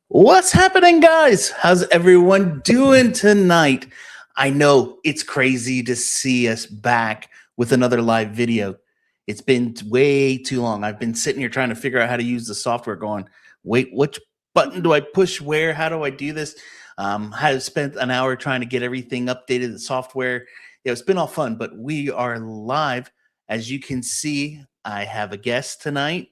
What's happening, guys? How's everyone doing tonight? I know it's crazy to see us back with another live video. It's been way too long. I've been sitting here trying to figure out how to use the software going, wait, which button do I push where? How do I do this? I spent an hour trying to get everything updated, the software. Yeah, it's been all fun, but we are live. As you can see, I have a guest tonight.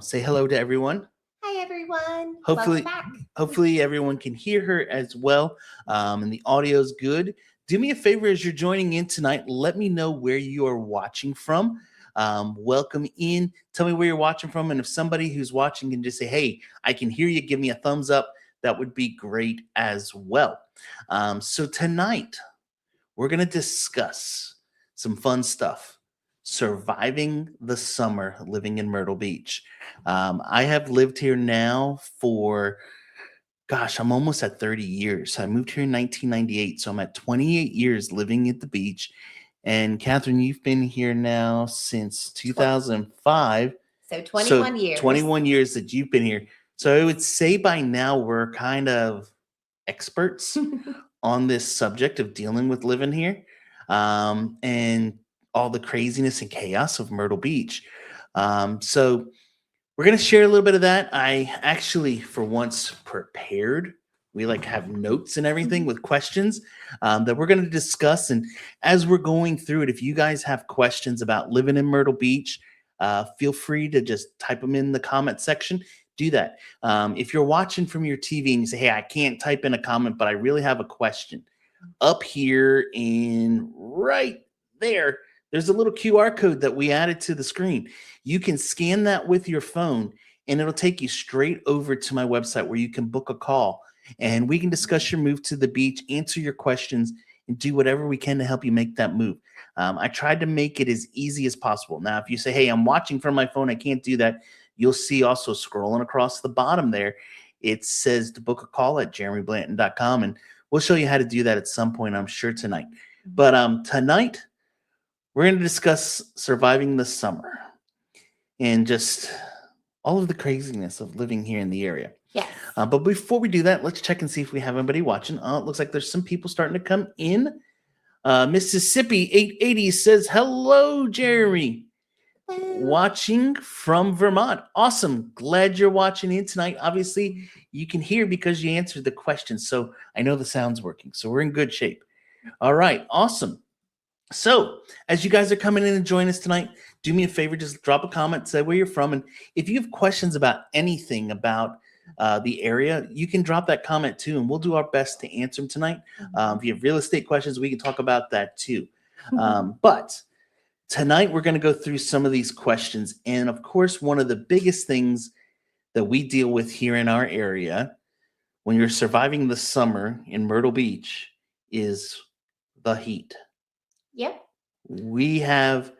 Say hello to everyone. Hi, everyone. Hopefully, Welcome back. hopefully everyone can hear her as well, and the audio is good. Do me a favor as you're joining in tonight. Let me know where you are watching from. Welcome in. Tell me where you're watching from, and if somebody who's watching can just say, "Hey, I can hear you," give me a thumbs up. That would be great as well. So tonight we're going to discuss some fun stuff. Surviving the summer living in Myrtle Beach. I have lived here now for, gosh, I'm almost at 30 years. I moved here in 1998, so I'm at 28 years living at the beach. And Catherine, you've been here now since 2005. So 21 years. 21 years that you've been here. So I would say by now we're kind of experts on this subject of dealing with living here. And all the craziness and chaos of Myrtle Beach. So we're going to share a little bit of that. I actually, for once, prepared. We have notes and everything with questions that we're going to discuss. And as we're going through it, if you guys have questions about living in Myrtle Beach, feel free to just type them in the comment section. Do that. If you're watching from your TV and you say, "Hey, I can't type in a comment, but I really have a question," up here and right there, there's a little QR code that we added to the screen. You can scan that with your phone, and it'll take you straight over to my website where you can book a call, and we can discuss your move to the beach, answer your questions, and do whatever we can to help you make that move. I tried to make it as easy as possible. Now, if you say, "Hey, I'm watching from my phone, I can't do that," you'll see also scrolling across the bottom there, it says to book a call at jeremyblanton.com, and we'll show you how to do that at some point, I'm sure, tonight. But tonight, we're going to discuss surviving the summer and just all of the craziness of living here in the area. Yes. But before we do that, let's check and see if we have anybody watching. It looks like there's some people starting to come in. Mississippi 880 says, "Hello, Jeremy. Watching from Vermont." Awesome. Glad you're watching in tonight. Obviously, you can hear because you answered the question. So I know the sound's working. So we're in good shape. All right. Awesome. So, as you guys are coming in and join us tonight, do me a favor, just drop a comment, say where you're from. And if you have questions about anything about the area, you can drop that comment too, and we'll do our best to answer them tonight. If you have real estate questions, we can talk about that too. But tonight, we're going to go through some of these questions. And of course, one of the biggest things that we deal with here in our area when you're surviving the summer in Myrtle Beach is the heat. Yep. We have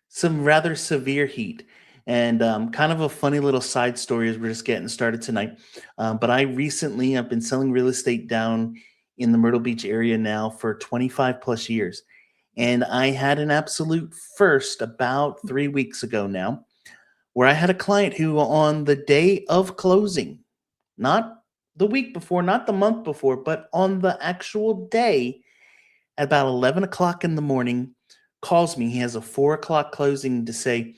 some rather severe heat, and kind of a funny little side story as we're just getting started tonight. But I've been selling real estate down in the Myrtle Beach area now for 25 plus years. And I had an absolute first about 3 weeks ago now, where I had a client who on the day of closing, not the week before, not the month before, but on the actual day, at about 11 o'clock in the morning, calls me. He has a 4 o'clock closing to say,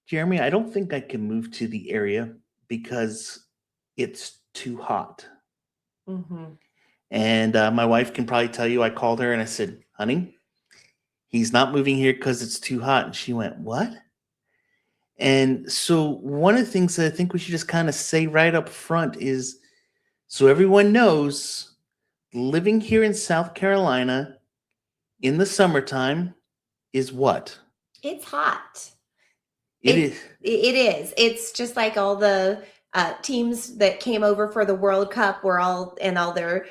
"Jeremy, I don't think I can move to the area because it's too hot." And my wife can probably tell you, I called her and I said, "Honey, he's not moving here because it's too hot." And she went, "What?" And so one of the things that I think we should just kind of say right up front is, so everyone knows, living here in South Carolina in the summertime is what? It's hot. It is. It is. It's just like all the teams that came over for the World Cup were all in all their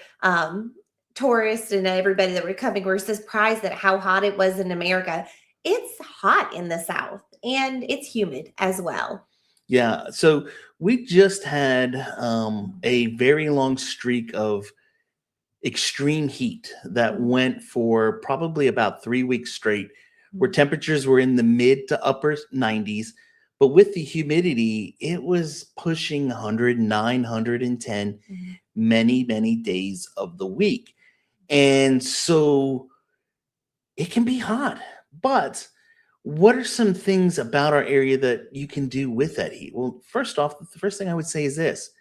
tourists and everybody that were coming were surprised at how hot it was in America. It's hot in the South and it's humid as well. Yeah. So we just had a very long streak of extreme heat that Mhm. went for probably about 3 weeks straight, where Mhm. temperatures were in the mid to upper 90s. But with the humidity, it was pushing 109, 110 Mhm. many, many days of the week. And so it can be hot. But what are some things about our area that you can do with that heat? Well, first off, the first thing I would say is this: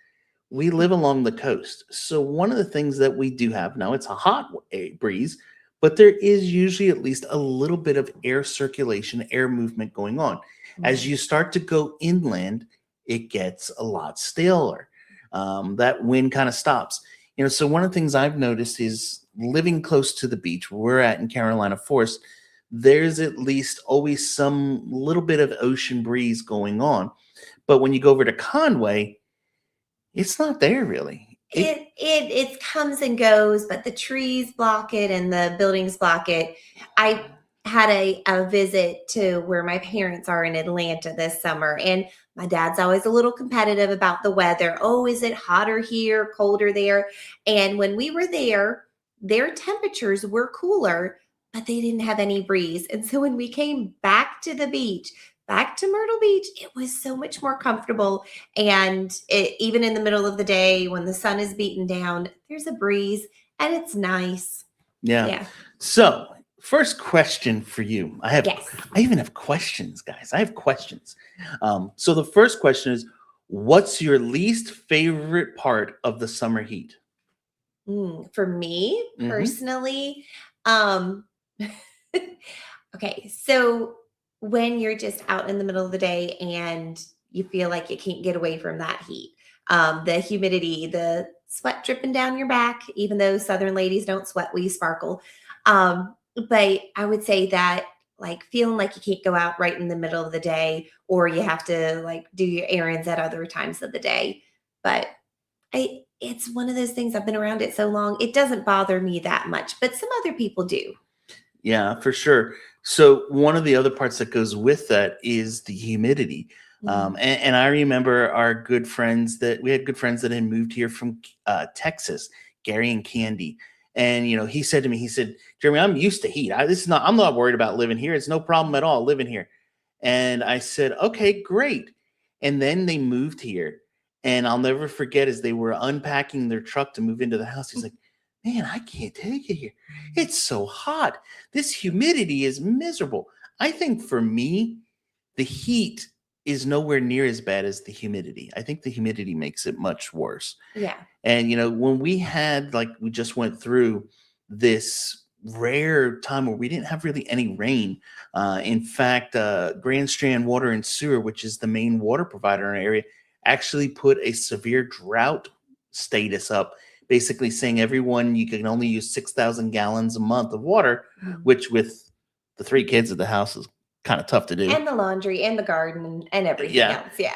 we live along the coast. So one of the things that we do have now, it's a hot breeze, but there is usually at least a little bit of air circulation, air movement going on. As Mhm. you start to go inland, it gets a lot staler. That wind kind of stops. So one of the things I've noticed is living close to the beach, where we're at in Carolina Forest, there's at least always some little bit of ocean breeze going on. But when you go over to Conway, it's not there really. It comes and goes, but the trees block it and the buildings block it. I had a visit to where my parents are in Atlanta this summer, and my dad's always a little competitive about the weather. Oh, is it hotter here, colder there? And when we were there, their temperatures were cooler, but they didn't have any breeze. And so when we came back to the beach, back to Myrtle Beach, it was so much more comfortable, and even in the middle of the day when the sun is beaten down, there's a breeze and it's nice. Yeah. Yeah. So, first question for you. Yes. I even have questions, guys. I have questions. So the first question is, what's your least favorite part of the summer heat? For me Hmm. personally, um, okay, so when you're just out in the middle of the day and you feel like you can't get away from that heat, the humidity, the sweat dripping down your back, even though Southern ladies don't sweat, we sparkle. But I would say that like feeling like you can't go out right in the middle of the day, or you have to like do your errands at other times of the day. But it's one of those things. I've been around it so long, it doesn't bother me that much, but some other people do. Yeah, for sure. So one of the other parts that goes with that is the humidity. Mhm. And I remember our good friends that we had good friends that had moved here from Texas, Gary and Candy. And he said to me, he said, "Jeremy, I'm used to heat. I'm not worried about living here. It's no problem at all living here." And I said, "Okay, great." And then they moved here. And I'll never forget as they were unpacking their truck to move into the house, he's like, "Man, I can't take it here. It's so hot. This humidity is miserable." I think for me, the heat is nowhere near as bad as the humidity. I think the humidity makes it much worse. Yeah. And when we had like we just went through this rare time where we didn't have really any rain. In fact, Grand Strand Water and Sewer, which is the main water provider in our area, actually put a severe drought status up, basically saying everyone you can only use 6,000 gallons a month of water, Mhm. which with the three kids at the house is kind of tough to do. And the laundry and the garden and everything Yeah. else. Yeah.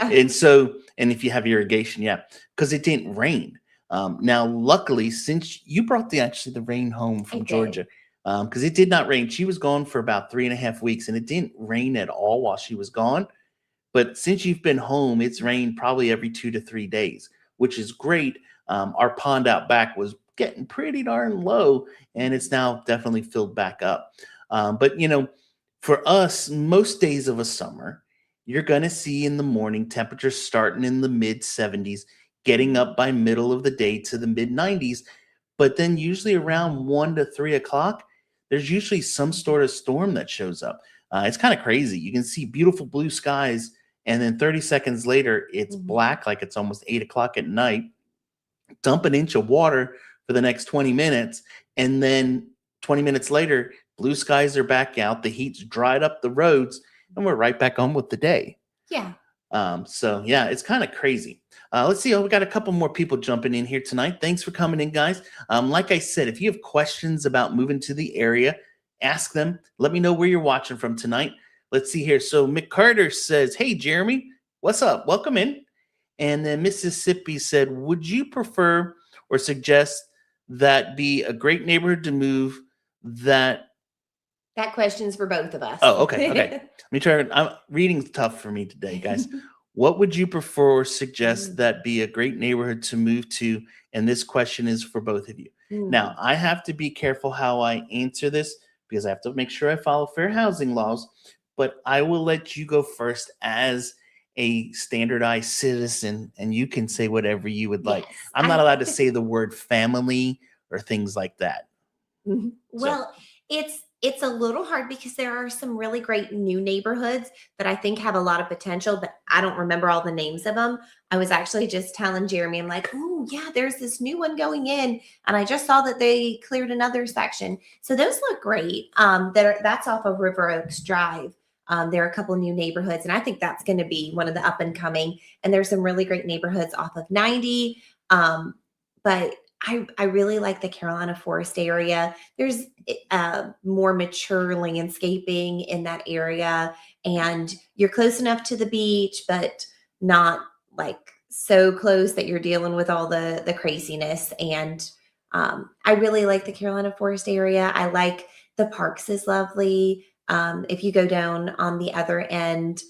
And if you have irrigation, yeah, because it didn't rain. Now, luckily, since you brought the rain home I from did. Georgia, because it did not rain. She was gone for about 3.5 weeks, and it didn't rain at all while she was gone. But since you've been home, it's rained probably every 2 to 3 days, which is great. Our pond out back was getting pretty darn low, and it's now definitely filled back up. But for us, most days of a summer, you're going to see in the morning temperatures starting in the mid 70s, getting Mhm. up by middle of the day to the mid 90s. But then usually around 1 to 3 o'clock, there's usually some sort of storm that shows up. It's kind of crazy. You can see beautiful blue skies, and then 30 seconds later, it's Mhm. black, like it's almost 8 o'clock at night. Dump an inch of water for the next 20 minutes. And then 20 minutes later, blue skies are back out. The heat's dried up the roads, and we're right back on with the day. Yeah. So yeah, it's kind of crazy. Let's see. Oh, we got a couple more people jumping in here tonight. Thanks for coming in, guys. Like I said, if you have questions about moving to the area, ask them. Let me know where you're watching from tonight. Let's see here. So McCarter says, "Hey, Jeremy, what's up? Welcome in." And then Mississippi said, "Would you prefer or suggest that be a great neighborhood to move that That question's for both of us. Oh, okay, okay. Let me try. Reading's tough for me today, guys. What would you prefer or suggest that be a great neighborhood to move to? And this question is for both of you. Now, Mm. I have to be careful how I answer this because I have to make sure I follow fair housing laws. But I will let you go first as a standardized citizen, and you can say whatever you would like. Yes. I'm not allowed to say the word family or things like that. Mhm. So, Well, it's a little hard because there are some really great new neighborhoods that I think have a lot of potential, but I don't remember all the names of them. I was actually just telling Jeremy, I'm like, oh yeah, there's this new one going in, and I just saw that they cleared another section. So those look great. That's off of River Oaks Drive. There are a couple of new neighborhoods, and I think that's going to be one of the up and coming. And there's some really great neighborhoods off of 90. But I really like the Carolina Forest area. There's more mature landscaping in that area, and you're close enough to the beach, but not like so close that you're dealing with all the craziness. And I really like the Carolina Forest area. I like the parks is lovely. If you go down on the other end,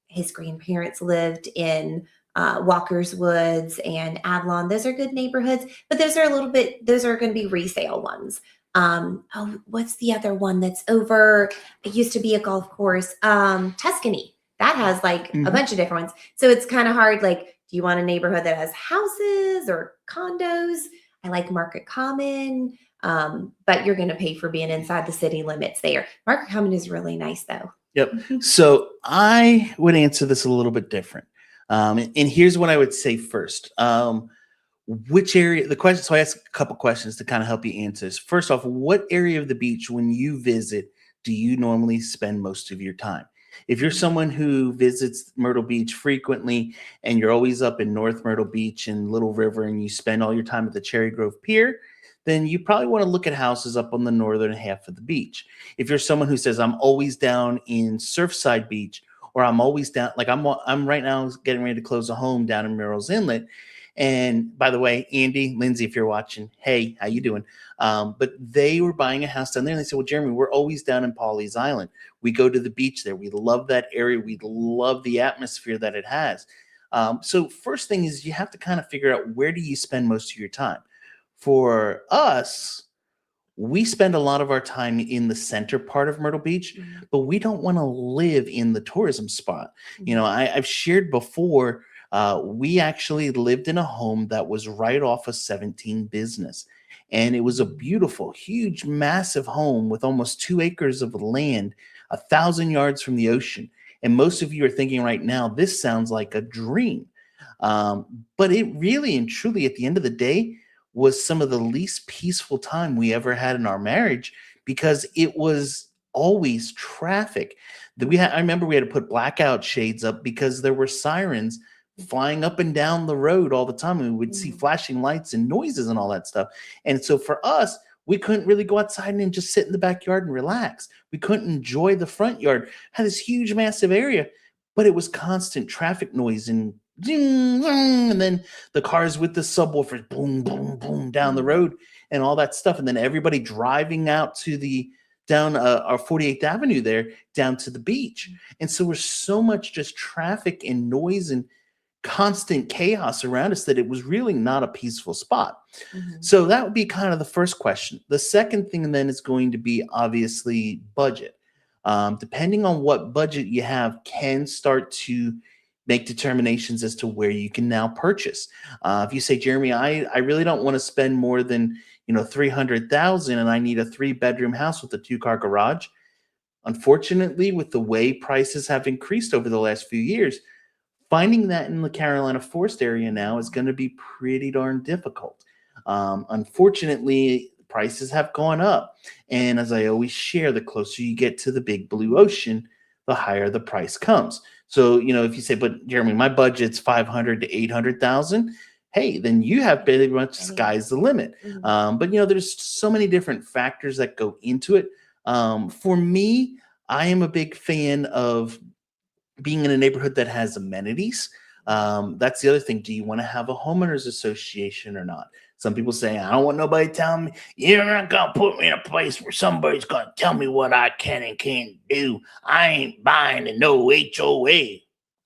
his grandparents lived in Walker's Woods and Avalon. Those are good neighborhoods, but those are going to be resale ones. Oh, what's the other one that's over? It used to be a golf course. Tuscany. That has like a bunch of different ones. So it's kind of hard. Like, do you want a neighborhood that has houses or condos? I like Market Common. But you're going to pay for being inside the city limits there. Market Common is really nice though. Yep. So I would answer this a little bit different. And here's what I would say first. Which area, the question, so I asked a couple questions to kind of help you answer this. First off, what area of the beach, when you visit, do you normally spend most of your time? If you're someone who visits Myrtle Beach frequently and you're always up in North Myrtle Beach and Little River and you spend all your time at the Cherry Grove Pier, then you probably want to look at houses up on the northern half of the beach. If you're someone who says, I'm always down in Surfside Beach, or I'm always down, like I'm right now getting ready to close a home down in Murrells Inlet. And by the way, Andy, Lindsay, if you're watching, hey, how you doing? But they were buying a house down there, and they said, well, Jeremy, we're always down in Pawleys Island. We go to the beach there. We love that area. We love the atmosphere that it has. So first thing is you have to kind of figure out, where do you spend most of your time? For us, we spend a lot of our time in the center part of Myrtle Beach, but we don't want to live in the tourism spot. You know, I've shared before, we actually lived in a home that was right off of 17 Business. And it was a beautiful, huge, massive home with almost 2 acres of land, 1,000 yards from the ocean. And most of you are thinking right now, this sounds like a dream. But it really and truly, at the end of the day, was some of the least peaceful time we ever had in our marriage, because it was always traffic. I remember we had to put blackout shades up because there were sirens flying up and down the road all the time, and we would see flashing lights and noises and all that stuff. And so for us, we couldn't really go outside and just sit in the backyard and relax. We couldn't enjoy the front yard. Had this huge, massive area, but it was constant traffic noise and ding, ding, and then the cars with the subwoofers, boom, boom, boom, down the road and all that stuff. And then everybody driving out to down our 48th Avenue there, down to the beach. And so there's so much just traffic and noise and constant chaos around us that it was really not a peaceful spot. So that would be kind of the first question. The second thing then is going to be obviously budget. Depending on what budget you have, can start to make determinations as to where you can now purchase. If you say, Jeremy, I really don't want to spend more than 300,000 and I need a 3-bedroom house with a 2-car garage. Unfortunately, with the way prices have increased over the last few years, finding that in the Carolina Forest area now is going to be pretty darn difficult. Unfortunately, prices have gone up. And as I always share, the closer you get to the big blue ocean, the higher the price comes. So, if you say, but Jeremy, my budget's 500 to 800,000, hey, then you have pretty much sky's the limit. But there's so many different factors that go into it. For me, I am a big fan of being in a neighborhood that has amenities. That's the other thing. Do you want to have a homeowners association or not? Some people say, I don't want nobody telling me, you're not going to put me in a place where somebody's going to tell me what I can and can't do. I ain't buying a no HOA.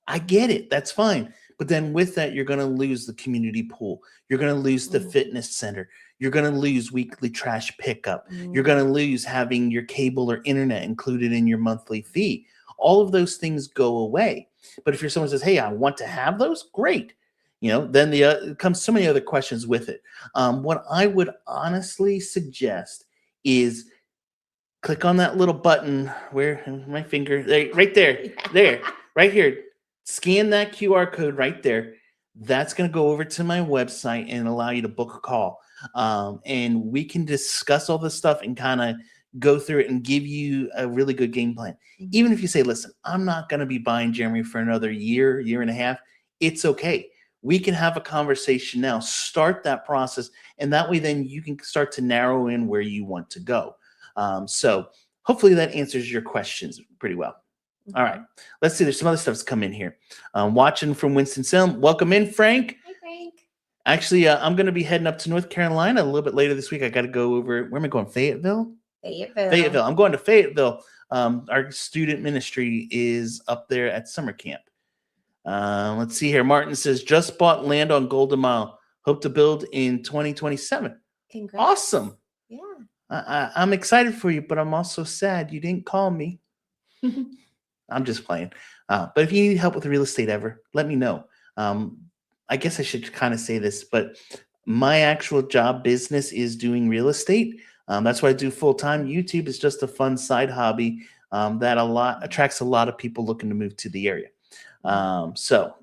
I get it. That's fine. But then with that, you're going to lose the community pool. You're going to lose the fitness center. You're going to lose weekly trash pickup. You're going to lose having your cable or internet included in your monthly fee. All of those things go away. But if you're someone who says, hey, I want to have those, great. Then it comes so many other questions with it. What I would honestly suggest is click on that little button where my finger, there, right there, right here. Scan that QR code right there. That's going to go over to my website and allow you to book a call. And we can discuss all this stuff and kind of go through it and give you a really good game plan. Even if you say, listen, I'm not going to be buying Jeremy for another year and a half, it's okay. We can have a conversation now, start that process, and that way then you can start to narrow in where you want to go. So hopefully that answers your questions pretty well. All right, let's see. There's some other stuff that's come in here. Watching from Winston-Salem. Welcome in, Frank. Hi, Frank. Actually, I'm going to be heading up to North Carolina a little bit later this week. I got to go over, where am I going? Fayetteville? Fayetteville. I'm going to Fayetteville. Our student ministry is up there at summer camp. Let's see here. Martin says, just bought land on Golden Mile. Hope to build in 2027. Congrats. Awesome. Yeah. I'm excited for you, but I'm also sad you didn't call me. I'm just playing. But if you need help with real estate ever, let me know. I guess I should kind of say this, but my actual job business is doing real estate. That's what I do full time. YouTube is just a fun side hobby that attracts a lot of people looking to move to the area. All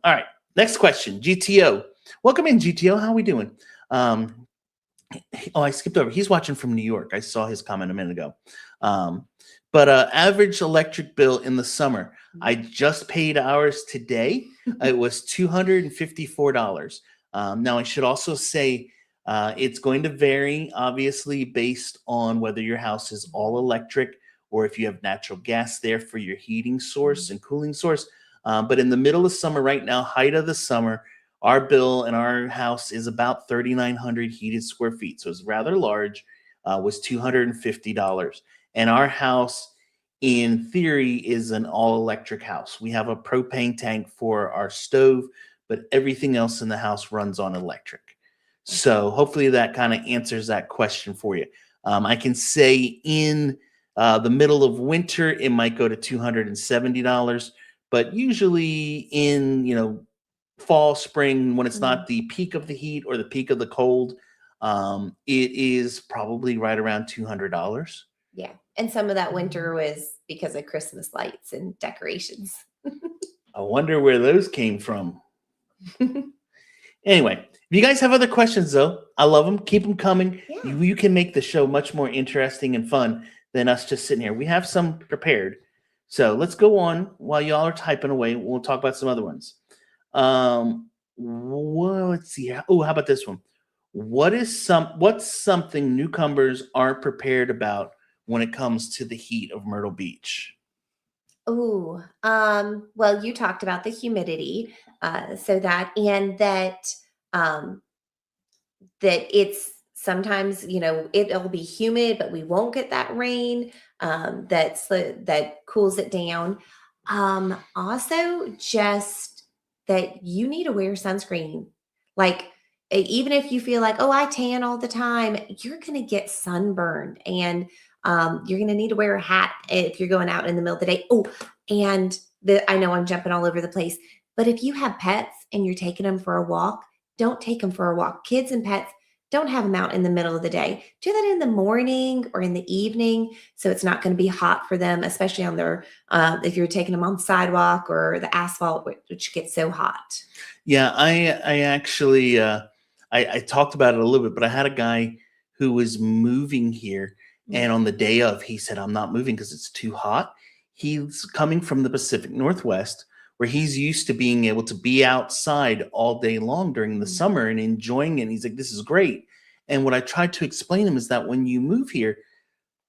right, next question. GTO. Welcome in, GTO. How are we doing? I skipped over. He's watching from New York. I saw his comment a minute ago. But average electric bill in the summer, I just paid ours today. It was $254. Now, I should also say it's going to vary, obviously, based on whether your house is all electric or if you have natural gas there for your heating source and cooling source. But in the middle of summer right now, height of the summer, our bill in our house is about 3,900 heated square feet. So it's rather large, was $250. And our house, in theory, is an all-electric house. We have a propane tank for our stove, but everything else in the house runs on electric. So hopefully that kind of answers that question for you. I can say in the middle of winter, it might go to $270, but usually in, fall, spring, when it's not the peak of the heat or the peak of the cold, it is probably right around $200. Yeah. And some of that winter was because of Christmas lights and decorations. I wonder where those came from. Anyway, if you guys have other questions, though, I love them. Keep them coming. Yeah. You can make the show much more interesting and fun than us just sitting here. We have some prepared. So let's go on while y'all are typing away. We'll talk about some other ones. Well, let's see. Oh, how about this one? What's something newcomers aren't prepared about when it comes to the heat of Myrtle Beach? Oh, well, you talked about the humidity, that it's sometimes, it'll be humid, but we won't get that rain, that cools it down. Also just that you need to wear sunscreen. Like, even if you feel like, oh, I tan all the time, you're going to get sunburned, and you're going to need to wear a hat if you're going out in the middle of the day. Oh, and I know I'm jumping all over the place, but if you have pets and you're taking them for a walk, don't take them for a walk. Kids and pets, don't have them out in the middle of the day. Do that in the morning or in the evening, so it's not going to be hot for them, especially on their if you're taking them on the sidewalk or the asphalt, which gets so hot. Yeah, I actually I talked about it a little bit, but I had a guy who was moving here, and on the day of, he said, I'm not moving because it's too hot. He's coming from the Pacific Northwest, where he's used to being able to be outside all day long during the summer and enjoying it. And he's like, this is great. And what I tried to explain to him is that when you move here,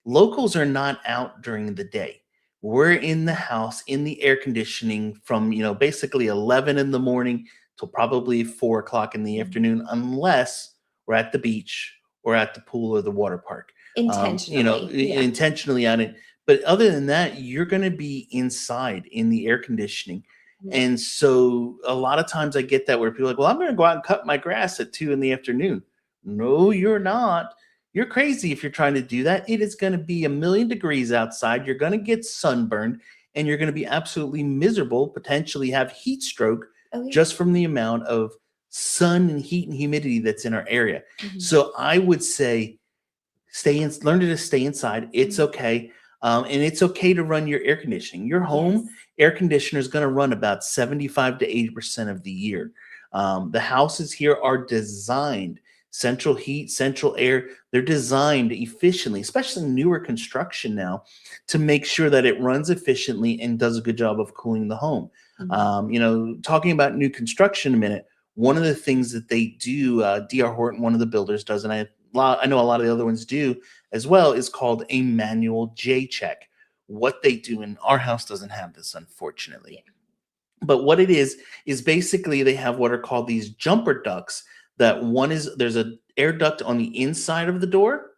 locals are not out during the day. We're in the house, in the air conditioning from, basically 11 in the morning till probably 4 o'clock in the afternoon, unless or at the beach or at the pool or the water park. Intentionally. Intentionally on it. But other than that, you're going to be inside in the air conditioning. Mhm. And so a lot of times I get that where people are like, well, I'm going to go out and cut my grass at 2 p.m. No, you're not. You're crazy if you're trying to do that. It is going to be 1,000,000 degrees outside. You're going to get sunburned and you're going to be absolutely miserable, potentially have heat stroke Oh, yeah. just from the amount of sun and heat and humidity that's in our area. Mhm. So I would say learn to just stay inside. It's Mhm. okay. And it's okay to run your air conditioning. Your home Yes. air conditioner is going to run about 75 to 80% of the year. The houses here are designed central heat, central air. They're designed efficiently, especially newer construction now, to make sure that it runs efficiently and does a good job of cooling the home. Mhm. Talking about new construction a minute, one of the things that they do, D.R. Horton, one of the builders, does, and I know a lot of the other ones do as well, is called a manual J check. What they do, and our house doesn't have this, unfortunately. But what it is basically they have what are called these jumper ducts. That one is there's an air duct on the inside of the door.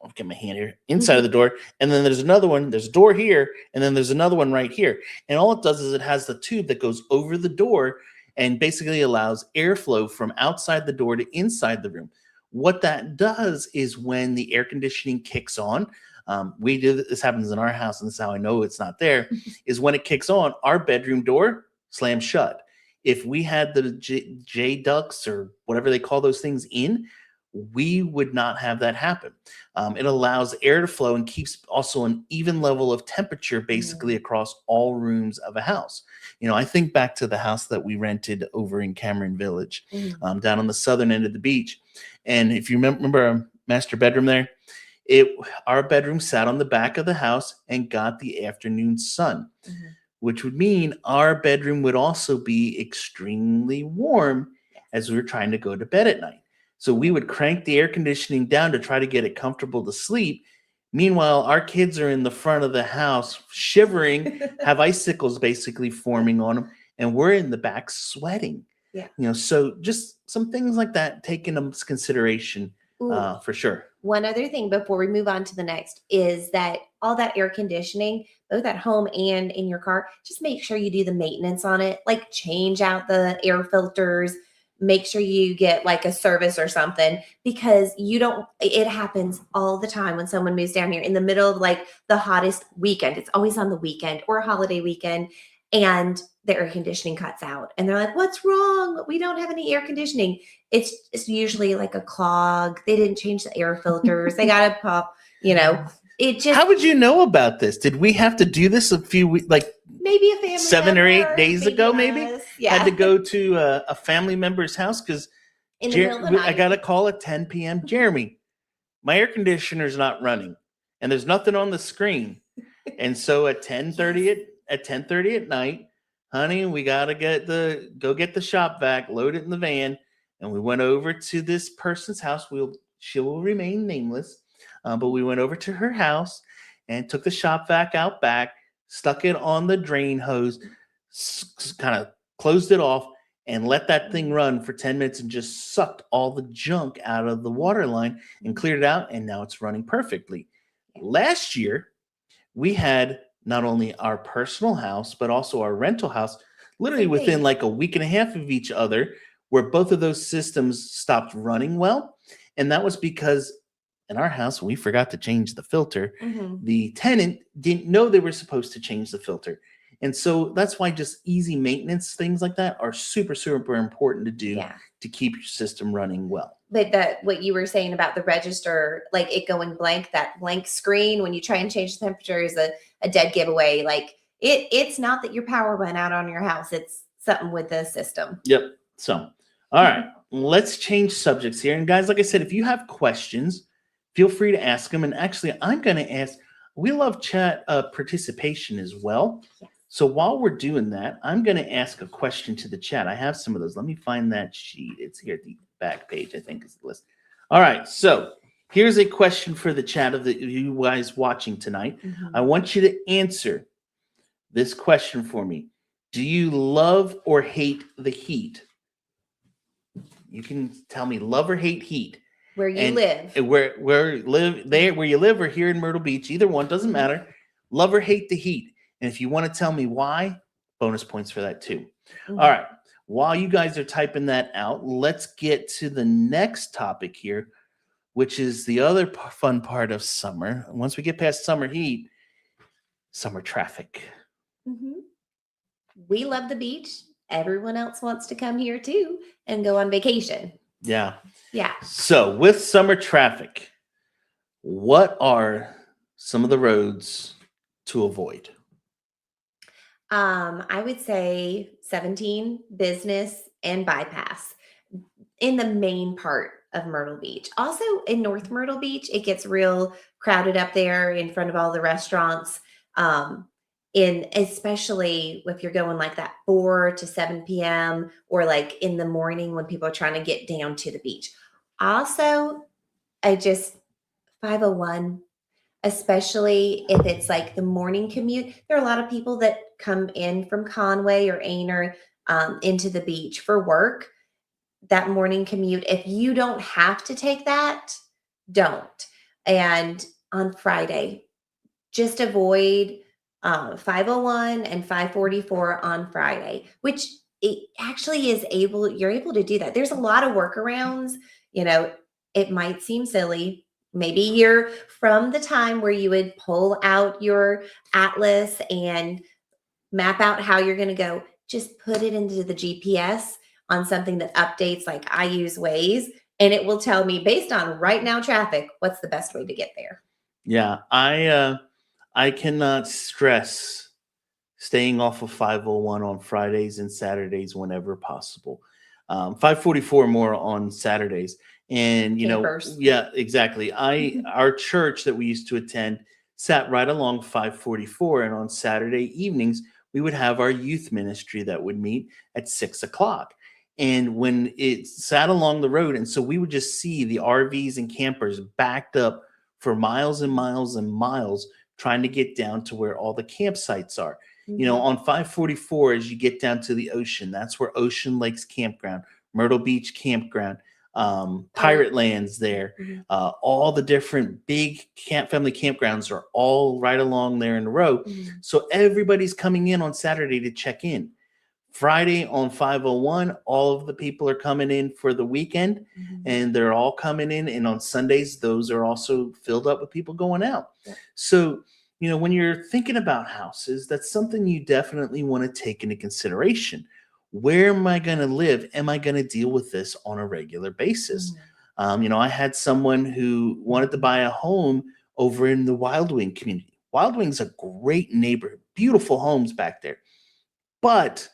I'll get my hand here, inside of the door, and then there's another one. There's a door here, and then there's another one right here. And all it does is it has the tube that goes over the door and basically allows airflow from outside the door to inside the room. What that does is when the air conditioning kicks on, we do this happens in our house, and this is how I know it's not there. Is when it kicks on, our bedroom door slams shut. If we had the J ducts or whatever they call those things in, we would not have that happen. It allows air to flow and keeps also an even level of temperature basically across all rooms of a house. I think back to the house that we rented over in Cameron Village, Mhm. down on the southern end of the beach. And if you remember our master bedroom there, it our bedroom sat on the back of the house and got the afternoon sun, Mhm. which would mean our bedroom would also be extremely warm Yes. as we were trying to go to bed at night. So we would crank the air conditioning down to try to get it comfortable to sleep. Meanwhile, our kids are in the front of the house shivering, have icicles basically forming on them, and we're in the back sweating. Yeah. So just some things like that taken into consideration, Ooh, for sure. one other thing before we move on to the next is that all that air conditioning, both at home and in your car, just make sure you do the maintenance on it, like change out the air filters, make sure you get like a service or something because you don't, it happens all the time when someone moves down here in the middle of like the hottest weekend. It's always on the weekend or a holiday weekend. And the air conditioning cuts out. And they're like, what's wrong? We don't have any air conditioning. It's usually like a clog. They didn't change the air filters. They got to pop, it just How would you know about this? Did we have to do this a few weeks, like maybe a family 7 or 8 member, days maybe ago? Maybe us. had to Yeah. go to a family member's house because In the middle of the I night. got a call at 10 p.m. Jeremy, my air conditioner's not running, and there's nothing on the screen. And so at 10:30 Yes. at 10:30 at night, honey, we gotta go get the shop vac, load it in the van, and we went over to this person's house. She will remain nameless, but we went over to her house and took the shop vac out back, stuck it on the drain hose, kind of closed it off, and let that thing run for 10 minutes and just sucked all the junk out of the water line and cleared it out. And now it's running perfectly. Last year, we had not only our personal house, but also our rental house, literally Same within thing. like a week and a half of each other, where both of those systems stopped running well. And that was because in our house, we forgot to change the filter. Mhm. The tenant didn't know they were supposed to change the filter. And so that's why just easy maintenance things like that are super, super important to do Yeah. to keep your system running well. But what you were saying about the register, like it going blank, that blank screen when you try and change the temperature is a dead giveaway. Like it's not that your power went out on your house. It's something with the system. Yep. So, all right, let's change subjects here. And guys, like I said, if you have questions, feel free to ask them. And actually, I'm going to ask, we love chat participation as well. Yes. So while we're doing that, I'm going to ask a question to the chat. I have some of those. Let me find that sheet. It's here at the back page, I think is the list. All right. So here's a question for the chat of you guys watching tonight. I want you to answer this question for me. Do you love or hate the heat? You can tell me love or hate heat. Where you And live. where you live or here in Myrtle Beach, either one doesn't matter. Love or hate the heat. And if you want to tell me why, bonus points for that too. Mhm. All right. While you guys are typing that out, let's get to the next topic here, which is the other fun part of summer. Once we get past summer heat, summer traffic. Mhm. We love the beach. Everyone else wants to come here too and go on vacation. Yeah. Yeah. So, with summer traffic, what are some of the roads to avoid? I would say 17, business, and bypass in the main part of Myrtle Beach. Also in North Myrtle Beach, it gets real crowded up there in front of all the restaurants. In especially if you're going like that 4 to 7 p.m. or like in the morning when people are trying to get down to the beach. Also, I just 501, especially if it's like the morning commute. There are a lot of people that come in from Conway or Ainer into the beach for work. That morning commute, if you don't have to take that, don't. And on Friday, just avoid 501 and 544 on Friday, which it actually is you're able to do that. There's a lot of workarounds. You know, it might seem silly. Maybe you're from the time where you would pull out your atlas and map out how you're going to go. Just put it into the GPS on something that updates, like I use Waze, and it will tell me based on right now traffic, what's the best way to get there. Yeah, I cannot stress staying off of 501 on Fridays and Saturdays whenever possible. 544 more on Saturdays. And Campers. yeah, exactly. Our church that we used to attend sat right along 544, and on Saturday evenings we would have our youth ministry that would meet at 6 o'clock. And when it sat along the road, and so we would just see the RVs and campers backed up for miles and miles and miles trying to get down to where all the campsites are. On 544, as you get down to the ocean, that's where Ocean Lakes Campground, Myrtle Beach Campground, Pirate Land's there. All the different big family campgrounds are all right along there in a row. So everybody's coming in on Saturday to check in. Friday on 501, all of the people are coming in for the weekend, and they're all coming in. And on Sundays, those are also filled up with people going out. Yep. So, when you're thinking about houses, that's something you definitely want to take into consideration. Where am I going to live? Am I going to deal with this on a regular basis? I had someone who wanted to buy a home over in the Wild Wing community. Wild Wing's a great neighborhood, beautiful homes back there. But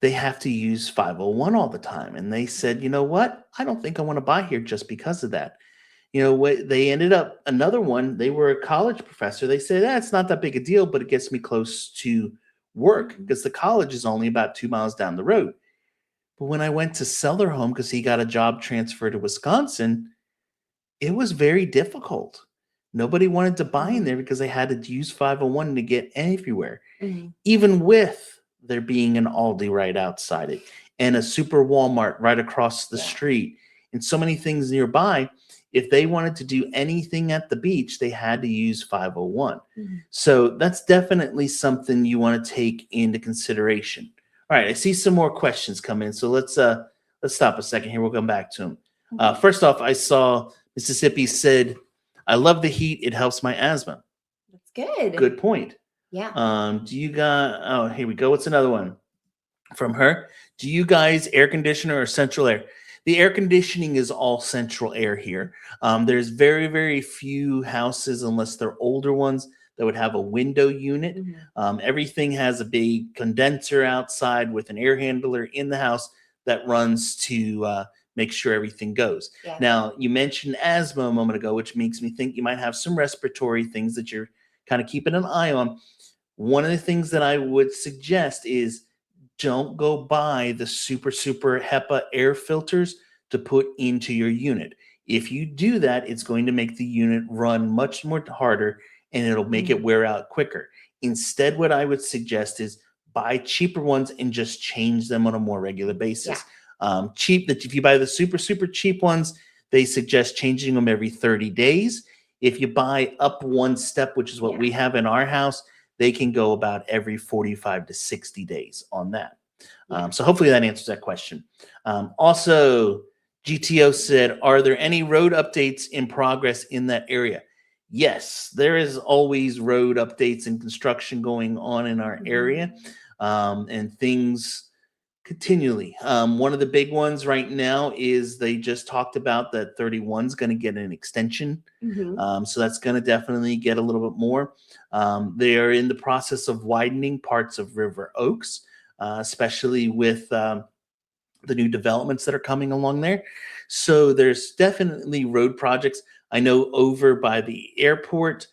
they have to use 501 all the time. And they said, you know what? I don't think I want to buy here just because of that. They ended up another one. They were a college professor. They said, it's not that big a deal, but it gets me close to work because the college is only about 2 miles down the road. But when I went to sell their home because he got a job transfer to Wisconsin, it was very difficult. Nobody wanted to buy in there because they had to use 501 to get everywhere, even with there being an Aldi right outside it and a super Walmart right across the street and so many things nearby. If they wanted to do anything at the beach, they had to use 501. So that's definitely something you want to take into consideration. All right, I see some more questions come in. So let's stop a second here. We'll come back to them. First off, I saw Mississippi said, I love the heat. It helps my asthma. That's good. Good point. Yeah. Do you got, here we go. What's another one from her? Do you guys air conditioner or central air? The air conditioning is all central air here. There's very, very few houses, unless they're older ones, that would have a window unit. Everything has a big condenser outside with an air handler in the house that runs to make sure everything goes. Yeah. Now, you mentioned asthma a moment ago, which makes me think you might have some respiratory things that you're kind of keeping an eye on. One of the things that I would suggest is don't go buy the super HEPA air filters to put into your unit. If you do that, it's going to make the unit run much more harder and it'll make it wear out quicker. Instead, what I would suggest is buy cheaper ones and just change them on a more regular basis. Cheap, that if you buy the super cheap ones, they suggest changing them every 30 days. If you buy up one step, which is what we have in our house, they can go about every 45 to 60 days on that. So hopefully that answers that question. Also, GTO said, are there any road updates in progress in that area? Yes, there is always road updates and construction going on in our area, and things continually. One of the big ones right now is they just talked about that 31 is going to get an extension. So that's going to definitely get a little bit more. They are in the process of widening parts of River Oaks, especially with the new developments that are coming along there. So there's definitely road projects. I know over by the airport,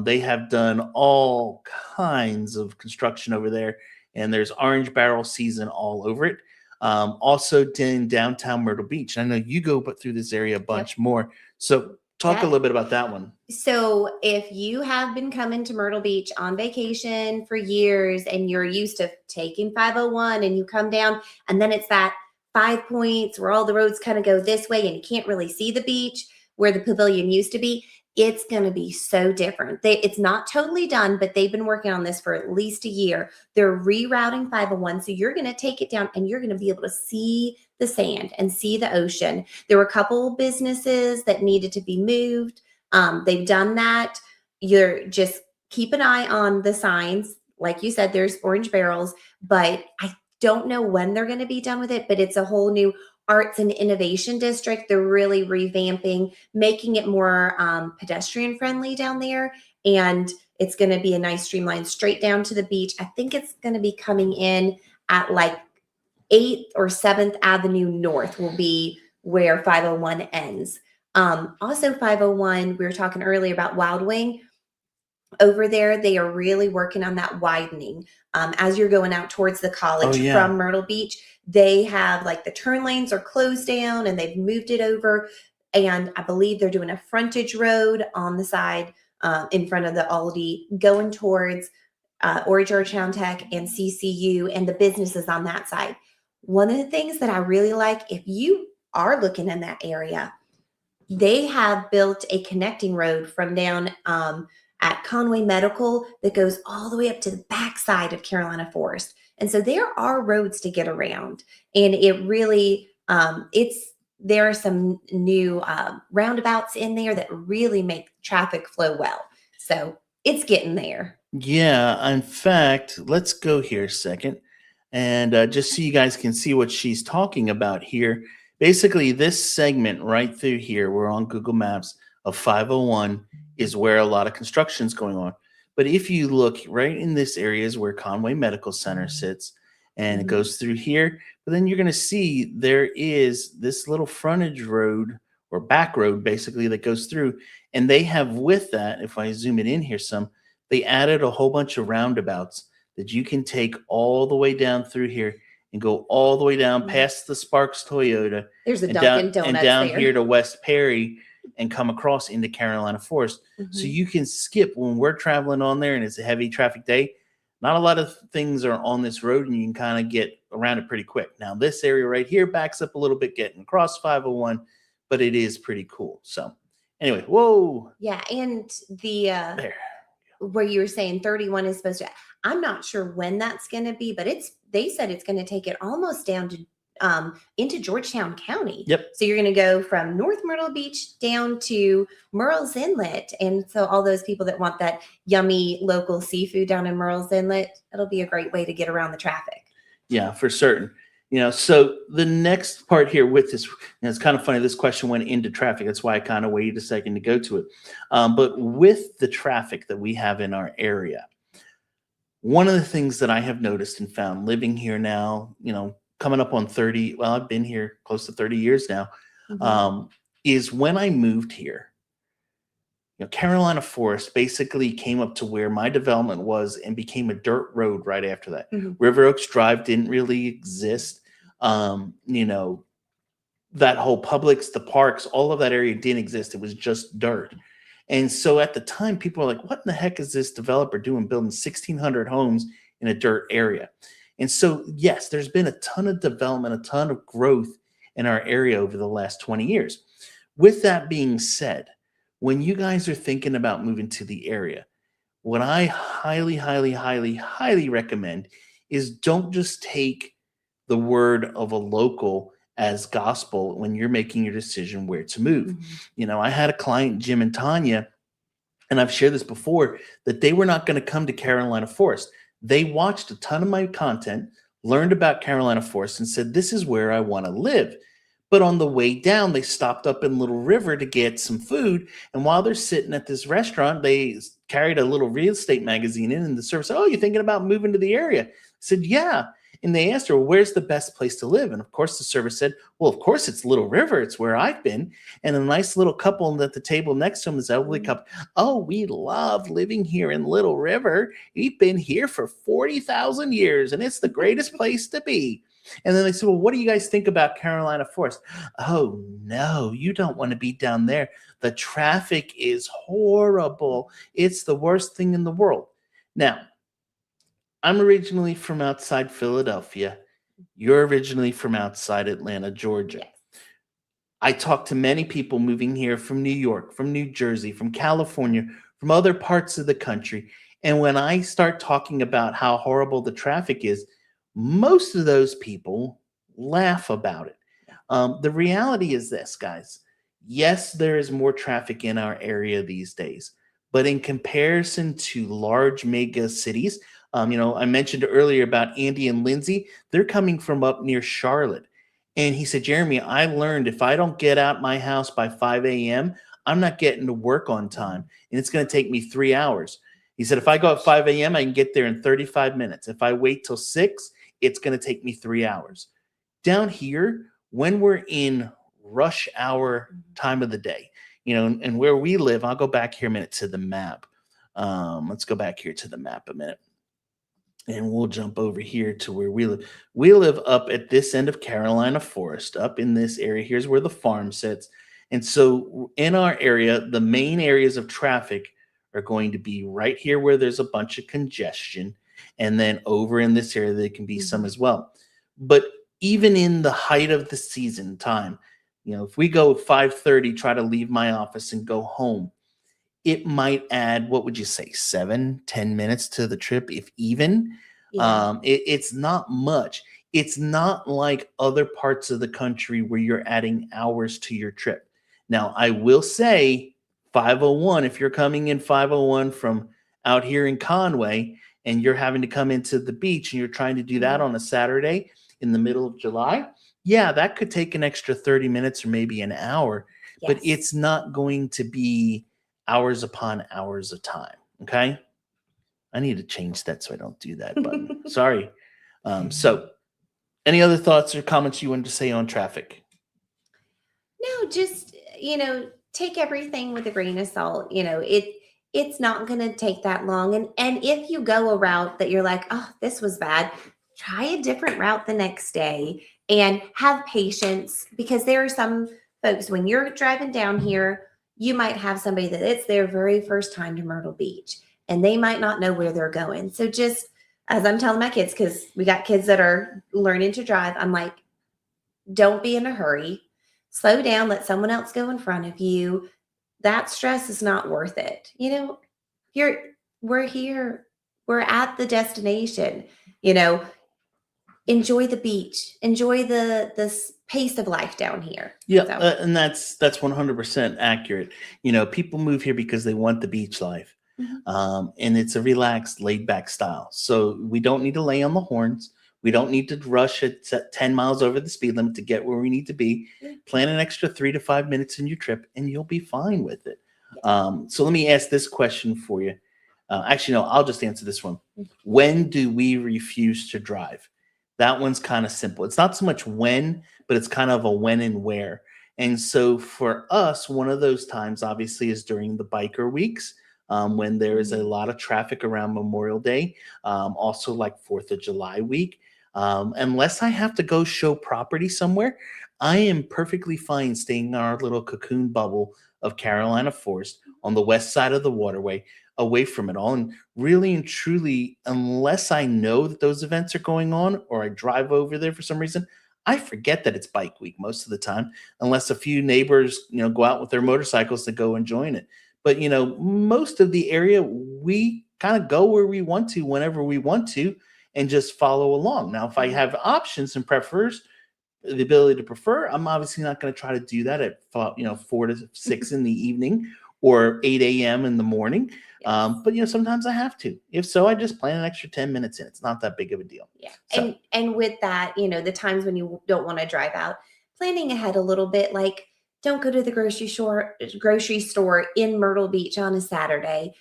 they have done all kinds of construction over there, and there's orange barrel season all over it. Also in downtown Myrtle Beach. I know you go through this area a bunch more. So talk a little bit about that one. So if you have been coming to Myrtle Beach on vacation for years and you're used to taking 501 and you come down and then it's that 5 points where all the roads kind of go this way and you can't really see the beach where the pavilion used to be, it's going to be so different. It's not totally done, but they've been working on this for at least a year. They're rerouting 501. So you're going to take it down and you're going to be able to see the sand and see the ocean. There were a couple businesses that needed to be moved. They've done that. You're just keep an eye on the signs. Like you said, there's orange barrels, but I don't know when they're going to be done with it, but it's a whole new arts and innovation district. They're really revamping, making it more pedestrian friendly down there. And it's going to be a nice streamline straight down to the beach. I think it's going to be coming in at like 8th or 7th Avenue North will be where 501 ends. Also 501, we were talking earlier about Wild Wing. Over there, they are really working on that widening. As you're going out towards the college from Myrtle Beach, they have like the turn lanes are closed down and they've moved it over. And I believe they're doing a frontage road on the side in front of the Aldi going towards Ori Georgetown Tech and CCU and the businesses on that side. One of the things that I really like, if you are looking in that area, they have built a connecting road from down at Conway Medical that goes all the way up to the backside of Carolina Forest. And so there are roads to get around. And it really, there are some new roundabouts in there that really make traffic flow well. So it's getting there. Yeah. In fact, let's go here a second. And just so you guys can see what she's talking about here. Basically, this segment right through here, we're on Google Maps of 501 is where a lot of construction is going on. But if you look right in this area is where Conway Medical Center sits, and it goes through here. But then you're going to see there is this little frontage road or back road basically that goes through. And they have with that, if I zoom it in here some, they added a whole bunch of roundabouts that you can take all the way down through here and go all the way down past the Sparks Toyota. There's a Dunkin' Donuts and down there. here to West Perry and come across into Carolina Forest. So you can skip when we're traveling on there and it's a heavy traffic day. Not a lot of things are on this road and you can kind of get around it pretty quick. Now this area right here backs up a little bit getting across 501, but it is pretty cool. So anyway, whoa. Yeah, and the there. Where you were saying 31 is supposed to, I'm not sure when that's going to be, but they said it's going to take it almost down to into Georgetown County. Yep. So you're going to go from North Myrtle Beach down to Murrells Inlet. And so all those people that want that yummy local seafood down in Murrells Inlet, it'll be a great way to get around the traffic. Yeah, for certain. So the next part here with this, it's kind of funny. This question went into traffic. That's why I kind of waited a second to go to it. But with the traffic that we have in our area, one of the things that I have noticed and found living here now, coming up on 30, well, I've been here close to 30 years now, is when I moved here, Carolina Forest basically came up to where my development was and became a dirt road right after that. River Oaks Drive didn't really exist. That whole Publix, the parks, all of that area didn't exist. It was just dirt. And so at the time, people were like, what in the heck is this developer doing building 1,600 homes in a dirt area? And so, yes, there's been a ton of development, a ton of growth in our area over the last 20 years. With that being said, when you guys are thinking about moving to the area, what I highly, highly, highly, highly recommend is don't just take the word of a local as gospel when you're making your decision where to move. I had a client, Jim and Tanya, and I've shared this before, that they were not going to come to Carolina Forest. They watched a ton of my content, learned about Carolina Forest, and said, this is where I want to live. But on the way down, they stopped up in Little River to get some food. And while they're sitting at this restaurant, they carried a little real estate magazine in, and the server said, oh, you're thinking about moving to the area? I said, yeah. And they asked her, well, where's the best place to live? And of course, the server said, well, of course, it's Little River. It's where I've been. And a nice little couple at the table next to him, this elderly couple, oh, we love living here in Little River. We've been here for 40,000 years, and it's the greatest place to be. And then they said, well, what do you guys think about Carolina Forest? Oh, no, you don't want to be down there. The traffic is horrible. It's the worst thing in the world. Now, I'm originally from outside Philadelphia. You're originally from outside Atlanta, Georgia. Yes. I talk to many people moving here from New York, from New Jersey, from California, from other parts of the country. And when I start talking about how horrible the traffic is, most of those people laugh about it. The reality is this, guys. Yes, there is more traffic in our area these days, but in comparison to large mega cities, I mentioned earlier about Andy and Lindsay. They're coming from up near Charlotte. And he said, Jeremy, I learned if I don't get out my house by 5 a.m., I'm not getting to work on time. And it's going to take me 3 hours. He said, if I go at 5 a.m., I can get there in 35 minutes. If I wait till 6, it's going to take me 3 hours. Down here, when we're in rush hour time of the day, and where we live, I'll go back here a minute to the map. Let's go back here to the map a minute. And we'll jump over here to where we live. We live up at this end of Carolina Forest, up in this area. Here's where the farm sits. And so in our area, the main areas of traffic are going to be right here where there's a bunch of congestion. And then over in this area, there can be some as well. But even in the height of the season time, if we go 5:30, try to leave my office and go home, it might add, what would you say, 7-10 minutes to the trip, if even. Yeah. It's not much. It's not like other parts of the country where you're adding hours to your trip. Now, I will say 501, if you're coming in 501 from out here in Conway and you're having to come into the beach and you're trying to do that on a Saturday in the middle of July, yeah, that could take an extra 30 minutes or maybe an hour, but Yes. it's not going to be hours upon hours of time. Okay. I need to change that so I don't do that button. Sorry. So any other thoughts or comments you wanted to say on traffic? No, just, take everything with a grain of salt. It's not going to take that long. And if you go a route that you're like, oh, this was bad, try a different route the next day and have patience, because there are some folks, when you're driving down here, you might have somebody that it's their very first time to Myrtle Beach and they might not know where they're going. So just as I'm telling my kids, because we got kids that are learning to drive, I'm like, don't be in a hurry. Slow down, let someone else go in front of you. That stress is not worth it. We're here, we're at the destination, enjoy the beach, enjoy the pace of life down here. Yeah, So, and that's 100% accurate. People move here because they want the beach life, and it's a relaxed, laid-back style. So we don't need to lay on the horns. We don't need to rush at 10 miles over the speed limit to get where we need to be. Plan an extra 3 to 5 minutes in your trip, and you'll be fine with it. So let me ask this question for you. Actually, no, I'll just answer this one. When do we refuse to drive? That one's kind of simple. It's not so much when, but it's kind of a when and where. And so for us, one of those times obviously is during the biker weeks, when there is a lot of traffic around Memorial Day, also like 4th of July week. Unless I have to go show property somewhere, I am perfectly fine staying in our little cocoon bubble of Carolina Forest on the west side of the waterway. away from it all. And really and truly, unless I know that those events are going on or I drive over there for some reason, I forget that it's bike week most of the time, unless a few neighbors, go out with their motorcycles to go and join it. But, most of the area, we kind of go where we want to, whenever we want to, and just follow along. Now, if I have options and prefers, the ability to prefer, I'm obviously not going to try to do that at 4 to 6 in the evening or 8 a.m. in the morning. Yes. But sometimes I have to. If so, I just plan an extra 10 minutes in. It's not that big of a deal. Yeah. So, And with that, the times when you don't want to drive out, planning ahead a little bit, like don't go to the grocery store in Myrtle Beach on a Saturday.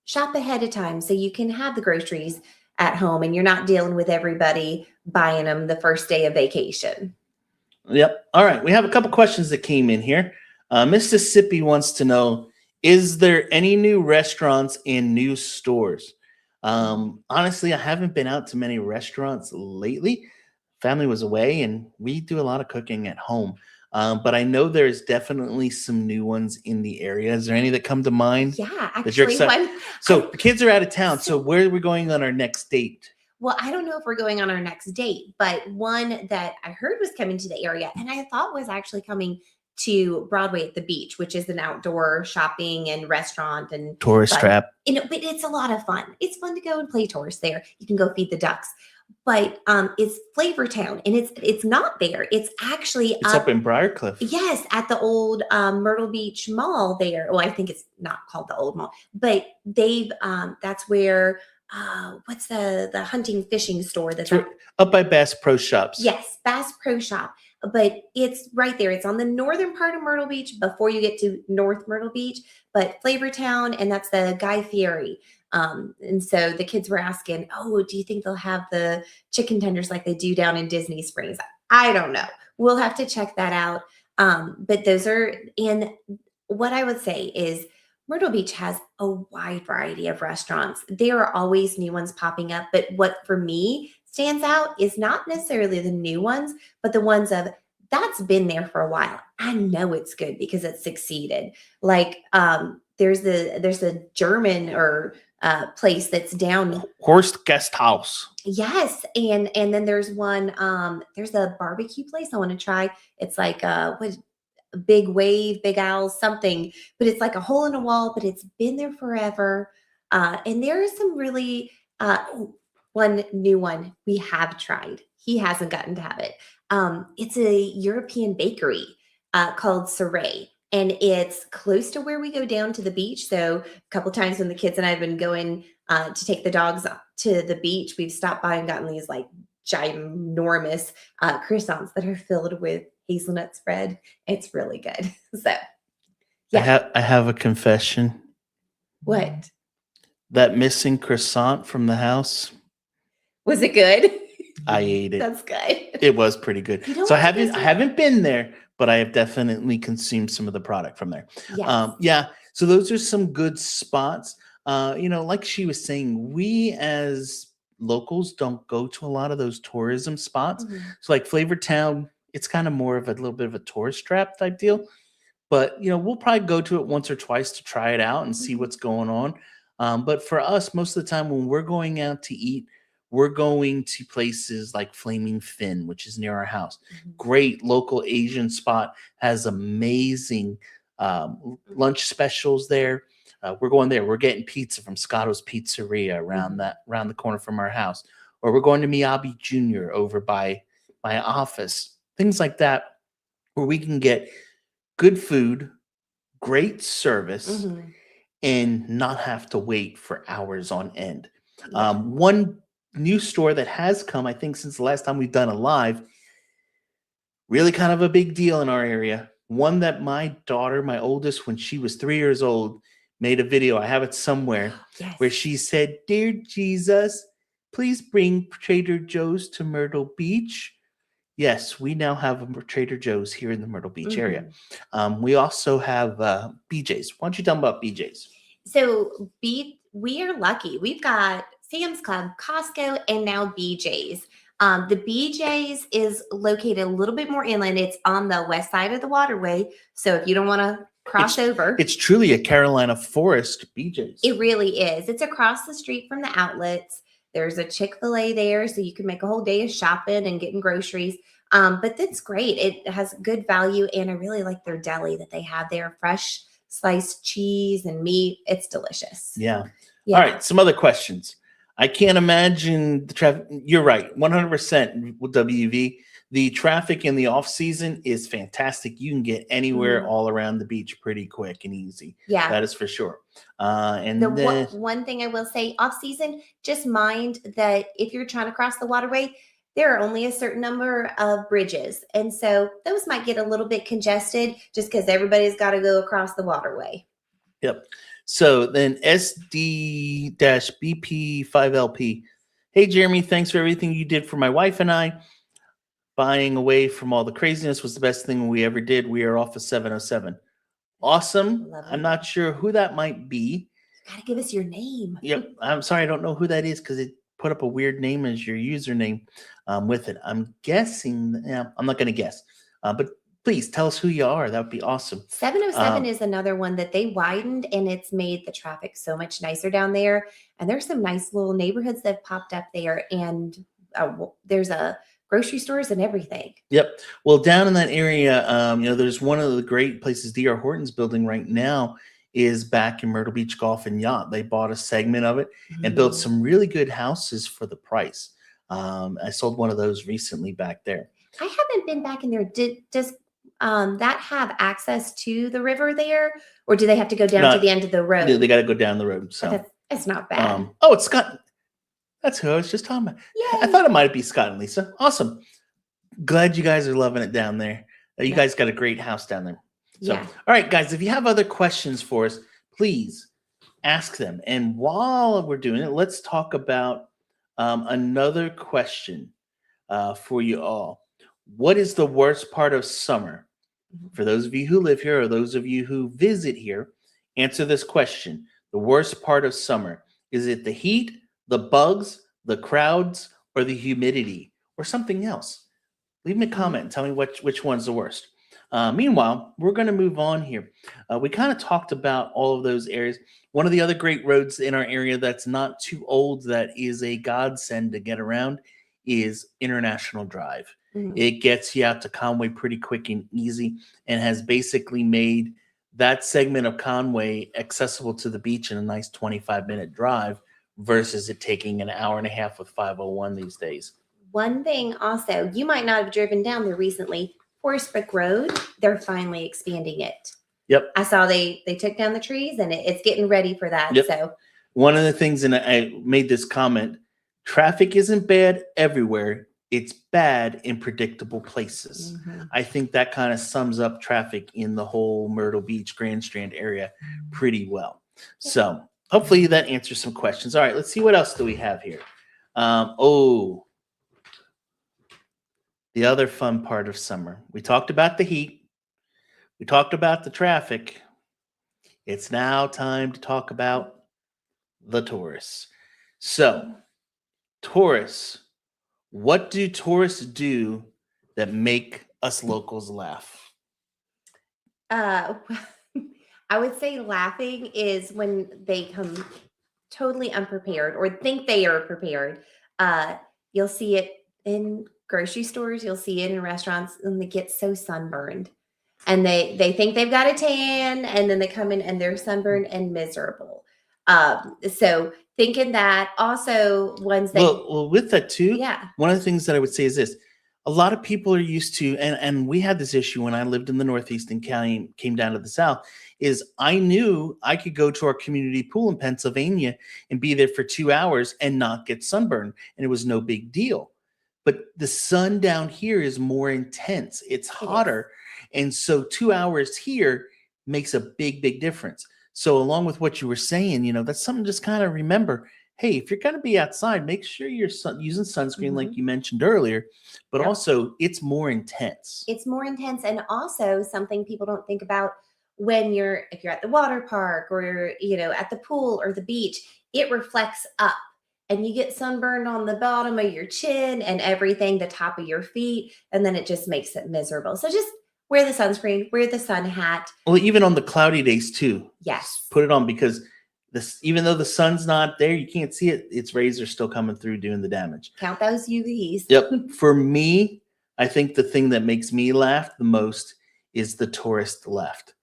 Shop ahead of time so you can have the groceries at home and you're not dealing with everybody buying them the first day of vacation. Yep. All right. We have a couple questions that came in here. Mississippi wants to know, is there any new restaurants and new stores? Honestly, I haven't been out to many restaurants lately. Family was away and we do a lot of cooking at home. But I know there's definitely some new ones in the area. Is there any that come to mind? Yeah, that you're actually, excited? So the kids are out of town. So where are we going on our next date? Well, I don't know if we're going on our next date, but one that I heard was coming to the area and I thought was actually coming to Broadway at the beach, which is an outdoor shopping and restaurant and Tourist trap. but it's a lot of fun. It's fun to go and play tours there. You can go feed the ducks. But it's Flavor Town, and it's not there. It's actually up in Briarcliff. Yes, at the old Myrtle Beach Mall there. Well, I think it's not called the old mall, but they've that's where what's the hunting fishing store that's up by Bass Pro Shops. Yes, Bass Pro Shop. But it's right there. It's on the northern part of Myrtle Beach before you get to North Myrtle Beach, but Flavor Town, and that's the Guy Fieri. And so the kids were asking, oh, do you think they'll have the chicken tenders like they do down in Disney Springs? I don't know. We'll have to check that out. But those are, and what I would say is Myrtle Beach has a wide variety of restaurants. There are always new ones popping up, but what for me stands out is not necessarily the new ones, but the ones of that's been there for a while. I know it's good because it's succeeded. Like there's a German or place that's down Horst Guest House. Yes, and then there's one. There's a barbecue place I want to try. It's like what Big Wave, Big Owl, something, but it's like a hole in a wall, but it's been there forever. And there is some really one new one we have tried. He hasn't gotten to have it. It's a European bakery called Saray, and it's close to where we go down to the beach. So a couple times when the kids and I have been going to take the dogs to the beach, we've stopped by and gotten these like ginormous croissants that are filled with hazelnut spread. It's really good. So, yeah. I have a confession. What? That missing croissant from the house. Was it good? I ate it. That's good. It was pretty good. So I haven't been there, but I have definitely consumed some of the product from there. Yes. Yeah. So those are some good spots. Like she was saying, we as locals don't go to a lot of those tourism spots. Mm-hmm. So like Flavor Town, it's kind of more of a little bit of a tourist trap type deal. But, we'll probably go to it once or twice to try it out and see what's going on. But for us, most of the time when we're going out to eat, we're going to places like Flaming Fin, which is near our house. Mm-hmm. Great local Asian spot, has amazing lunch specials there. We're going there. We're getting pizza from Scotto's Pizzeria around the corner from our house. Or we're going to Miyabi Jr. over by my office. Things like that, where we can get good food, great service, and not have to wait for hours on end. Yeah. One new store that has come, I think, since the last time we've done a live, really kind of a big deal in our area. One that my daughter, my oldest, when she was 3 years old, made a video. I have it somewhere. Yes. Where she said, "Dear Jesus, please bring Trader Joe's to Myrtle Beach." Yes, we now have a Trader Joe's here in the Myrtle Beach area. We also have BJ's. Why don't you tell them about BJ's? So we are lucky. We've got Sam's Club, Costco, and now BJ's. The BJ's is located a little bit more inland. It's on the west side of the waterway. So if you don't want to cross over. It's truly a Carolina forest, BJ's. It really is. It's across the street from the outlets. There's a Chick-fil-A there, so you can make a whole day of shopping and getting groceries. But that's great. It has good value, and I really like their deli that they have there. Fresh sliced cheese and meat. It's delicious. Yeah. Yeah. All right, some other questions. I can't imagine the traffic. You're right, 100% with WV. The traffic in the off season is fantastic. You can get anywhere all around the beach pretty quick and easy. Yeah. That is for sure. And The then, one thing I will say, off season, just mind that if you're trying to cross the waterway, there are only a certain number of bridges. And so those might get a little bit congested just because everybody's got to go across the waterway. Yep. So then SD-BP5LP. Hey, Jeremy, thanks for everything you did for my wife and I. Buying away from all the craziness was the best thing we ever did. We are off of 707. Awesome. Love I'm it. not sure who that might be. You got to give us your name. Yep. I'm sorry. I don't know who that is because it put up a weird name as your username with it. I'm guessing. Yeah, I'm not going to guess. But please tell us who you are. That would be awesome. 707 is another one that they widened, and it's made the traffic so much nicer down there. And there's some nice little neighborhoods that have popped up there, and there's a grocery stores and everything. Yep. Well, down in that area, there's one of the great places D.R. Horton's building right now is back in Myrtle Beach Golf and Yacht. They bought a segment of it and built some really good houses for the price. I sold one of those recently back there. I haven't been back in there. Does that have access to the river there, or do they have to go down to the end of the road? They got to go down the road. So it's not bad. It's Scott. That's who I was just talking about. Yay. I thought it might be Scott and Lisa. Awesome. Glad you guys are loving it down there. You guys got a great house down there. So, all right, guys, if you have other questions for us, please ask them. And while we're doing it, let's talk about another question for you all. What is the worst part of summer? For those of you who live here or those of you who visit here, answer this question. The worst part of summer. Is it the heat, the bugs, the crowds, or the humidity, or something else? Leave me a comment and tell me which one's the worst. Meanwhile, we're going to move on here. We kind of talked about all of those areas. One of the other great roads in our area that's not too old, that is a godsend to get around, is International Drive. It gets you out to Conway pretty quick and easy, and has basically made that segment of Conway accessible to the beach in a nice 25-minute drive versus it taking an hour and a half with 501 these days. One thing also, you might not have driven down there recently, Forest Brook Road, they're finally expanding it. Yep. I saw they took down the trees, and it's getting ready for that. Yep. So one of the things, and I made this comment, traffic isn't bad everywhere. It's bad in predictable places. I think that kind of sums up traffic in the whole Myrtle Beach, Grand Strand area pretty well. So hopefully that answers some questions. All right, let's see what else do we have here. The other fun part of summer. We talked about the heat. We talked about the traffic. It's now time to talk about the tourists. So, tourists, what do tourists do that make us locals laugh? I would say laughing is when they come totally unprepared or think they are prepared. You'll see it in grocery stores, you'll see it in restaurants, and they get so sunburned. And they think they've got a tan, and then they come in and they're sunburned and miserable. So thinking that, also ones that well with that too, yeah. One of the things that I would say is this: a lot of people are used to, and we had this issue when I lived in the Northeast and came down to the South, is I knew I could go to our community pool in Pennsylvania and be there for 2 hours and not get sunburned, and it was no big deal. But the sun down here is more intense. It's hotter. And so 2 hours here makes a big, big difference. So along with what you were saying, that's something just kind of remember. Hey, if you're going to be outside, make sure you're using sunscreen like you mentioned earlier, but also it's more intense. It's more intense. And also something people don't think about if you're at the water park or, at the pool or the beach, it reflects up. And you get sunburned on the bottom of your chin and everything, the top of your feet, and then it just makes it miserable. So just Wear the sunscreen, wear the sun hat. Well, even on the cloudy days too. Yes. Put it on because this, even though the sun's not there, you can't see it. Its rays are still coming through doing the damage. Count those UVs. Yep. For me, I think the thing that makes me laugh the most is the tourist left.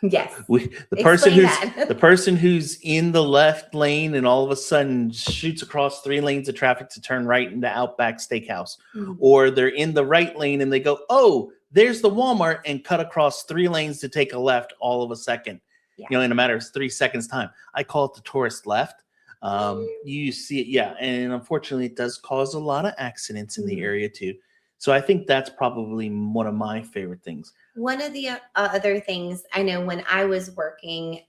Yes. The person who's in the left lane and all of a sudden shoots across 3 lanes of traffic to turn right into Outback Steakhouse, or they're in the right lane and they go, oh, there's the Walmart, and cut across 3 lanes to take a left all of a second. Yeah. In a matter of 3 seconds time. I call it the tourist left. You see it, yeah, and unfortunately it does cause a lot of accidents in the area too. So I think that's probably one of my favorite things. One of the other things I know when I was working,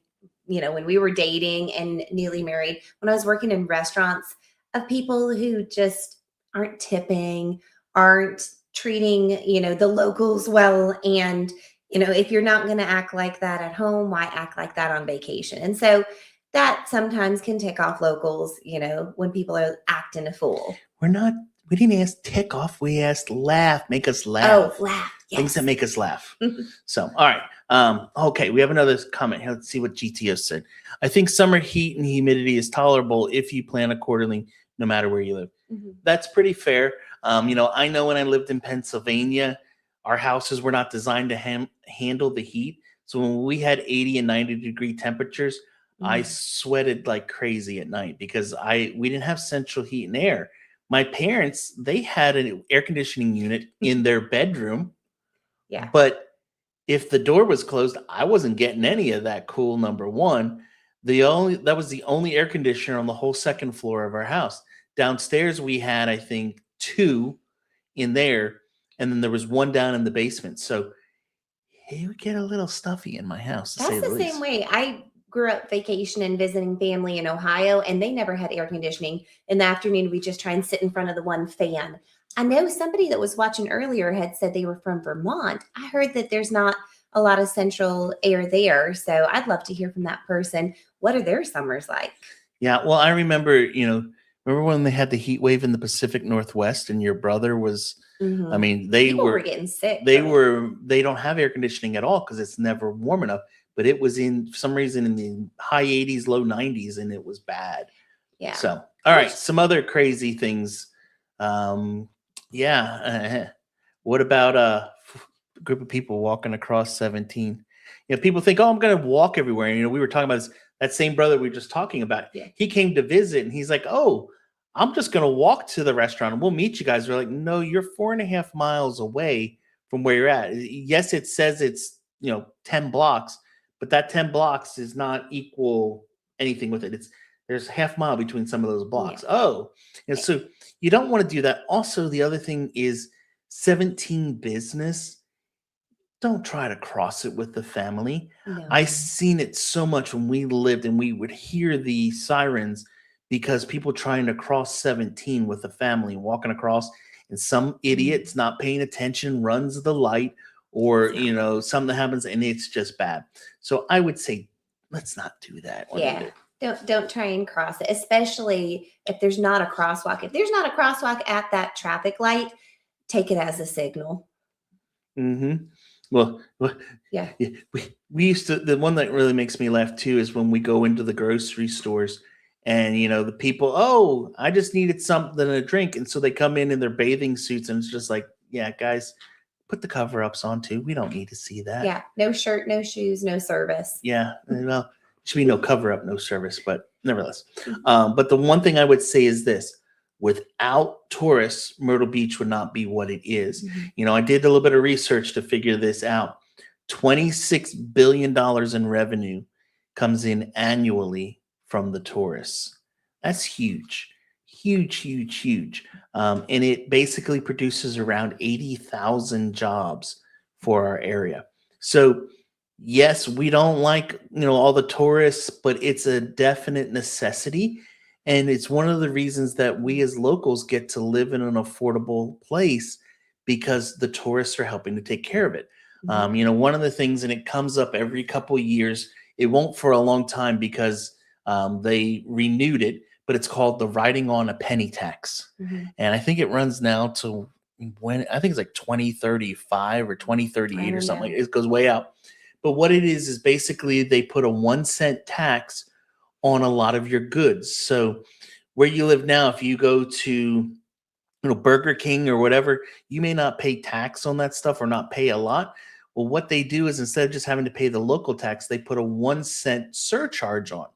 when we were dating and newly married, when I was working in restaurants, of people who just aren't tipping, aren't treating, the locals well. And, if you're not going to act like that at home, why act like that on vacation? And so that sometimes can tick off locals, when people are acting a fool. We didn't ask tick off. We asked laugh. Make us laugh. Oh, laugh. Yes. Things that make us laugh. So, all right. Okay, we have another comment here. Let's see what GTO said. I think summer heat and humidity is tolerable if you plan accordingly, no matter where you live. That's pretty fair. I know when I lived in Pennsylvania, our houses were not designed to handle the heat. So when we had 80 and 90-degree temperatures, I sweated like crazy at night because we didn't have central heat and air. My parents, they had an air conditioning unit in their bedroom. Yeah. But if the door was closed, I wasn't getting any of that cool, number one. That was the only air conditioner on the whole second floor of our house. Downstairs, we had, I think, 2 in there, and then there was 1 down in the basement. So it would get a little stuffy in my house, to say the least. That's the same way. I grew up vacationing and visiting family in Ohio, and they never had air conditioning. In the afternoon, we just try and sit in front of the one fan. I know somebody that was watching earlier had said they were from Vermont. I heard that there's not a lot of central air there. So I'd love to hear from that person. What are their summers like? Yeah, well, I remember when they had the heat wave in the Pacific Northwest and your brother was, I mean, People were getting sick. They don't have air conditioning at all because it's never warm enough. But it was for some reason in the high 80s, low 90s, and it was bad. Yeah. So, all right, some other crazy things. What about a group of people walking across 17? People think, oh, I'm going to walk everywhere. And, we were talking about that same brother we were just talking about. Yeah. He came to visit, and he's like, oh, I'm just going to walk to the restaurant, and we'll meet you guys. We're like, no, you're 4.5 miles away from where you're at. Yes, it says it's 10 blocks. But that 10 blocks is not equal anything with it. There's half mile between some of those blocks. Yeah. Oh, so you don't want to do that. Also, the other thing is 17 business. Don't try to cross it with the family. No. I seen it so much when we lived and we would hear the sirens because people trying to cross 17 with the family walking across, and some idiot's not paying attention, runs the light, or something happens and it's just bad. So I would say let's not do that. Yeah. Don't try and cross it, especially if there's not a crosswalk. If there's not a crosswalk at that traffic light, take it as a signal. Well, yeah. We used to, the one that really makes me laugh too is when we go into the grocery stores and the people, oh, I just needed something to drink, and so they come in their bathing suits, and it's just like, yeah, guys, put the cover-ups on too. We don't need to see that. Yeah, no shirt, no shoes, no service. Yeah, well, should be no cover-up, no service, but nevertheless. But the one thing I would say is this: without tourists, Myrtle Beach would not be what it is. I did a little bit of research to figure this out. $26 billion in revenue comes in annually from the tourists. That's huge. Huge. And it basically produces around 80,000 jobs for our area. So yes, we don't like, all the tourists, but it's a definite necessity. And it's one of the reasons that we as locals get to live in an affordable place because the tourists are helping to take care of it. One of the things, and it comes up every couple of years, it won't for a long time because they renewed it, but it's called the riding on a penny tax. And I think it runs now to when I think it's like 2035 or 2038 or don't something. know. It goes way out. But what it is basically they put a 1 cent tax on a lot of your goods. So where you live now, if you go to Burger King or whatever, you may not pay tax on that stuff or not pay a lot. Well, what they do is instead of just having to pay the local tax, they put a 1 cent surcharge on.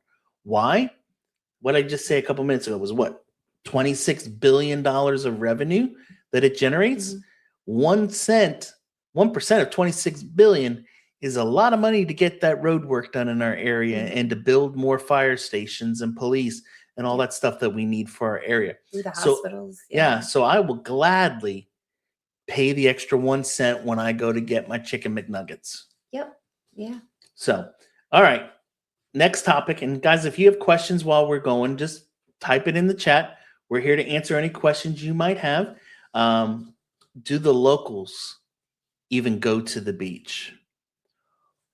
Why? What I just say a couple minutes ago was what? $26 billion of revenue that it generates. Mhm. 1 cent, 1% of 26 billion is a lot of money to get that road work done in our area Mhm. and to build more fire stations and police and all Yeah. that stuff that we need for our area. Ooh, the So hospitals. yeah, so I will gladly pay the extra 1 cent when I go to get my chicken McNuggets. Yep. Yeah. So, all right, next topic. And guys, if you have questions while we're going, just type it in the chat. We're here to answer any questions you might have. Do the locals even go to the beach?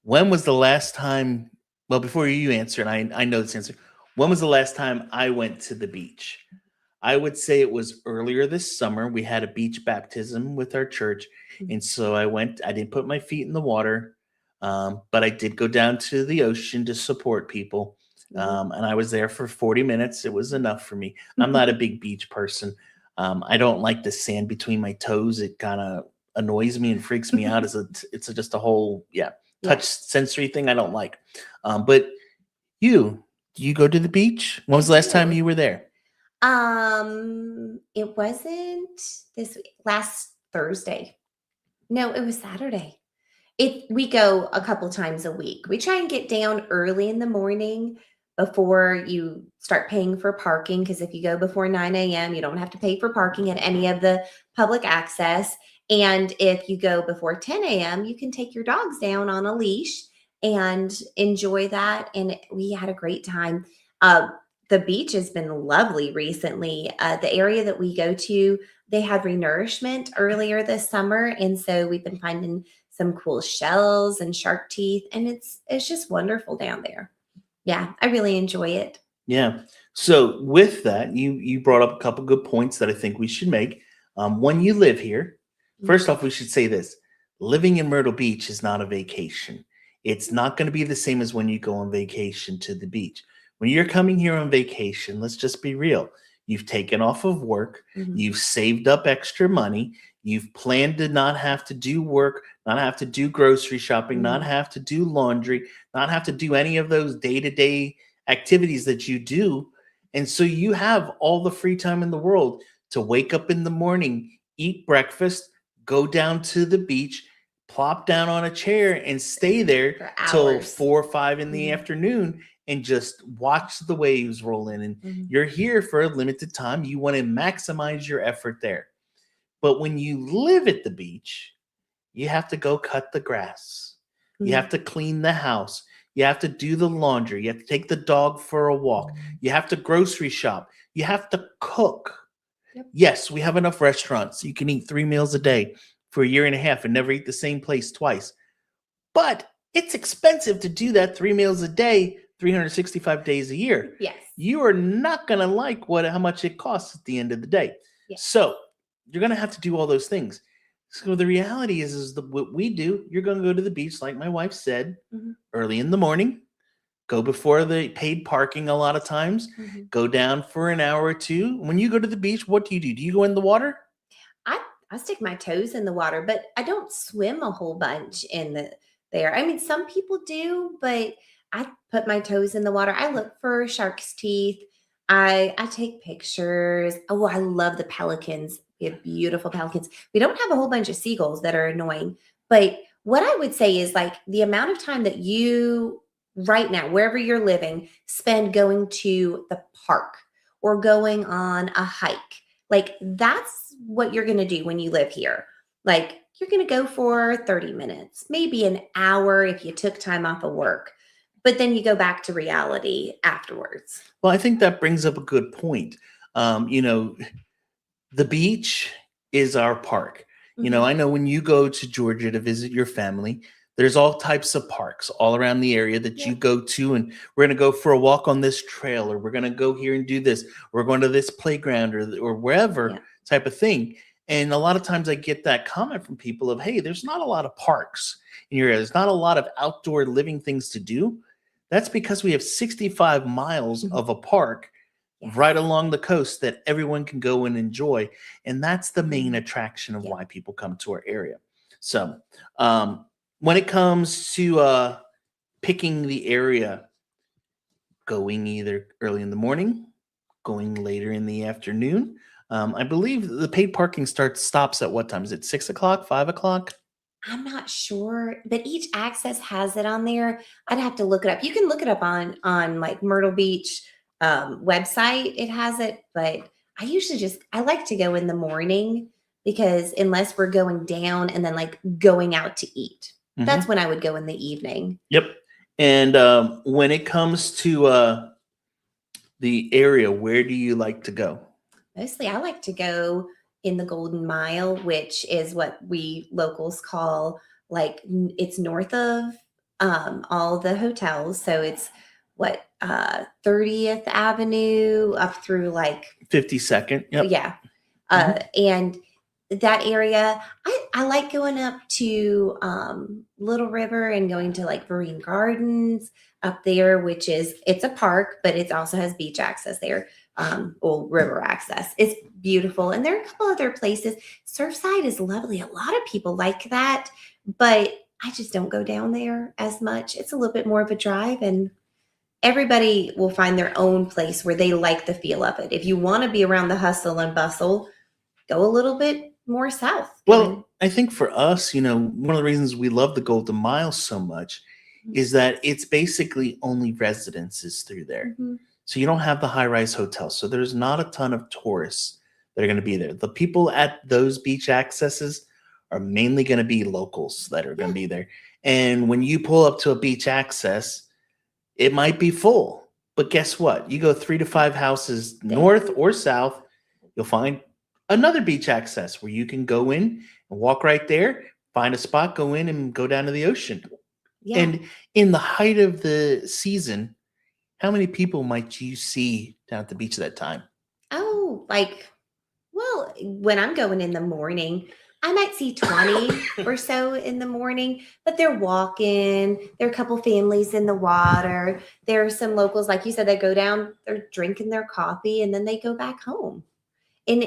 When was the last time? Well, before you answer, and I know this answer. When was the last time I went to the beach? I would say it was earlier this summer. We had a beach baptism with our church. And so I went, I didn't put my feet in the water, but I did go down to the ocean to support people. Mhm. And I was there for 40 minutes. It was enough for me. I'm not a big beach person. I don't like the sand between my toes. It kind of annoys me and freaks me out. Just a whole, Yeah, touch sensory thing I don't like. But you, do you go to the beach? When I was the last time do. you were there? It wasn't this week, last Thursday. No, it was Saturday. We go a couple times a week. We try and get down early in the morning before you start paying for parking. Because if you go before 9 a.m., you don't have to pay for parking at any of the public access. And if you go before 10 a.m., you can take your dogs down on a leash and enjoy that. And we had a great time. Uh, the beach has been lovely recently. The area that we go to, they had renourishment earlier this summer. And so we've been finding some cool shells and shark teeth, and it's just wonderful down there. Yeah, I really enjoy it. Yeah. So with that, you brought up a couple good points that I think we should make. When you live here, first off, we should say this: living in Myrtle Beach is not a vacation. It's not going to be the same as when you go on vacation to the beach. When you're coming here on vacation, let's just be real. You've taken off of work. Mhm. You've saved up extra money. You've planned to not have to do work, not have to do grocery shopping, not Mhm. have to do laundry, not have to do any of those day-to-day activities that you do. And so you have all the free time in the world to wake up in the morning, eat breakfast, go down to the beach, plop down on a chair and stay there For till hours. 4 or 5 in the Mhm. afternoon and just watch the waves roll in. And Mhm. you're here for a limited time. You want to maximize your effort there. But when you live at the beach, you have to go cut the grass. You Mhm. have to clean the house. You have to do the laundry. You have to take the dog for a walk. You have to grocery shop. You have to cook. Yep. Yes, we have enough restaurants. You can eat 3 meals a day for a year and a half and never eat the same place twice. But it's expensive to do that 3 meals a day, 365 days a year. Yes. You are not going to like how much it costs at the end of the day. Yes. So you're going to have to do all those things. So the reality is what we do, you're going to go to the beach, like my wife said, Mhm. early in the morning, go before the paid parking a lot of times, Mhm. go down for an hour or two. When you go to the beach, what do you do? Do you go in the water? I I stick my toes in the water, but I don't swim a whole bunch in there. I mean, some people do, but I put my toes in the water. I look for shark's teeth. I take pictures. Oh, I love the pelicans. We have beautiful pelicans. We don't have a whole bunch of seagulls that are annoying, but what I would say is like the amount of time that you right now, wherever you're living, spend going to the park or going on a hike, like that's what you're going to do when you live here. Like you're going to go for 30 minutes, maybe an hour if you took time off of work, but then you go back to reality afterwards. Well, I think that brings up a good point. Um, you know, the beach is our park. Mhm. I know when you go to Georgia to visit your family, there's all types of parks all around the area that you Yep. go to, and we're going to go for a walk on this trail, or we're going to go here and do this. We're going to this playground or Yeah. wherever type of thing. And a lot of times I get that comment from people of, hey, there's not a lot of parks in your area. There's not a lot of outdoor living things to do. That's because we have 65 miles of a park right along the coast that everyone can go and enjoy. And that's the main attraction of why people come to our area. So when it comes to picking the area, going either early in the morning, going later in the afternoon. I believe the paid parking stops at what time? Is it 6 o'clock, 5 o'clock? I'm not sure, but each access has it on there. I'd have to look it up. You can look it up on like Myrtle Beach website. It has it, but I like to go in the morning because unless we're going down and then like going out to eat, that's when I would go in the evening. Yep. And when it comes to the area, where do you like to go? Mostly I like to go in the Golden Mile, which is what we locals call like it's north of all the hotels. So it's what 30th Avenue up through like 52nd. Yep. Yeah. And that area, I like going up to Little River and going to like Marine Gardens up there, which it's a park, but it also has beach access there. Or river access. It's beautiful. And there are a couple other places. Surfside is lovely. A lot of people like that, but I just don't go down there as much. It's a little bit more of a drive, and everybody will find their own place where they like the feel of it. If you want to be around the hustle and bustle, go a little bit more south. Well, I think for us, one of the reasons we love the Golden Mile so much is that it's basically only residences through there. So you don't have the high-rise hotels. So there's not a ton of tourists that are going to be there. The people at those beach accesses are mainly going to be locals that are going to be there. And when you pull up to a beach access, it might be full. But guess what? You go 3 to 5 houses north or south, you'll find another beach access where you can go in and walk right there, find a spot, go in and go down to the ocean. Yeah. And in the height of the season, how many people might you see down at the beach at that time? Oh, well, when I'm going in the morning, I might see 20 or so in the morning, but they're walking. There are a couple families in the water. There are some locals, like you said, that go down, they're drinking their coffee, and then they go back home. And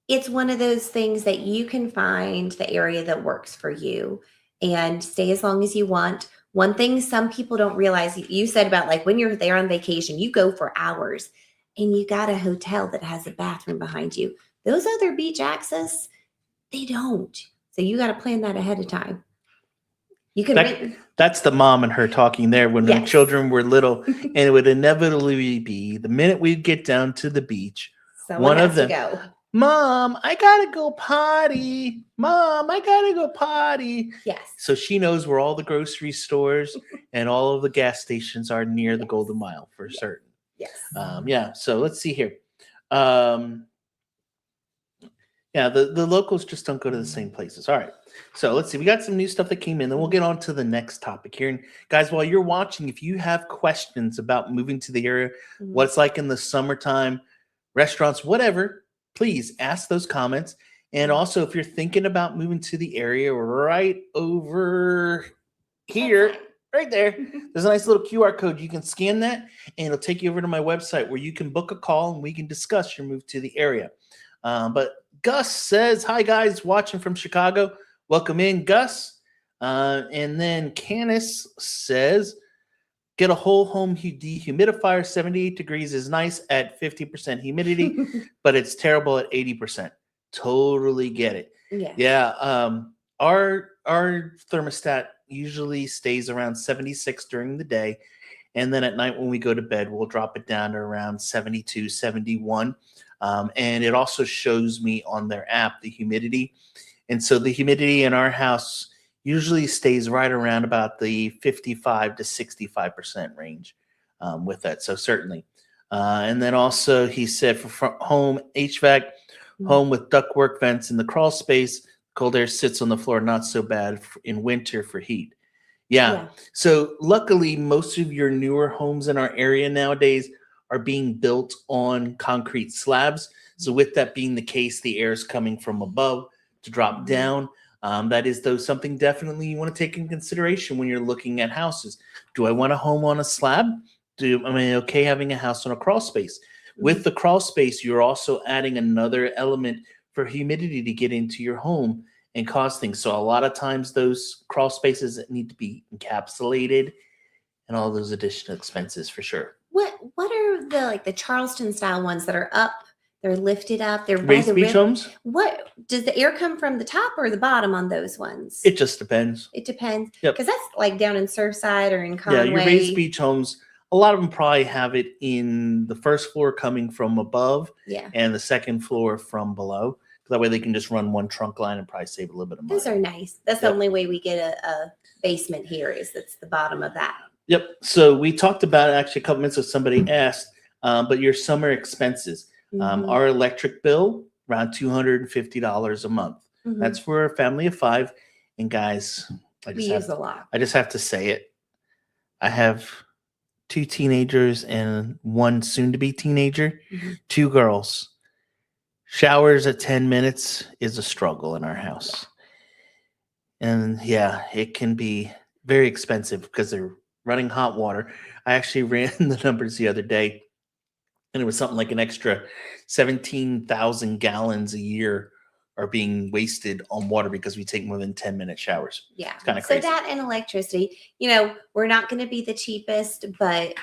it's one of those things that you can find the area that works for you and stay as long as you want. One thing some people don't realize, you said about like when you're there on vacation, you go for hours and you got a hotel that has a bathroom behind you. Those other beach access, they don't. So you got to plan that ahead of time. You can that's the mom and her talking there when the children were little, and it would inevitably be the minute we'd get down to the beach, one of them go. Mom, I gotta go potty. Mom, I gotta go potty. Yes. So she knows where all the grocery stores and all of the gas stations are near the Golden Mile for certain. Yes. So let's see here. The locals just don't go to the same places. All right. So let's see. We got some new stuff that came in. Then we'll get on to the next topic here. And guys, while you're watching, if you have questions about moving to the area, what it's like in the summertime, restaurants, whatever, please ask those comments. And also, if you're thinking about moving to the area right over here, right there, there's a nice little QR code. You can scan that, and it'll take you over to my website where you can book a call and we can discuss your move to the area. But Gus says, hi, guys, watching from Chicago. Welcome in, Gus. And then Canis says, get a whole home dehumidifier. 78 degrees is nice at 50% humidity, but it's terrible at 80%. Totally get it. Yeah. Our thermostat usually stays around 76 during the day. And then at night when we go to bed, we'll drop it down to around 72, 71. And it also shows me on their app the humidity. And so the humidity in our house usually stays right around about the 55 to 65% range with that. So certainly. And then also he said for home HVAC, home with ductwork vents in the crawl space, cold air sits on the floor, not so bad in winter for heat. Yeah. So luckily, most of your newer homes in our area nowadays are being built on concrete slabs. So with that being the case, the air is coming from above to drop down. That is, though, something definitely you want to take in consideration when you're looking at houses. Do I want a home on a slab? Am I okay having a house on a crawl space? With the crawl space, you're also adding another element for humidity to get into your home and cause things. So a lot of times those crawl spaces need to be encapsulated and all those additional expenses for sure. What are the like the Charleston style ones that are up? They're lifted up. They're by Raised the beach river. homes? What does the air come from the top or the bottom on those ones? It just depends. It depends. Yep. Because that's like down in Surfside or in Yeah, Conway. your raised beach homes, a lot of them probably have it in the first floor coming from above Yeah. and the second floor from below. That way they can just run one trunk line and probably save a little bit of money. Those are nice. That's the Yep. only way we get a basement here is that's the bottom of that. Yep. So we talked about it actually a couple minutes ago. Somebody asked, but your summer expenses. Our electric bill, around $250 a month. That's for a family of 5. And guys, We use a lot. I just have to say it. I have 2 teenagers and 1 soon-to-be teenager, 2 girls. Showers at 10 minutes is a struggle in our house. And yeah, it can be very expensive because they're running hot water. I actually ran the numbers the other day, and it was something like an extra 17,000 gallons a year are being wasted on water because we take more than 10-minute showers. Yeah. It's kinda So crazy. that and electricity, we're not going to be the cheapest, but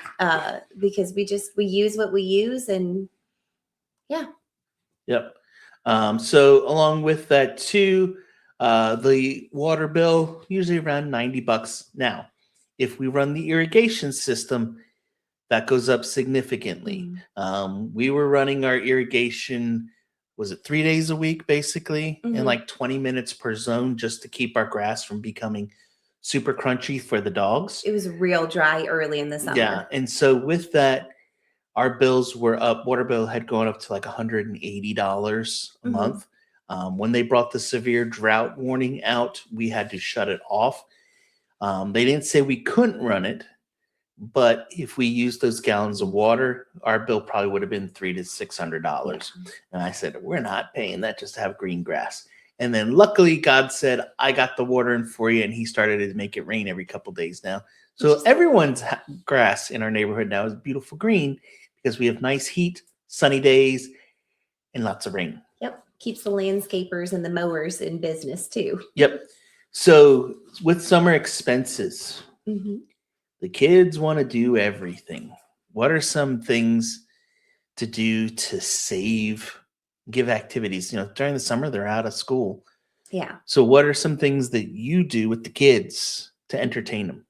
because we use what we use and Yep. So along with that too, the water bill usually around $90 now. If we run the irrigation system, that goes up significantly. We were running our irrigation, was it 3 days a week, basically, and like 20 minutes per zone just to keep our grass from becoming super crunchy for the dogs. it was real dry early in the summer. Yeah. And so with that, our bills were up. Water bill had gone up to like $180 a month. When they brought the severe drought warning out, we had to shut it off. They didn't say we couldn't run it, but if we used those gallons of water, our bill probably would have been $300 to $600. And I said, we're not paying that just to have green grass. And then luckily God said, I got the water in for you. And he started to make it rain every couple of days now. So everyone's grass in our neighborhood now is beautiful green because we have nice heat, sunny days, and lots of rain. Yep. Keeps the landscapers and the mowers in business too. Yep. So with summer expenses, the kids want to do everything. What are some things to do to save, give activities? During the summer, they're out of school. Yeah. So what are some things that you do with the kids to entertain them?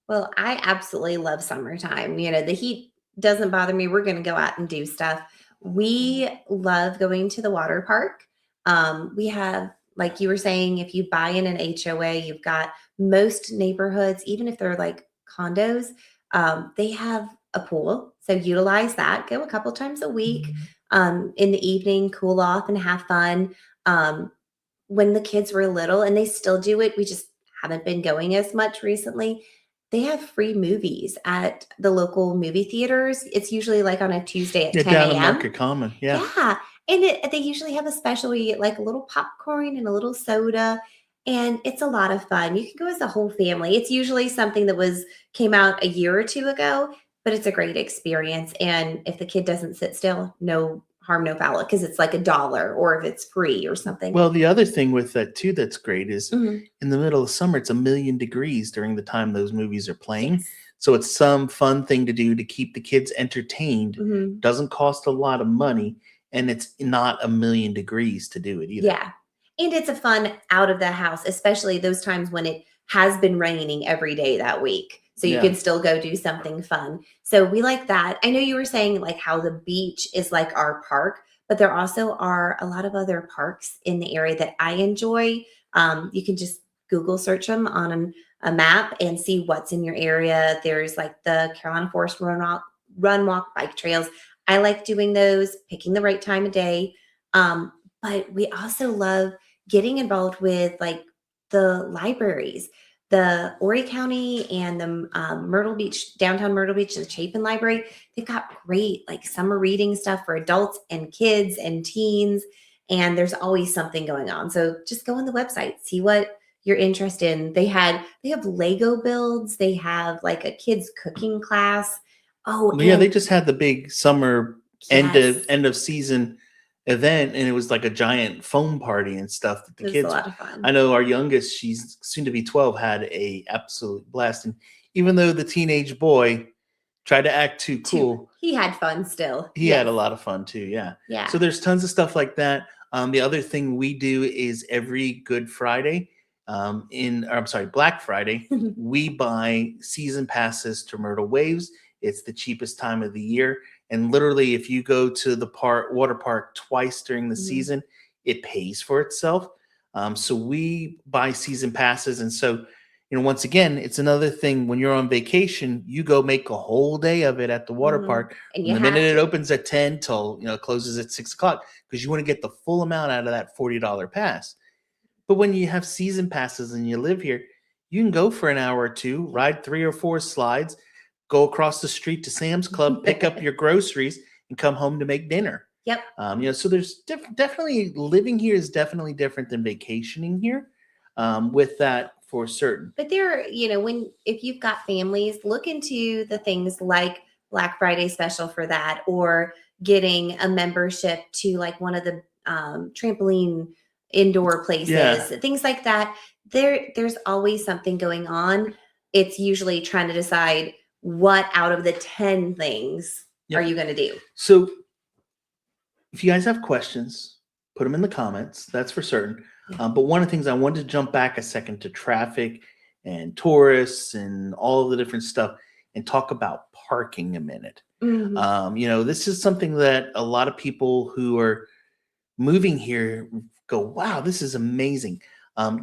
Well, I absolutely love summertime. The heat doesn't bother me. We're going to go out and do stuff. We love going to the water park. We have, like you were saying, if you buy in an HOA, you've got most neighborhoods, even if they're like condos, they have a pool. So utilize that. Go a couple times a week in the evening, cool off and have fun. When the kids were little, and they still do it, we just haven't been going as much recently. They have free movies at the local movie theaters. It's usually like on a Tuesday at 10 a.m. Down in Market Common. Yeah. Yeah. And they usually have a special where you get like a little popcorn and a little soda. And it's a lot of fun. You can go as a whole family. It's usually something that came out a year or 2 ago, but it's a great experience. And if the kid doesn't sit still, no harm, no foul, because it's like $1 or if it's free or something. Well, the other thing with that too that's great is in the middle of summer, it's 1,000,000 degrees during the time those movies are playing. Yes. So it's some fun thing to do to keep the kids entertained. Doesn't cost a lot of money, and it's not 1,000,000 degrees to do it either. Yeah. And it's a fun out of the house, especially those times when it has been raining every day that week. So you can still go do something fun. So we like that. I know you were saying like how the beach is like our park, but there also are a lot of other parks in the area that I enjoy. You can just Google search them on a map and see what's in your area. There's like the Carolina Forest Run Walk bike trails. I like doing those, picking the right time of day. But we also love getting involved with like the libraries. the Horry County and the Myrtle Beach, downtown Myrtle Beach, the Chapin Library, they've got great like summer reading stuff for adults and kids and teens. And there's always something going on. So just go on the website, see what you're interested in. They have Lego builds. They have like a kids cooking class. Oh, Well, yeah, and they just had the big summer yes, end of season event, and it was like a giant foam party and stuff that the it was a kids. lot of fun. I know our youngest, she's soon to be 12, had a absolute blast, and even though the teenage boy tried to act too cool, He had fun still. he had a lot of fun too. Yeah. Yeah. So there's tons of stuff like that. The other thing we do is every Good Friday, Black Friday, we buy season passes to Myrtle Waves. It's the cheapest time of the year. And literally, if you go to the water park twice during the season, it pays for itself. So we buy season passes. And so, once again, it's another thing when you're on vacation, you go make a whole day of it at the water park. And From the minute it opens at 10 till, it closes at 6 o'clock, because you want to get the full amount out of that $40 pass. But when you have season passes and you live here, you can go for an hour or two, ride 3 or 4 slides, go across the street to Sam's Club, pick up your groceries, and come home to make dinner. Yep. So there's definitely living here is definitely different than vacationing here. With that for certain. But there, if you've got families, look into the things like Black Friday special for that, or getting a membership to like one of the trampoline indoor places, things like that. There's always something going on. It's usually trying to decide what out of the 10 things are you going to do. So if you guys have questions, put them in the comments. That's for certain. But one of the things I wanted to jump back a second to traffic and tourists and all of the different stuff and talk about parking a minute. This is something that a lot of people who are moving here go, wow, this is amazing.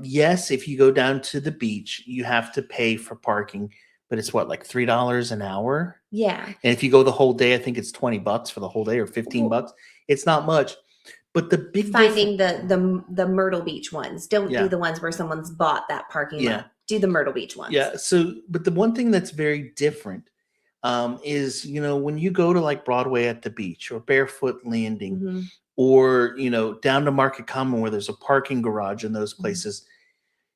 Yes, if you go down to the beach, you have to pay for parking, but it's what, like $3 an hour? Yeah. And if you go the whole day, I think it's $20 for the whole day, or $15. It's not much. But the big finding the Myrtle Beach ones. Don't do the ones where someone's bought that parking lot. Do the Myrtle Beach ones. Yeah. So, but the one thing that's very different is, when you go to like Broadway at the beach or Barefoot Landing, or, down to Market Common where there's a parking garage in those places.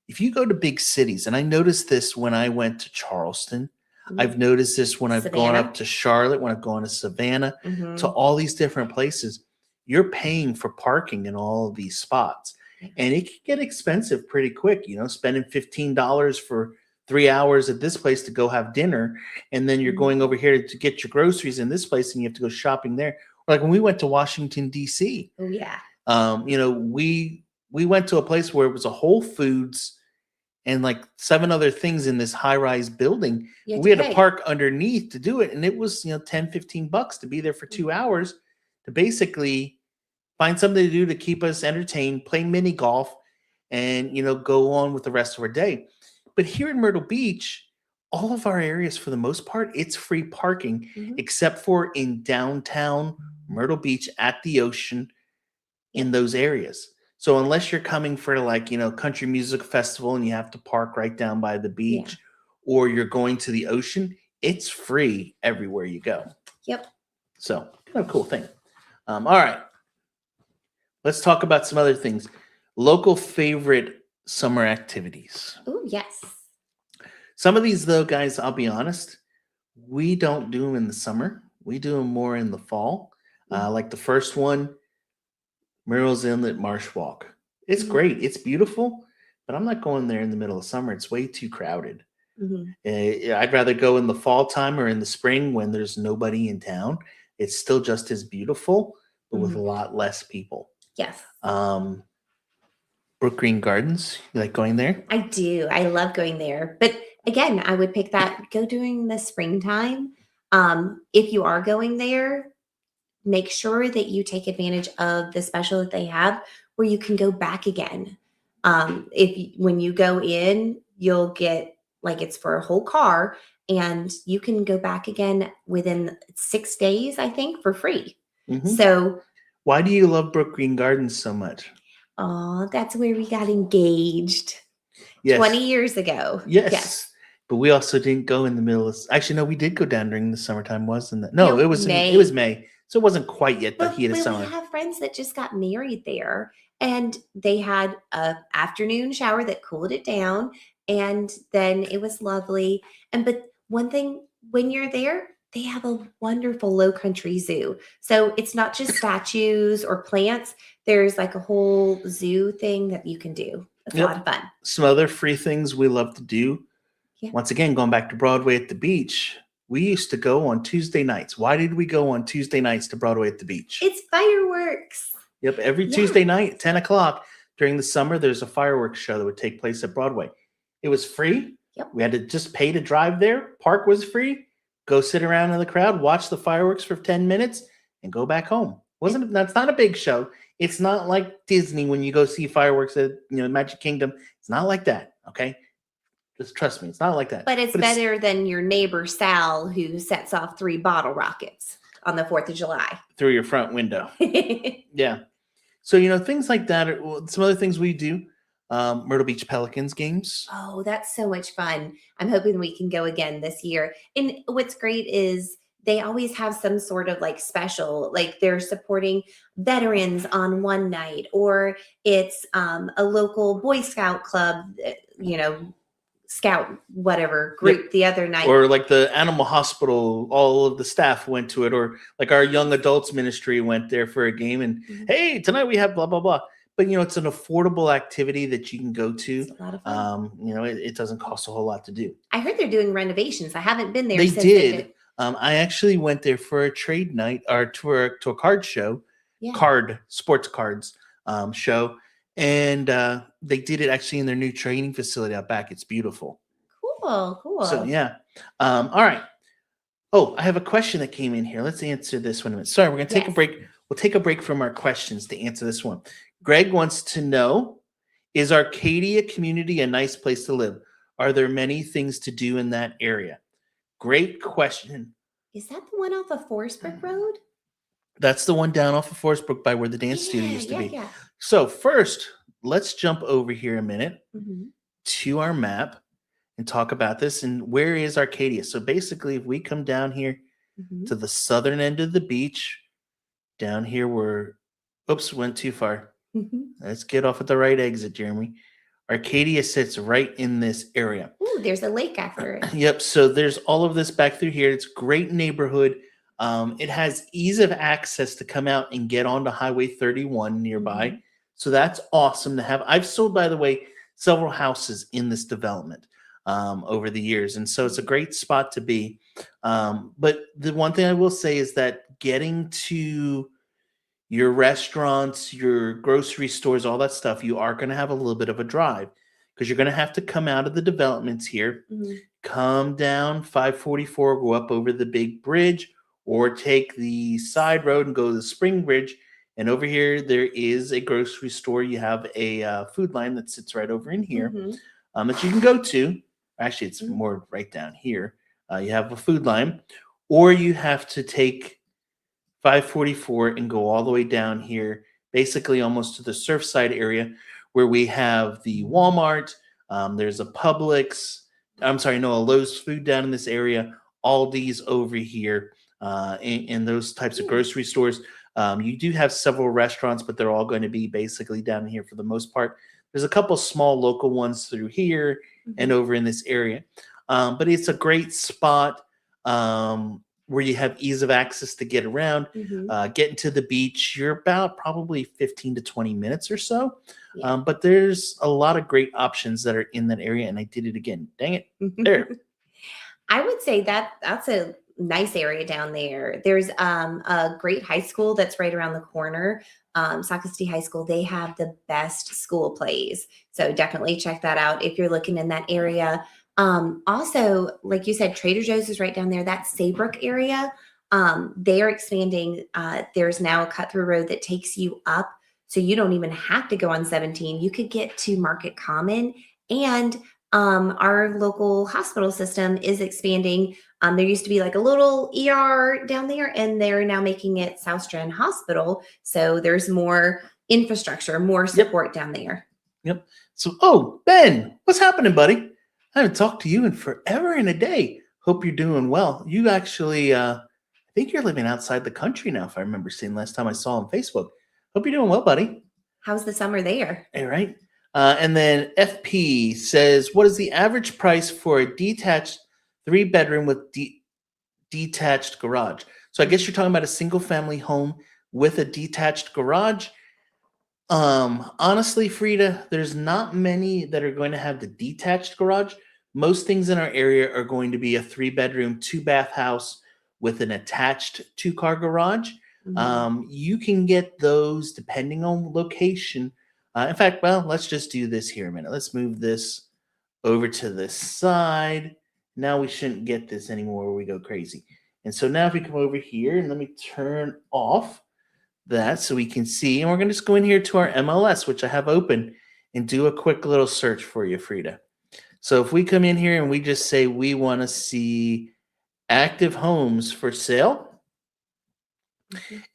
If you go to big cities, and I noticed this when I went to Charleston, I've noticed this when I've gone up to Charlotte, when I've gone to Savannah, to all these different places, you're paying for parking in all of these spots. And it can get expensive pretty quick, spending $15 for 3 hours at this place to go have dinner. And then you're going over here to get your groceries in this place, and you have to go shopping there. Like when we went to Washington, D.C. Oh, yeah. We went to a place where it was a Whole Foods and like 7 other things in this high-rise building. We had to park underneath to do it. And it was, $10, $15 to be there for 2 hours to basically find something to do to keep us entertained, play mini golf, and, go on with the rest of our day. But here in Myrtle Beach, all of our areas, for the most part, it's free parking, except for in downtown Myrtle Beach at the ocean in those areas. So unless you're coming for like, country music festival and you have to park right down by the beach, or you're going to the ocean, it's free everywhere you go. Yep. So kind of a cool thing. All right. Let's talk about some other things. Local favorite summer activities. Oh, yes. Some of these, though, guys, I'll be honest, we don't do them in the summer. We do them more in the fall. Like the first one, Murrells Inlet Marsh Walk. It's great. It's beautiful, but I'm not going there in the middle of summer. It's way too crowded. I'd rather go in the fall time or in the spring when there's nobody in town. It's still just as beautiful, but with a lot less people. Yes. Brook Green Gardens, you like going there? I do. I love going there. But again, I would pick that, go during the springtime. If you are going there, make sure that you take advantage of the special that they have where you can go back again. When you go in, you'll get, like, it's for a whole car, and you can go back again within 6 days, I think, for free. So why do you love Brook Green Gardens so much? Oh, that's where we got engaged. Yes. 20 years ago. Yes. But we also didn't go in the middle of, actually, no, we did go down during the summertime, wasn't it? No, Yeah, it was May. So it wasn't quite yet the But heat of we summer. have friends that just got married there, and they had a afternoon shower that cooled it down, and then it was lovely. And but one thing, when you're there, they have a wonderful low country zoo. So it's not just statues or plants. There's like a whole zoo thing that you can do. It's a lot of fun. Some other free things we love to do. Yeah. Once again, going back to Broadway at the beach, we used to go on Tuesday nights. Why did we go on Tuesday nights to Broadway at the beach? It's fireworks. Yep, every Tuesday night, 10 o'clock during the summer, there's a fireworks show that would take place at Broadway. It was free. Yep. We had to just pay to drive there. Park was free. Go sit around in the crowd, watch the fireworks for 10 minutes, and go back home. That's not a big show. It's not like Disney when you go see fireworks at Magic Kingdom. It's not like that. Okay. Just trust me, it's not like that. But it's better than your neighbor Sal, who sets off 3 bottle rockets on the 4th of July. Through your front window. Yeah. So, things like that. Some other things we do. Myrtle Beach Pelicans games. Oh, that's so much fun. I'm hoping we can go again this year. And what's great is they always have some sort of like special, like they're supporting veterans on one night, or it's a local Boy Scout club, scout whatever group the other night, or like the animal hospital, all of the staff went to it, or like our young adults ministry went there for a game, and hey, tonight we have blah blah blah. But it's an affordable activity that you can go to. It's a lot of fun. It doesn't cost a whole lot to do. I heard they're doing renovations. I haven't been there. They since did. They did. I actually went there for a trade night, or to a card show, sports cards show. And they did it actually in their new training facility out back. It's beautiful. Cool. So, yeah. All right. Oh, I have a question that came in here. Let's answer this one a minute. Sorry, we're going to take a break. We'll take a break from our questions to answer this one. Greg wants to know, is Arcadia community a nice place to live? Are there many things to do in that area? Great question. Is that the one off of Forestbrook Road? That's the one down off of Forestbrook by where the dance studio used to be. Yeah. So first, let's jump over here a minute to our map and talk about this. And where is Arcadia? So basically, if we come down here to the southern end of the beach, down here went too far. Let's get off at the right exit, Jeremy. Arcadia sits right in this area. Ooh, there's a lake after it. Yep. So there's all of this back through here. It's a great neighborhood. It has ease of access to come out and get onto Highway 31 nearby. So that's awesome to have. I've sold, by the way, several houses in this development over the years. And so it's a great spot to be. But the one thing I will say is that getting to your restaurants, your grocery stores, all that stuff, you are going to have a little bit of a drive because you're going to have to come out of the developments here, come down 544, go up over the big bridge, or take the side road and go to the Spring Bridge. And over here, there is a grocery store. You have a food line that sits right over in here that you can go to. Actually, it's more right down here. You have a food line, or you have to take 544 and go all the way down here, basically almost to the Surfside area where we have the Walmart. There's a Publix. A Lowe's food down in this area. Aldi's over here, and those types of grocery stores. You do have several restaurants, but they're all going to be basically down here for the most part. There's a couple small local ones through here and over in this area. But it's a great spot where you have ease of access to get around. Getting to the beach, you're about probably 15 to 20 minutes or so. But there's a lot of great options that are in that area. And I did it again. Dang it. There. I would say that's a nice area down there. There's a great high school that's right around the corner. Saco City High School. They have the best school plays. So definitely check that out if you're looking in that area. Also, like you said, Trader Joe's is right down there. That Saybrook area. They are expanding. There's now a cut-through road that takes you up. So you don't even have to go on 17. You could get to Market Common, and our local hospital system is expanding. There used to be like a little ER down there, and they're now making it South Strand Hospital. So there's more infrastructure, more support down there. Yep. So, oh, Ben, what's happening, buddy? I haven't talked to you in forever and a day. Hope you're doing well. You actually, I think you're living outside the country now, if I remember seeing last time I saw on Facebook. Hope you're doing well, buddy. How's the summer there? All right. And then FP says, what is the average price for a detached 3 bedroom with detached garage? So I guess you're talking about a single family home with a detached garage. Honestly, Frida, there's not many that are going to have the detached garage. Most things in our area are going to be a 3 bedroom, 2 bath house with an attached 2 car garage. You can get those depending on location. In fact, well, let's just do this here a minute. Let's move this over to this side. Now we shouldn't get this anymore where we go crazy. And so now if we come over here and let me turn off that so we can see, and we're going to just go in here to our MLS, which I have open, and do a quick little search for you, Frida. So if we come in here and we just say we want to see active homes for sale,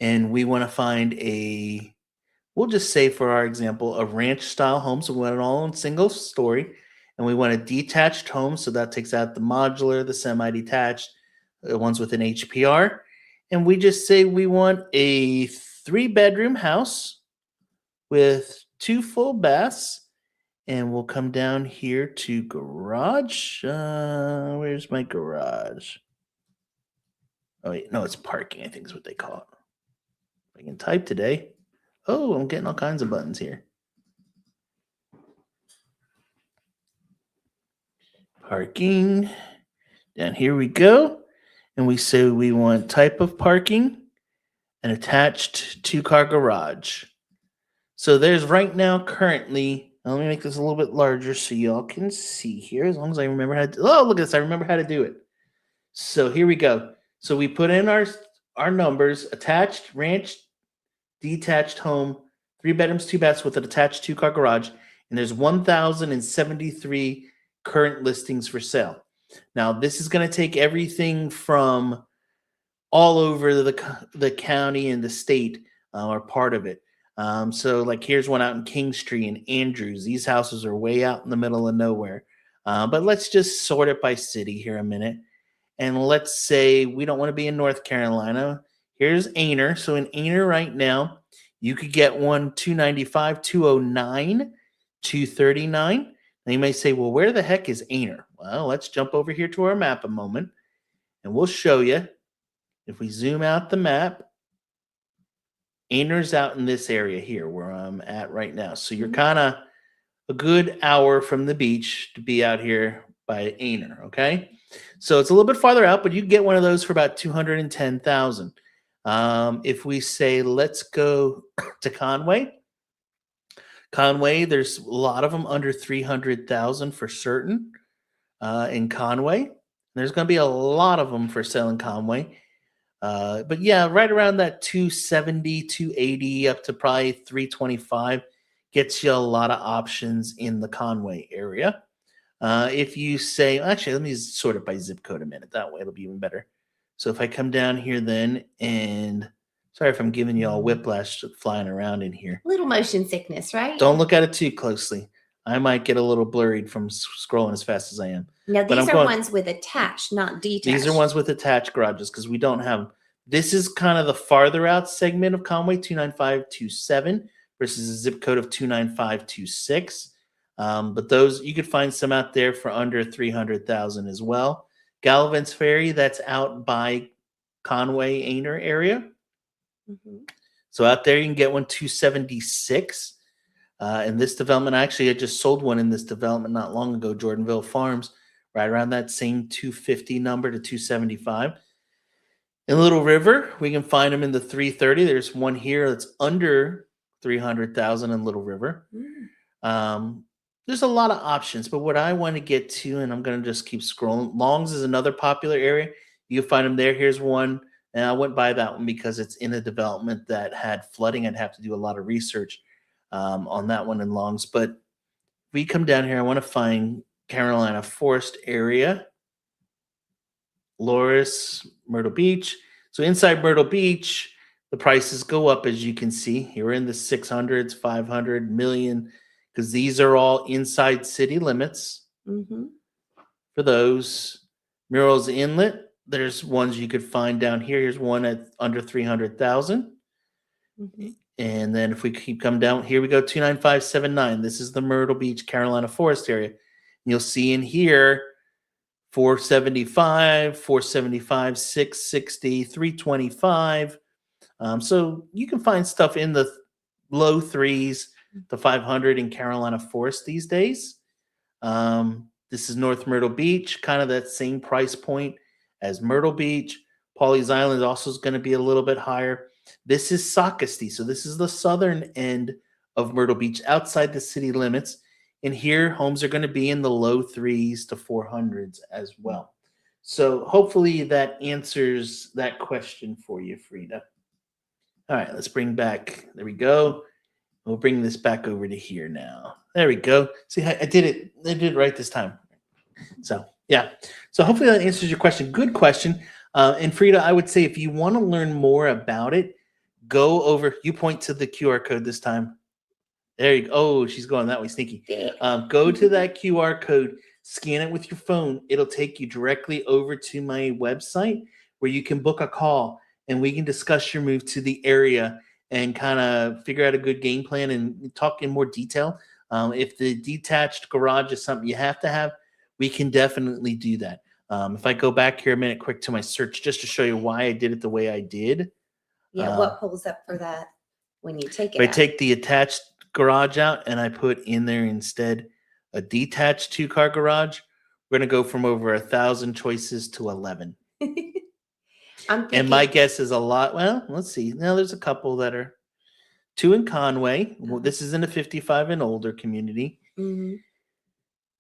and we want to find we'll just say for our example, a ranch style home. So we want it all in single story, and we want a detached home. So that takes out the modular, the semi-detached, the ones with an HPR. And we just say we want a 3 bedroom house with 2 full baths. And we'll come down here to garage. Where's my garage? Oh, wait, no, it's parking, I think is what they call it. I can type today. Oh, I'm getting all kinds of buttons here. Parking. Down here we go. And we say we want type of parking, an attached 2 car garage. So there's right now currently, let me make this a little bit larger so y'all can see here, as long as I remember how to, oh, look at this, I remember how to do it. So here we go. So we put in our numbers, attached, ranch, detached home, 3 bedrooms, 2 baths with an attached 2 car garage, and there's 1,073 current listings for sale. Now, this is going to take everything from all over the county and the state are part of it. So, like, here's one out in Kingstree and Andrews. These houses are way out in the middle of nowhere. But let's just sort it by city here a minute. And let's say we don't want to be in North Carolina. Here's Aner. So in Aner right now, you could get one 295, 209, 239. Now you may say, well, where the heck is Aner? Well, let's jump over here to our map a moment, and we'll show you. If we zoom out the map, Aner's out in this area here where I'm at right now. So you're kind of a good hour from the beach to be out here by Aner, okay? So it's a little bit farther out, but you can get one of those for about 210,000. If we say let's go to Conway, there's a lot of them under 300,000 for certain in Conway. There's going to be a lot of them for sale in Conway. But yeah, right around that 270, 280 up to probably 325 gets you a lot of options in the Conway area. If you say, actually, let me sort it by zip code a minute. That way it'll be even better. So if I come down here then, and sorry if I'm giving you all whiplash flying around in here. Little motion sickness, right? Don't look at it too closely. I might get a little blurred from scrolling as fast as I am. Now, these are ones with attached, not detached. These are ones with attached garages because we don't have. This is kind of the farther out segment of Conway, 29527 versus a zip code of 29526. But those, you could find some out there for under 300,000 as well. Galvin's Ferry, that's out by Conway, Aner area. So out there you can get one 276. In this development, actually, I just sold one in this development not long ago, Jordanville Farms, right around that same 250 number to 275. In Little River, we can find them in the 330. There's one here that's under 300,000 in Little River. There's a lot of options, but what I want to get to, and I'm going to just keep scrolling. Longs is another popular area. You can find them there. Here's one, and I went by that one because it's in a development that had flooding. I'd have to do a lot of research on that one in Longs. But if we come down here, I want to find Carolina Forest area. Loris, Myrtle Beach. So inside Myrtle Beach, the prices go up, as you can see. You're in the 600s, 500 million, because these are all inside city limits Mm-hmm. for those. Murrells Inlet, there's ones you could find down here. Here's one at under 300,000. Mm-hmm. And then if we keep coming down, here we go, 29579. This is the Myrtle Beach, Carolina Forest area. And you'll see in here 475, 475, 660, 325. So you can find stuff in the low threes, the 500 in Carolina Forest these days. This is North Myrtle Beach, kind of that same price point as Myrtle Beach. Pawleys Island also is going to be a little bit higher. This is Socastee. So this is the southern end of Myrtle Beach outside the city limits. And here homes are going to be in the low threes to 400s as well. So hopefully that answers that question for you, Frida. All right, let's bring back, there we go. We'll bring this back over to here now. There we go. See, I did it right this time. So yeah. So hopefully that answers your question. Good question. And Frida, I would say if you want to learn more about it, go over, you point to the QR code this time. There you go. Oh, she's going that way, sneaky. Go to that QR code, scan it with your phone. It'll take you directly over to my website where you can book a call and we can discuss your move to the area and kind of figure out a good game plan and talk in more detail. If the detached garage is something you have to have, we can definitely do that. If I go back here a minute quick to my search just to show you why I did it the way I did. Yeah, what pulls up for that when you take it I out? take the attached garage out and I put in there instead a detached 2-car garage. We're going to go from over 1,000 choices to 11. And my guess is a lot. Well, let's see. Now there's a couple that are 2 in Conway. Well, this is in a 55 and older community. Mm-hmm.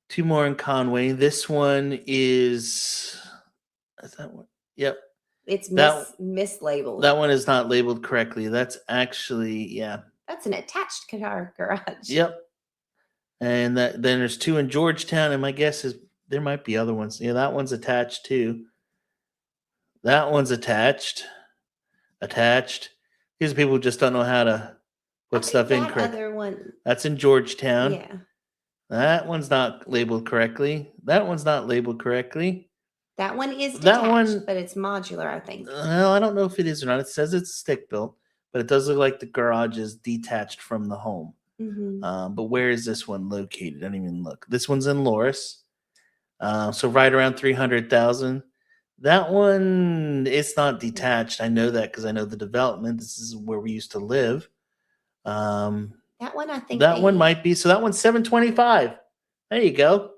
2 more in Conway. This one is that one? Yep. It's mislabeled. That one is not labeled correctly. That's actually, yeah. That's an attached car garage. Yep. And then there's 2 in Georgetown, and my guess is there might be other ones. Yeah, that one's attached too. That one's attached. These are people who just don't know how to put stuff in correct. Other one. That's in Georgetown. Yeah. That one's not labeled correctly. That one's not labeled correctly. That one is detached, but it's modular, I think. Well, I don't know if it is or not. It says it's stick built, but it does look like the garage is detached from the home. Mm-hmm. But where is this one located? I don't even look. This one's in Loris. So right around 300,000. That one, it's not detached. I know that because I know the development. This is where we used to live. That one, I think. That one might be. So that one's 725. There you go.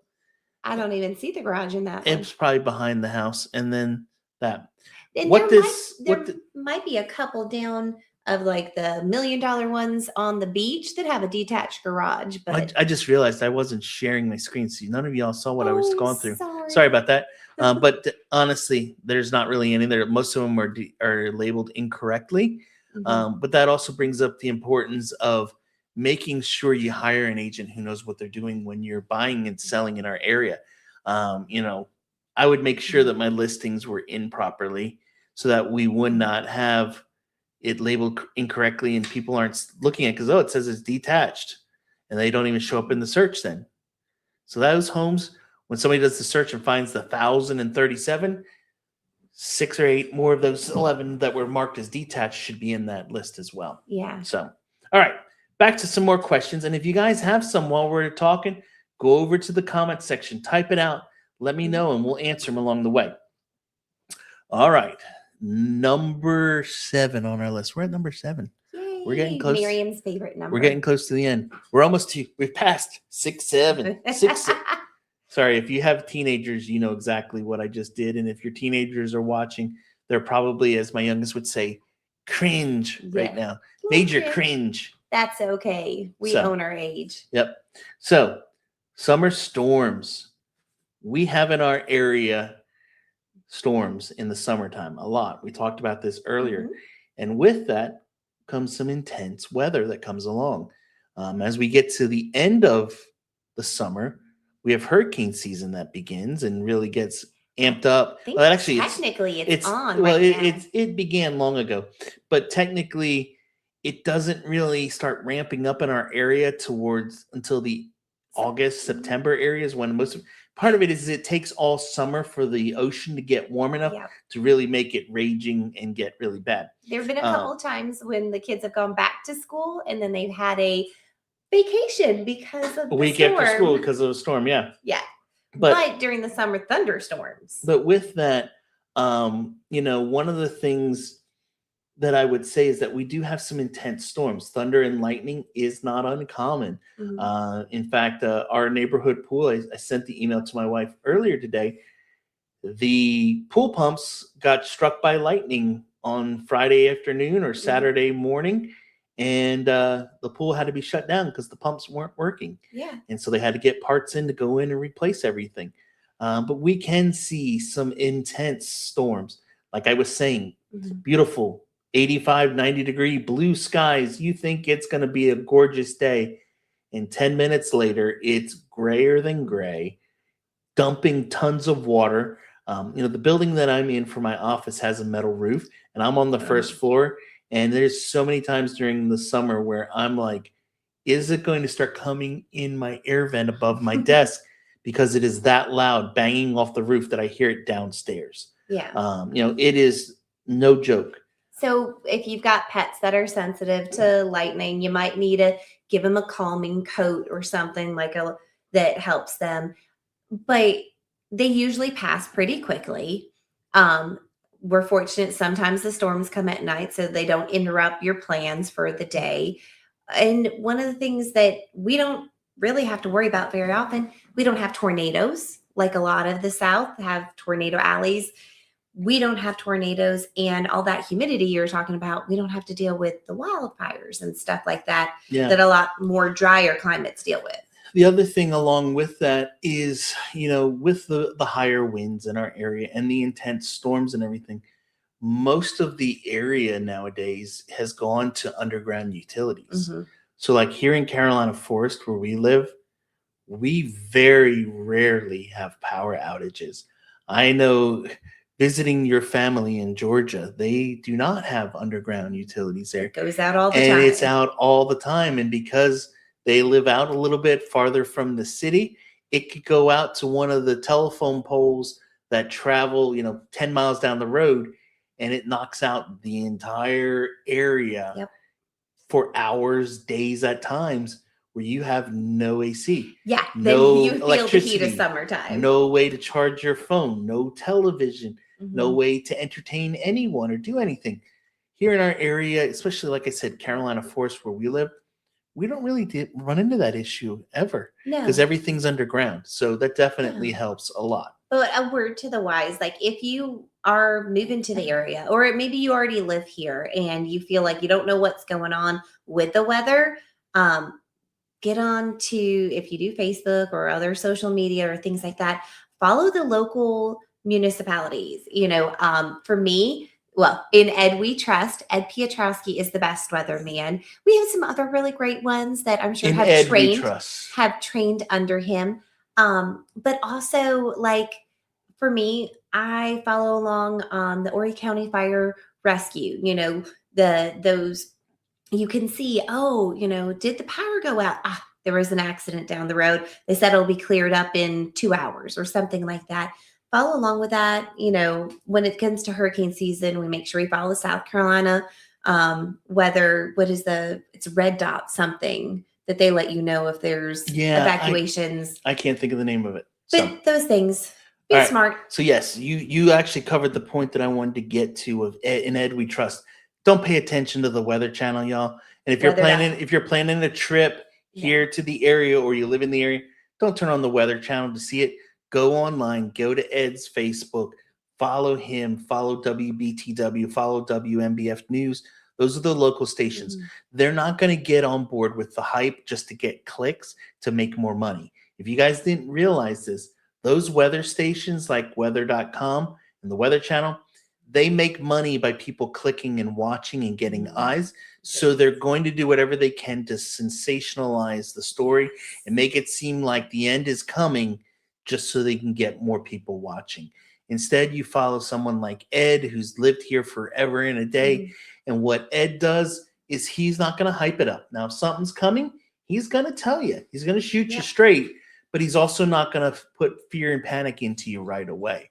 I don't even see the garage in that It's probably behind the house. And then that. And there might be a couple down of like the $1 million ones on the beach that have a detached garage. But I just realized I wasn't sharing my screen, so none of y'all saw what I was going through. Sorry about that. But honestly, there's not really any there. Most of them are labeled incorrectly. Mm-hmm. But that also brings up the importance of making sure you hire an agent who knows what they're doing when you're buying and selling in our area. I would make sure that my listings were in properly so that we would not have it labeled incorrectly and people aren't looking at it because, it says it's detached and they don't even show up in the search then. So those homes, when somebody does the search and finds the 1,037, 6 or 8 more of those 11 that were marked as detached should be in that list as well. Yeah. So, all right, back to some more questions. And if you guys have some while we're talking, go over to the comment section, type it out, let me know, and we'll answer them along the way. All right. Number 7 on our list. We're at number 7. Yay. We're getting close. Miriam's favorite number. We're getting close to the end. We've passed 6, 7. 6. Sorry, if you have teenagers, you know exactly what I just did. And if your teenagers are watching, they're probably, as my youngest would say, cringe right now. Major cringe. That's okay. We own our age. Yep. So, summer storms. We have in our area storms in the summertime a lot. We talked about this earlier. Mm-hmm. And with that comes some intense weather that comes along. As we get to the end of the summer, we have hurricane season that begins and really gets amped up. Well, actually, technically, it's on. Well, it began long ago, but technically, it doesn't really start ramping up in our area towards until the August, September areas when part of it is it takes all summer for the ocean to get warm enough Yeah. to really make it raging and get really bad. There have been a couple of times when the kids have gone back to school and then they've had a vacation because of A the week after school storm. because of a storm, yeah. Yeah. But But during the summer thunderstorms. but with that, one of the things that I would say is that we do have some intense storms. Thunder and lightning is not uncommon. Mhm. In fact, our neighborhood pool, I sent the email to my wife earlier today. The pool pumps got struck by lightning on Friday afternoon or Saturday morning, and the pool had to be shut down because the pumps weren't working. Yeah. And so they had to get parts in to go in and replace everything. But we can see some intense storms. Like I was saying, Mhm. beautiful 85, 90-degree blue skies. You think it's going to be a gorgeous day. And 10 minutes later, it's grayer than gray, dumping tons of water. The building that I'm in for my office has a metal roof, and I'm on the first floor. And there's so many times during the summer where I'm like, is it going to start coming in my air vent above my desk? Because it is that loud banging off the roof that I hear it downstairs. Yeah. It is no joke. So if you've got pets that are sensitive to lightning, you might need to give them a calming coat or something that helps them. But they usually pass pretty quickly. Um, we're fortunate sometimes the storms come at night so they don't interrupt your plans for the day. And one of the things that we don't really have to worry about very often, we don't have tornadoes like a lot of the South have tornado alleys. We don't have tornadoes and all that humidity you're talking about. We don't have to deal with the wildfires and stuff like that Yeah. that a lot more drier climates deal with. The other thing along with that is, with the higher winds in our area and the intense storms and everything, most of the area nowadays has gone to underground utilities. Mhm. So like here in Carolina Forest where we live, we very rarely have power outages. I know visiting your family in Georgia, they do not have underground utilities there. It goes out all the And time. it's out all the time. And because they live out a little bit farther from the city, it could go out to one of the telephone poles that travel, 10 miles down the road, and it knocks out the entire area Yep. for hours, days at times where you have no AC. Yeah, no then you feel the heat of electricity, summertime. no way to charge your phone, no television, no Mhm. way to entertain anyone or do anything. Here in our area, especially like I said, Carolina Forest, where we live, we don't really run into that issue ever No. because everything's underground. So that definitely Yeah. helps a lot. But a word to the wise, like if you are moving to the area, or maybe you already live here and you feel like you don't know what's going on with the weather, get on to, if you do Facebook or other social media or things like that, follow the local municipalities. For me, well, in Ed We Trust, Ed Piotrowski is the best weatherman. We have some other really great ones that I'm sure In have Ed, we trained trust. under him. But also, like for me, I follow along on the Horry County Fire Rescue. Those you can see, did the power go out? There was an accident down the road. They said it'll be cleared up in 2 hours or something like that. Follow along with that. When it comes to hurricane season, we make sure we follow the South Carolina weather. It's red dot something that they let you know if there's evacuations. I can't think of the name of it. But those things, be All right. smart. So yes, you actually covered the point that I wanted to get to of in Ed We Trust. Don't pay attention to the Weather Channel, y'all. And if you're planning a trip here to the area or you live in the area, don't turn on the Weather Channel to see it. Go online, go to Ed's Facebook, follow him, follow WBTW, follow WMBF News. Those are the local stations. Mhm. They're not going to get on board with the hype just to get clicks to make more money. If you guys didn't realize this, those weather stations like weather.com and the Weather Channel, they make money by people clicking and watching and getting eyes. So they're going to do whatever they can to sensationalize the story and make it seem like the end is coming just so they can get more people watching. Instead, you follow someone like Ed, who's lived here forever and a day. And what Ed does, is he's not going to hype it up. Now, if something's coming, he's going to tell you. He's going to shoot you Yep. straight, but he's also not going to put fear and panic into you right away.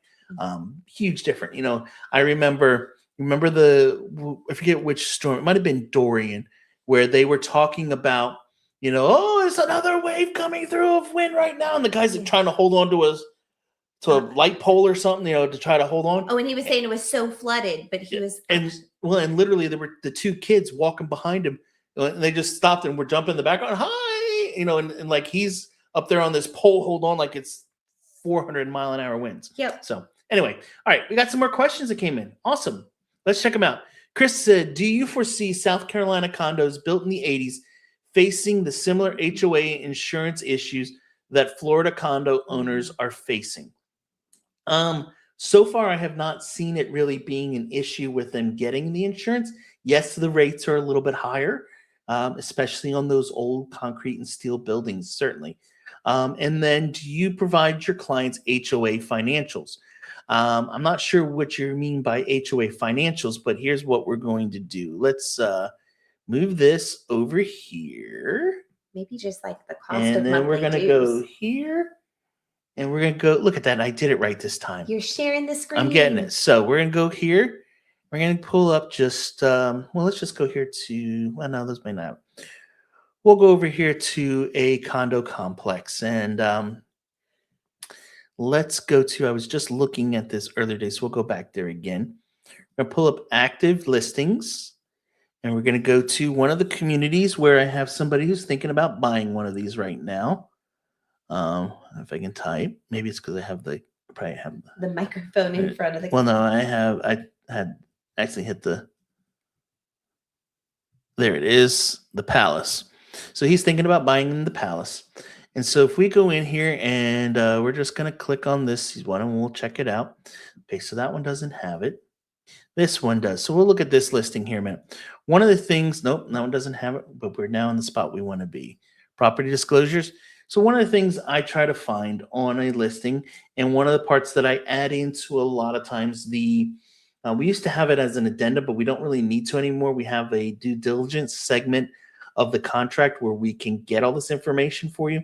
Huge difference. You know, I remember I forget which storm. It might have been Dorian, where they were talking about, you know, oh, there's another wave coming through of wind right now, and the guys are trying to hold on to a light pole or something, you know, to try to hold on. Oh, and he was saying it was so flooded, but he was and literally there were the two kids walking behind him, and they just stopped and were jumping in the background. Hi, you know, and like he's up there on this pole, hold on, like it's 400-mile-an-hour winds. Yep. So anyway, all right, we got some more questions that came in. Awesome. Let's check them out. Chris said, do you foresee South Carolina condos built in the 80s facing the similar HOA insurance issues that Florida condo owners are facing? So far, I have not seen it really being an issue with them getting the insurance. Yes, the rates are a little bit higher, especially on those old concrete and steel buildings, certainly. And then, do you provide your clients HOA financials? I'm not sure what you mean by HOA financials, but here's what we're going to do. Let's move this over here. Maybe just like the cost and of then we're monthly going to dues. go here. And we're going to go, look at that. I did it right this time. You're sharing the screen. I'm getting it. So we're going to go here. We're going to pull up just, well, let's just go here to, well, no, those may not. We'll go over here to a condo complex. And let's go to, I was just looking at this earlier day, so we'll go back there again. We're going to pull up active listings. And we're going to go to one of the communities where I have somebody who's thinking about buying one of these right now. If I can type, maybe it's because I have the microphone in front of the. Well, no, I had actually hit the. There it is, the Palace. So he's thinking about buying the Palace, and so if we go in here and we're just gonna click on this one and we'll check it out. Okay, so that one doesn't have it. This one does. So we'll look at this listing here a minute. One of the things, nope, that one doesn't have it, but we're now in the spot we want to be. Property disclosures. So one of the things I try to find on a listing, and one of the parts that I add into a lot of times, we used to have it as an addendum, but we don't really need to anymore. We have a due diligence segment of the contract where we can get all this information for you.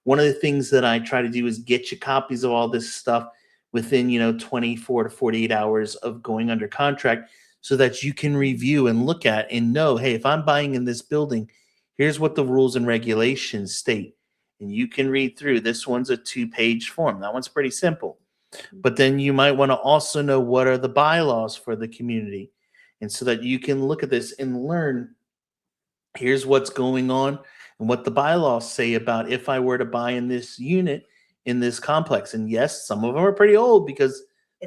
One of the things that I try to do is get you copies of all this stuff within, 24 to 48 hours of going under contract, so that you can review and look at and know, hey, if I'm buying in this building, here's what the rules and regulations state. And you can read through. This one's a 2-page form. That one's pretty simple. But then you might want to also know what are the bylaws for the community. And so that you can look at this and learn, here's what's going on and what the bylaws say about if I were to buy in this unit in this complex. And yes, some of them are pretty old because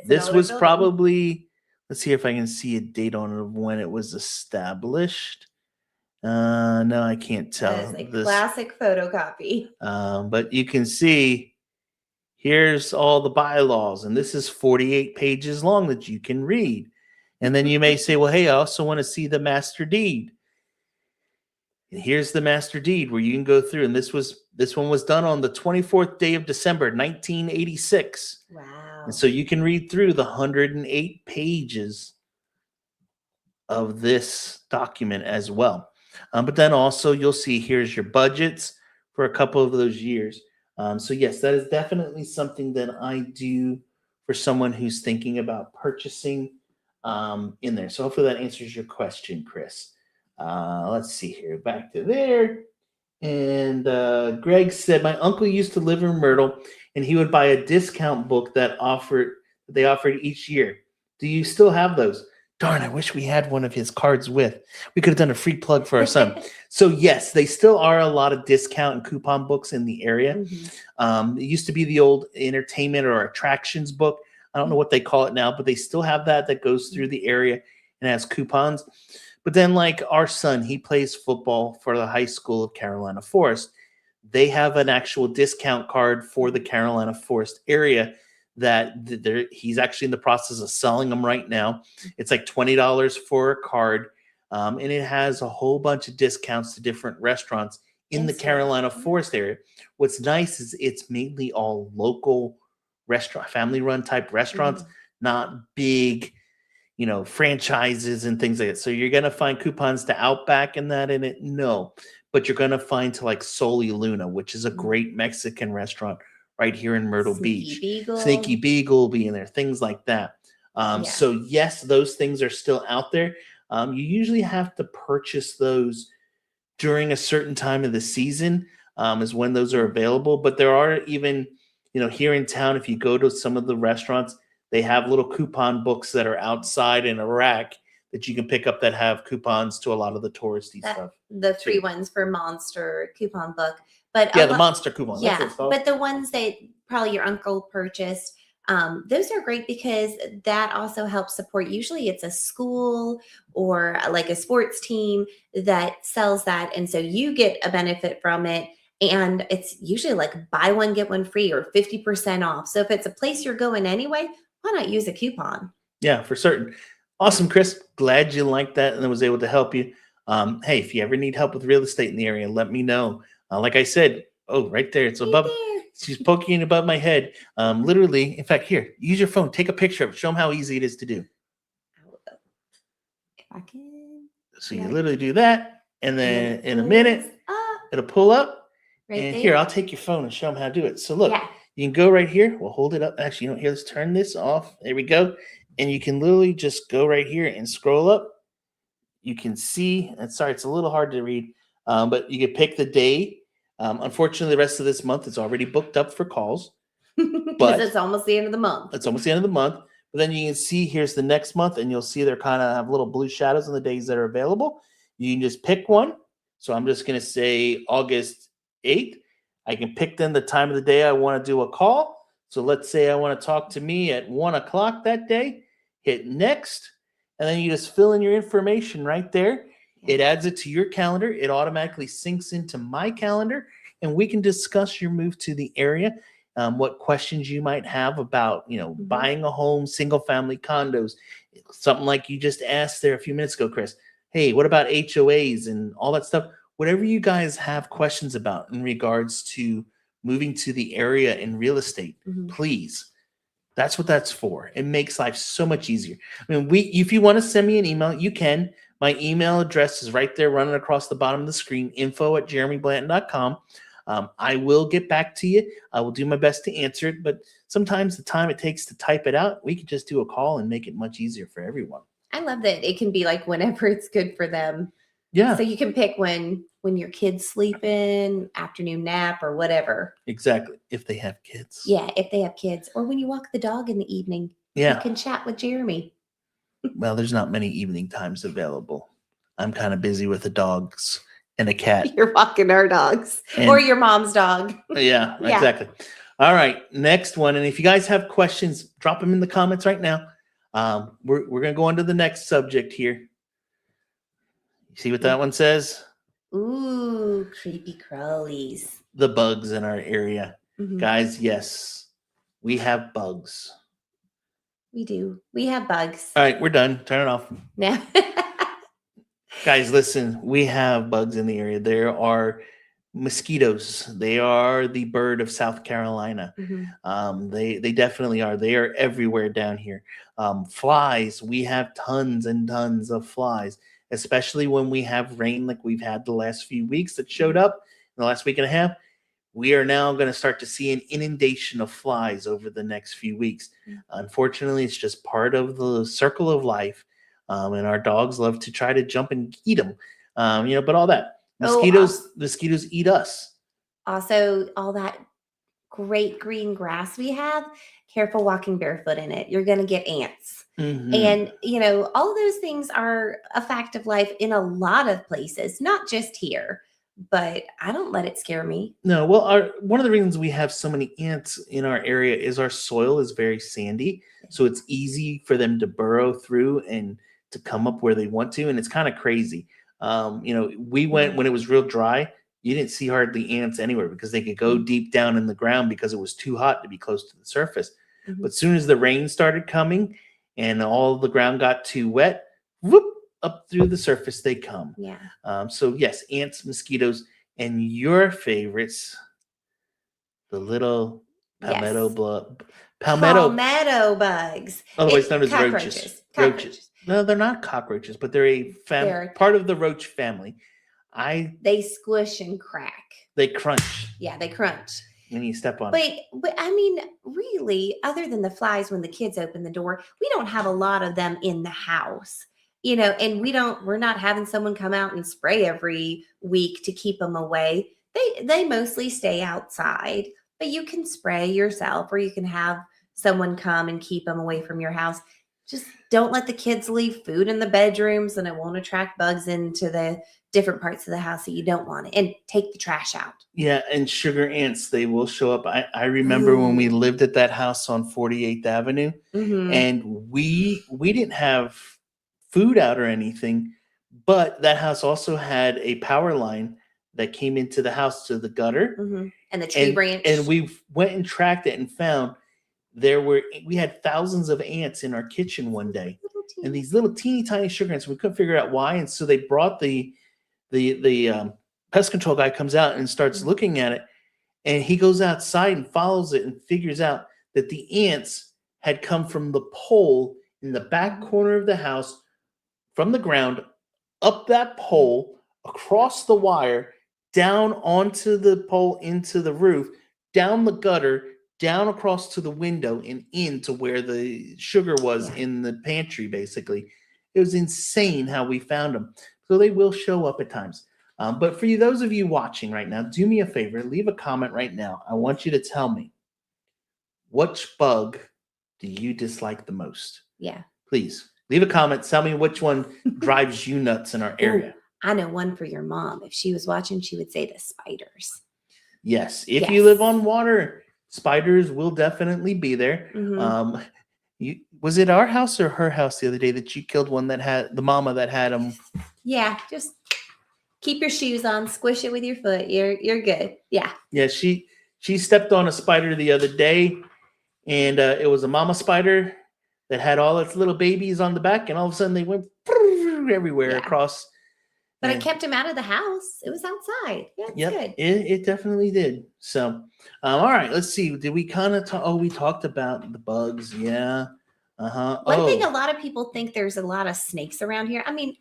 this was probably, let's see if I can see a date on it of when it was established. No, I can't tell. That is a classic photocopy. But you can see here's all the bylaws, and this is 48 pages long that you can read. And then you may say, well, hey, I also want to see the master deed. And here's the master deed where you can go through. And this one was done on the 24th day of December, 1986. Wow. And so you can read through the 108 pages of this document as well. But then also you'll see here's your budgets for a couple of those years. So yes, that is definitely something that I do for someone who's thinking about purchasing in there. So hopefully that answers your question, Chris. Let's see here, back to there. And Greg said, my uncle used to live in Myrtle, and he would buy a discount book that they offered each year. Do you still have those? Darn, I wish we had one of his cards with. We could have done a free plug for our son. So yes, they still are a lot of discount and coupon books in the area. Mm-hmm. It used to be the old entertainment or attractions book. I don't know what they call it now, but they still have that goes through the area and has coupons. But then like our son, he plays football for the high school of Carolina Forest. They have an actual discount card for the Carolina Forest area that he's actually in the process of selling them right now. It's like $20 for a card. And it has a whole bunch of discounts to different restaurants in the Carolina Forest area. What's nice is it's mainly all local restaurant, family run type restaurants, not big, franchises and things like that. So you're gonna find coupons to Outback and that in it? No. But you're gonna find to like Soli Luna, which is a great Mexican restaurant right here in Myrtle Sneaky Beach. Beagle. Sneaky Beagle will be in there, things like that. Yeah. So yes, those things are still out there. You usually have to purchase those during a certain time of the season, is when those are available. But there are even, here in town, if you go to some of the restaurants, they have little coupon books that are outside in a rack that you can pick up that have coupons to a lot of the touristy stuff. The free ones for Monster coupon book. But Yeah, the Monster coupon. Yeah, That's what it's called. but the ones that probably your uncle purchased, those are great because that also helps support. Usually it's a school or like a sports team that sells that. And so you get a benefit from it. And it's usually like buy one, get one free or 50% off. So if it's a place you're going anyway, why not use a coupon? Yeah, for certain. Awesome, Chris. Glad you liked that and I was able to help you. Hey, if you ever need help with real estate in the area, let me know. Like I said, right there, it's above. She's poking above my head. Literally, in fact, here, use your phone, take a picture of it, show them how easy it is to do. If I can. So you literally do that, and then in a minute, it'll pull up. Right and there. Here, I'll take your phone and show them how to do it. So look, you can go right here. We'll hold it up. Actually, here, let's turn this off. There we go. And you can literally just go right here and scroll up. You can see, and sorry, it's a little hard to read, but you can pick the day. Unfortunately, the rest of this month is already booked up for calls. Because it's almost the end of the month. It's almost the end of the month. But then you can see here's the next month, and you'll see they're kind of have little blue shadows on the days that are available. You can just pick one. So I'm just going to say August 8th. I can pick then the time of the day I want to do a call. So let's say I want to talk to me at 1 o'clock that day. Hit next. And then you just fill in your information right there. It adds it to your calendar. It automatically syncs into my calendar. And we can discuss your move to the area. What questions you might have about, buying a home, single family condos, something like you just asked there a few minutes ago, Chris. Hey, what about HOAs and all that stuff? Whatever you guys have questions about in regards to moving to the area in real estate, please. That's what that's for. It makes life so much easier. I mean, if you want to send me an email, you can. My email address is right there running across the bottom of the screen, info@jeremyblanton.com. I will get back to you. I will do my best to answer it, but sometimes the time it takes to type it out, we could just do a call and make it much easier for everyone. I love that it can be like whenever it's good for them. Yeah. So you can pick when your kids sleep in, afternoon nap or whatever. Exactly. If they have kids. Yeah, if they have kids. Or when you walk the dog in the evening. Yeah. You can chat with Jeremy. Well, there's not many evening times available. I'm kind of busy with the dogs and a cat. You're walking our dogs. Or your mom's dog. Yeah, exactly. All right. Next one. And if you guys have questions, drop them in the comments right now. We're going to go on to the next subject here. You see what that one says? Ooh, creepy crawlies. The bugs in our area. Guys, yes, we have bugs. We do. We have bugs. All right, we're done. Turn it off. No. Guys, listen, we have bugs in the area. There are mosquitoes. They are the bird of South Carolina. They definitely are. They are everywhere down here. Flies. We have tons and tons of flies, especially when we have rain like we've had the last few weeks that showed up in the last week and a half. We are now going to start to see an inundation of flies over the next few weeks. Unfortunately, it's just part of the circle of life. And our dogs love to try to jump and eat them. But all that. Mosquitoes eat us. Also, all that great green grass we have, careful walking barefoot in it. You're going to get ants. And, all of those things are a fact of life in a lot of places, not just here. But I don't let it scare me. No, well, one of the reasons we have so many ants in our area is our soil is very sandy. So it's easy for them to burrow through and to come up where they want to. And it's kind of crazy. We went when it was real dry. You didn't see hardly ants anywhere because they could go deep down in the ground because it was too hot to be close to the surface. But as soon as the rain started coming and all the ground got too wet, whoop, up through the surface they come. So yes, ants, mosquitoes, and your favorites, the little palmetto bugs, otherwise known as roaches. No, they're not cockroaches, but they're a They're part of the roach family. they squish and crack. They crunch Yeah, they crunch. when you step on it. But I mean, really, other than the flies when the kids open the door, we don't have a lot of them in the house. And we're not having someone come out and spray every week to keep them away. They mostly stay outside, but you can spray yourself or you can have someone come and keep them away from your house. Just don't let the kids leave food in the bedrooms and it won't attract bugs into the different parts of the house that you don't want it. And take the trash out. Yeah, and sugar ants, they will show up. I remember when we lived at that house on 48th Avenue, and we didn't have food out or anything, but that house also had a power line that came into the house to the gutter. And the tree branch. And we went and tracked it and found we had thousands of ants in our kitchen one day. And these little teeny tiny sugar ants, we couldn't figure out why. And so they brought the pest control guy comes out and starts looking at it, and he goes outside and follows it and figures out that the ants had come from the pole in the back corner of the house, from the ground, up that pole, across the wire, down onto the pole, into the roof, down the gutter, down across to the window, and into where the sugar was in the pantry, basically. It was insane how we found them. So they will show up at times. But for you, those of you watching right now, do me a favor, leave a comment right now. I want you to tell me, which bug do you dislike the most? Yeah. Please leave a comment. Tell me which one drives you nuts in our area. I know one for your mom. If she was watching, she would say the spiders. Yes. If you live on water, spiders will definitely be there. Was it our house or her house the other day that you killed one that had the mama that had them? Yeah, just keep your shoes on, squish it with your foot. You're good. Yeah. Yeah, she stepped on a spider the other day, and it was a mama spider that had all its little babies on the back, and all of a sudden they went everywhere across. But I kept him out of the house. It was outside. Yeah, it's good. It definitely did. So, all right, let's see. Did we kind of talk? Oh, we talked about the bugs. Yeah. One thing, a lot of people think there's a lot of snakes around here. I mean,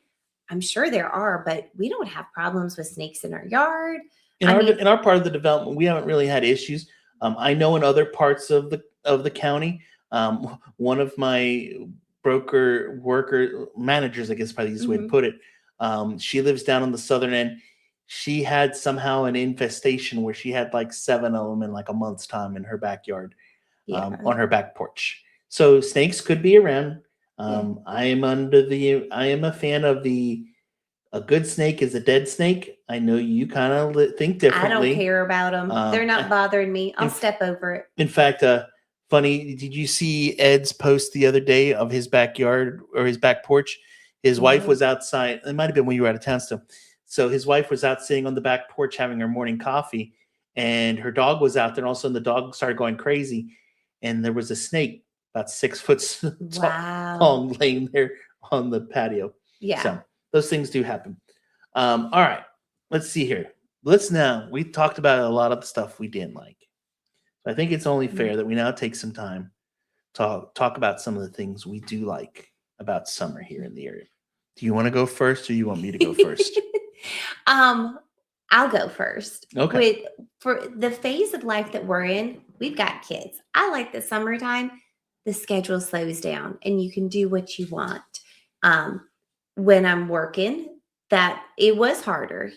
I'm sure there are, but we don't have problems with snakes in our yard. In our part of the development, we haven't really had issues. I know in other parts of the county, one of my worker managers, I guess probably the easiest way to put it, she lives down on the southern end. She had somehow an infestation where she had like 7 of them in like a month's time in her backyard, on her back porch. So snakes could be around. I am a fan of a good snake is a dead snake. I know you kind of think differently. I don't care about them. They're not bothering me. I'll step over it. In fact, funny, did you see Ed's post the other day of his backyard or his back porch? His wife was outside. It might have been when you were out of town still. So his wife was out sitting on the back porch having her morning coffee, and her dog was out there. And all of a sudden the dog started going crazy, and there was a snake about 6 foot long laying there on the patio. Yeah. So those things do happen. All right. Let's see here. We talked about a lot of the stuff we didn't like. So I think it's only fair that we now take some time to talk about some of the things we do like about summer here in the area. Do you want to go first or you want me to go first? I'll go first. Okay. For the phase of life that we're in, we've got kids. I like the summertime. The schedule slows down and you can do what you want. When I'm working, that it was harder,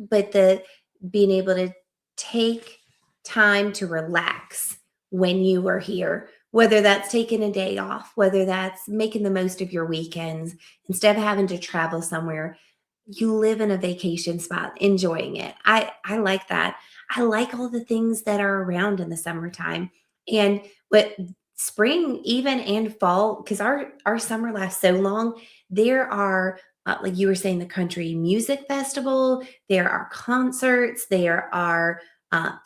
but being able to take time to relax when you are here, whether that's taking a day off, whether that's making the most of your weekends, instead of having to travel somewhere, you live in a vacation spot, enjoying it. I like that. I like all the things that are around in the summertime. And what spring even and fall, because our summer lasts so long, there are like you were saying, the country music festival, there are concerts, there are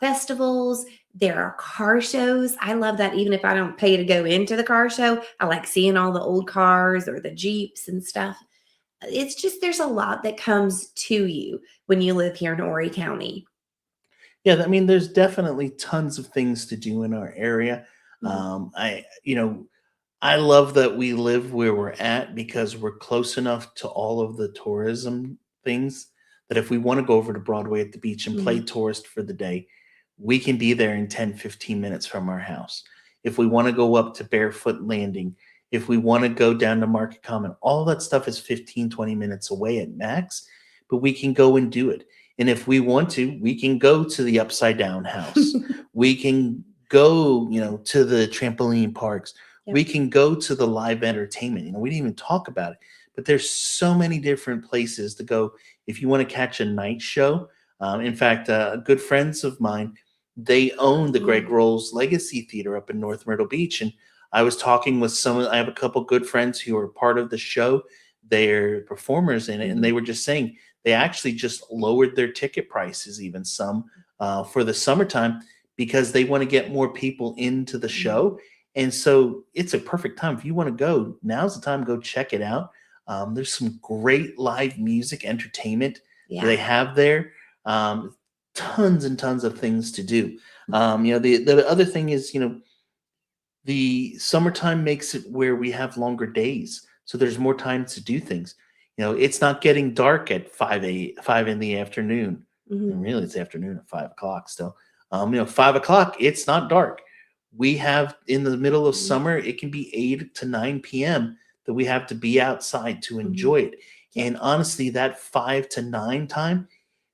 festivals, there are car shows. I love that. Even if I don't pay to go into the car show, I like seeing all the old cars or the Jeeps and stuff. It's just, there's a lot that comes to you when you live here in Horry County. Yeah, I mean, there's definitely tons of things to do in our area. I love that we live where we're at because we're close enough to all of the tourism things that if we want to go over to Broadway at the beach and play Mhm. tourist for the day, we can be there in 10, 15 minutes from our house. If we want to go up to Barefoot Landing, if we want to go down to Market Common, all that stuff is 15, 20 minutes away at max, but we can go and do it. And if we want to, we can go to the Upside Down House. We can go, to the trampoline parks. Yep. We can go to the live entertainment. We didn't even talk about it, but there's so many different places to go if you want to catch a night show. In fact, good friends of mine, they own the Greg Mm. Rolls Legacy Theater up in North Myrtle Beach, and I was talking with I have a couple good friends who are part of the show. They're performers in it, and Mhm. they were just saying they actually just lowered their ticket prices, even some for the summertime, because they want to get more people into the Mhm. show. And so it's a perfect time. If you want to go, now's the time. Go check it out. There's some great live music entertainment that they Yeah. have there. Tons and tons of things to do. The other thing is, the summertime makes it where we have longer days, so there's more time to do things. It's not getting dark at 5 in the afternoon. And Mhm. really, it's afternoon at 5 o'clock still. 5 o'clock, it's not dark. We have in the middle of Mhm. summer, it can be 8 to 9 p.m. that we have to be outside to Mhm. enjoy it. Yep. And honestly, that 5 to 9 time,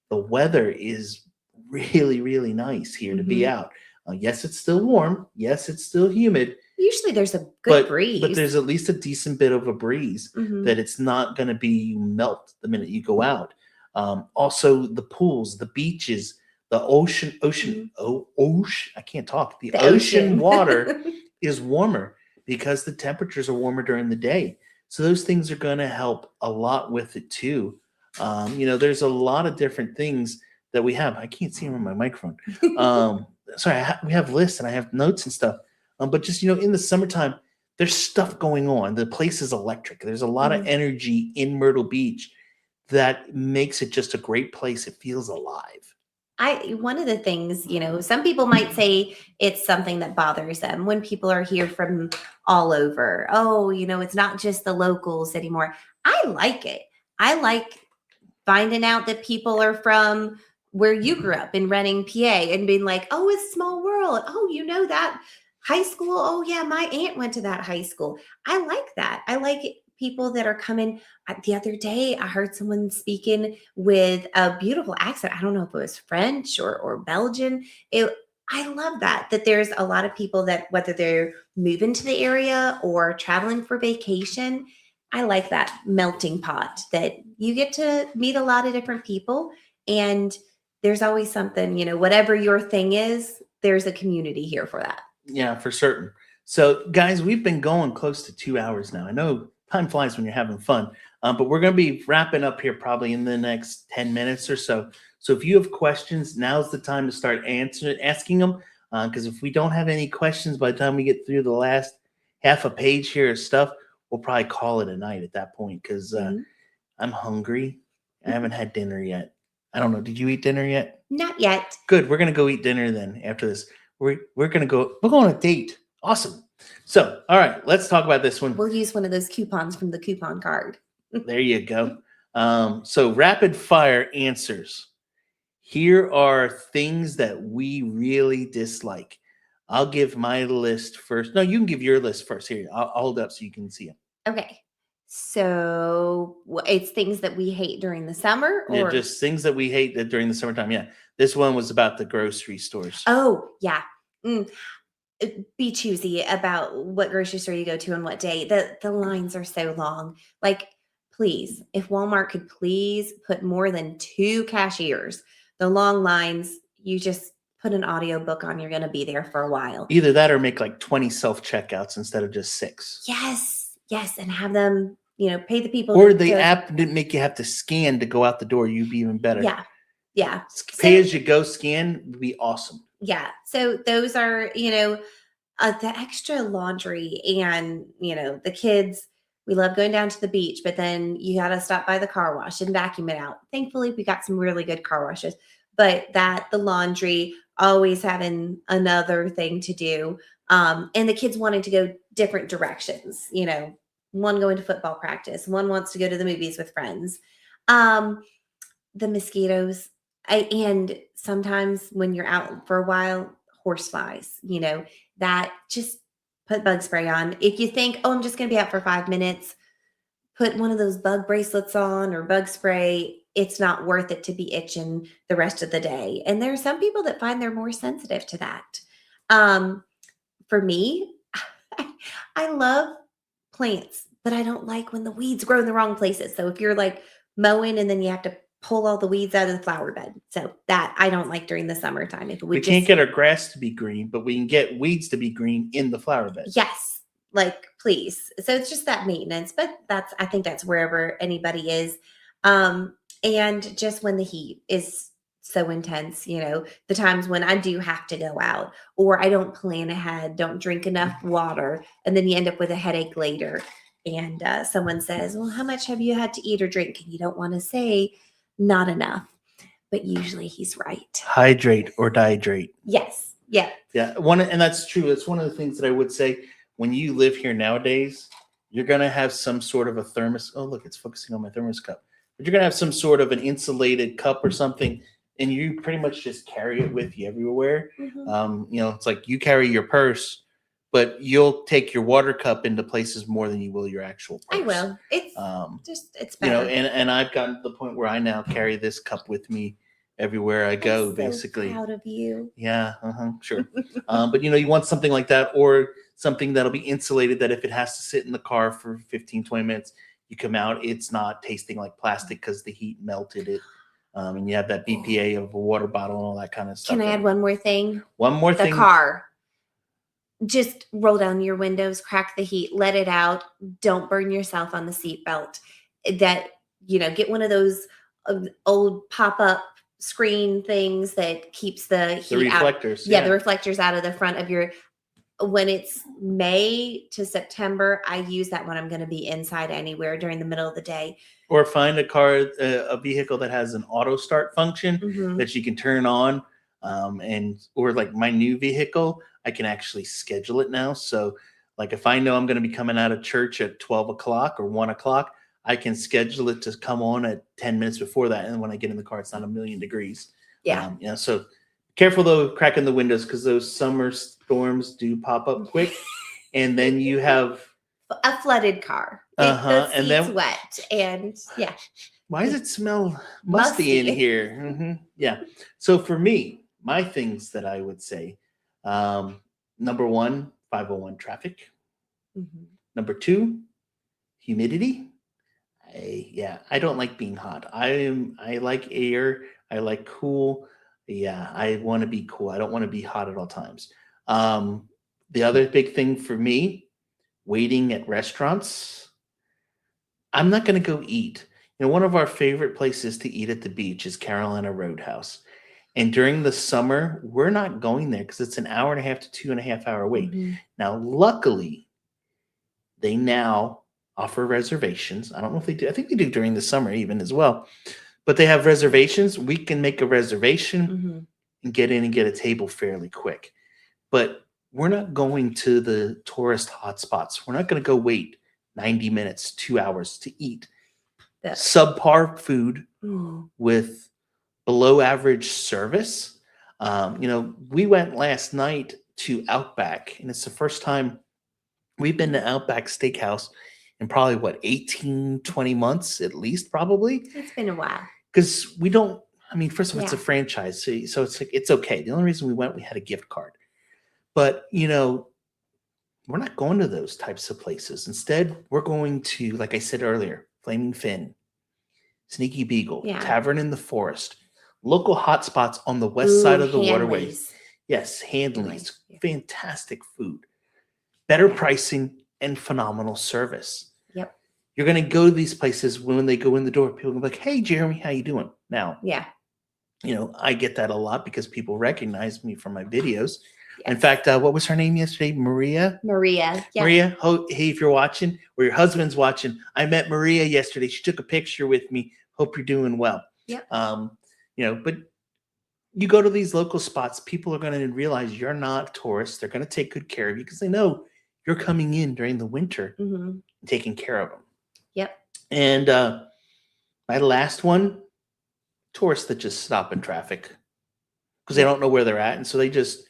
the weather is really, really nice here to be Mhm. out. Yes, it's still warm. Yes, it's still humid, Usually there's a good but breeze. there's at least a decent bit of a breeze Mhm. that it's not going to be you melt the minute you go out. Also, the pools, the beaches, the Mhm. ocean. I can't talk. The The ocean ocean. water is warmer because the temperatures are warmer during the day. So those things are going to help a lot with it too. There's a lot of different things that we have. I can't see them on my microphone. Um, Sorry, we have lists and I have notes and stuff. But just in the summertime, there's stuff going on. The place is electric. There's a lot of Mhm. energy in Myrtle Beach that makes it just a great place. It feels alive. One of the things, some people might say it's something that bothers them when people are here from all over. Oh, it's not just the locals anymore. I like it. I like finding out that people are from where you grew up in Reading, PA, and being like, oh, it's a small world. Oh, you know that high school. Oh, yeah, my aunt went to that high school. I like that. I like people that are coming. The other day, I heard someone speaking with a beautiful accent. I don't know if it was French or Belgian. I love that there's a lot of people that whether they're moving to the area or traveling for vacation, I like that melting pot that you get to meet a lot of different people and there's always something, whatever your thing is, there's a community here for that. Yeah, for certain. So, guys, we've been going close to 2 hours now. I know time flies when you're having fun, but we're going to be wrapping up here probably in the next 10 minutes or so. So, if you have questions, now's the time to start asking them. Because if we don't have any questions by the time we get through the last half a page here of stuff, we'll probably call it a night at that point because Mhm. I'm hungry. I haven't had dinner yet. I don't know. Did you eat dinner yet? Not yet. Good. We're gonna go eat dinner then after this. We're gonna go. We're going on a date. Awesome. So, all right, let's talk about this one. We'll use one of those coupons from the coupon card. There you go. So rapid fire answers. Here are things that we really dislike. I'll give my list first. No, you can give your list first. Here, I'll hold up so you can see them. Okay. So it's things that we hate during the summer Yeah, or just things that we hate that during the summertime. Yeah, this one was about the grocery stores. oh, yeah. Mm, be choosy about what grocery store you go to and what day. The lines are so long. Like, please, if Walmart could please put more than 2 cashiers, the long lines, you just put an audiobook on, you're gonna be there for a while. Either that or make like 20 self checkouts instead of just 6. Yes, yes, and have them, pay the people Or to the do it. app didn't make you have to scan to go out the door. You'd be even better. Yeah, yeah. Pay So as you go scan would be awesome. yeah, so those are, the extra laundry and, the kids, we love going down to the beach, but then you got to stop by the car wash and vacuum it out. Thankfully, we got some really good car washes. but that, the laundry, always having another thing to do, and the kids wanting to go different directions. One going to football practice, one wants to go to the movies with friends. Um, the mosquitoes, and sometimes when you're out for a while, horse flies. That just put bug spray on. If you think, oh, I'm just going to be out for 5 minutes, put one of those bug bracelets on or bug spray. It's not worth it to be itching the rest of the day. And there are some people that find they're more sensitive to that. For me, I love plants, but I don't like when the weeds grow in the wrong places. So if you're like mowing and then you have to pull all the weeds out of the flower bed. So that I don't like during the summertime. If it would We can't get our grass to be green, but we can get weeds to be green in the flower bed. Yes, like please. So it's just that maintenance, but I think that's wherever anybody is. And just when the heat is so intense, the times when I do have to go out or I don't plan ahead, don't drink enough water, and then you end up with a headache later. And someone says, well, how much have you had to eat or drink? And you don't want to say not enough, but usually he's right. Hydrate or dehydrate. Yes. Yeah. Yeah. And that's true. It's one of the things that I would say when you live here nowadays, you're going to have some sort of a thermos. Oh, look, it's focusing on my thermos cup. But you're going to have some sort of an insulated cup or something, and you pretty much just carry it with you everywhere. Mm-hmm. It's like you carry your purse, but you'll take your water cup into places more than you will your actual purse. I will. It's better. And I've gotten to the point where I now carry this cup with me everywhere I go, I'm basically. So proud of you. Yeah, sure. But you want something like that, or something that'll be insulated, that if it has to sit in the car for 15, 20 minutes, you come out, it's not tasting like plastic because the heat melted it. And you have that BPA of a water bottle and all that kind of stuff. Can I add one more thing? One more thing. The car. Just roll down your windows, crack the heat, let it out. Don't burn yourself on the seatbelt. Get one of those old pop-up screen things that keeps the heat reflectors. Yeah, the reflectors out of the front of your. When it's May to September, I use that when I'm going to be inside anywhere during the middle of the day. Or find a vehicle that has an auto start function that you can turn on. Or like my new vehicle, I can actually schedule it now. So like if I know I'm going to be coming out of church at 12 o'clock or 1 o'clock, I can schedule it to come on at 10 minutes before that. And when I get in the car, it's not 1,000,000 degrees. Yeah. So careful though, cracking the windows, because those summer storms do pop up quick. And then you have a flooded car. The seat's wet. And yeah. Why does it smell musty in here? Yeah. So for me, my things that I would say, number one, 501 traffic. Number two, humidity. I don't like being hot. I like air. I like cool. Yeah, I want to be cool. I don't want to be hot at all times. The other big thing for me, waiting at restaurants. I'm not going to go eat. One of our favorite places to eat at the beach is Carolina Roadhouse. And during the summer, we're not going there because it's an 1.5 to 2.5 hour wait. Now, luckily, they now offer reservations. I don't know if they do. I think they do during the summer even as well. But they have reservations. We can make a reservation and get in and get a table fairly quick. But we're not going to the tourist hotspots. We're not going to go wait 90 minutes, 2 hours to eat subpar food with below average service. We went last night to Outback, and it's the first time we've been to Outback Steakhouse in probably 18, 20 months at least, probably. It's been a while. Because we don't, first of all, it's a franchise. So it's like, it's okay. The only reason we went, we had a gift card. But, we're not going to those types of places. Instead, we're going to, like I said earlier, Flaming Fin, Sneaky Beagle, Tavern in the Forest, local hotspots on the west side of the waterways. Yes, Handley's. Fantastic food, better pricing, and phenomenal service. Yep. You're going to go to these places when they go in the door. People are like, hey, Jeremy, how you doing? Now, I get that a lot because people recognize me from my videos. Yes. In fact, what was her name yesterday? Maria? Maria. Yeah. Maria, hey, if you're watching or your husband's watching, I met Maria yesterday. She took a picture with me. Hope you're doing well. Yep. But you go to these local spots, people are going to realize you're not tourists. They're going to take good care of you because they know you're coming in during the winter Mm-hmm. and taking care of them. Yep. And my last one, tourists that just stop in traffic because they don't know where they're at. And so they just,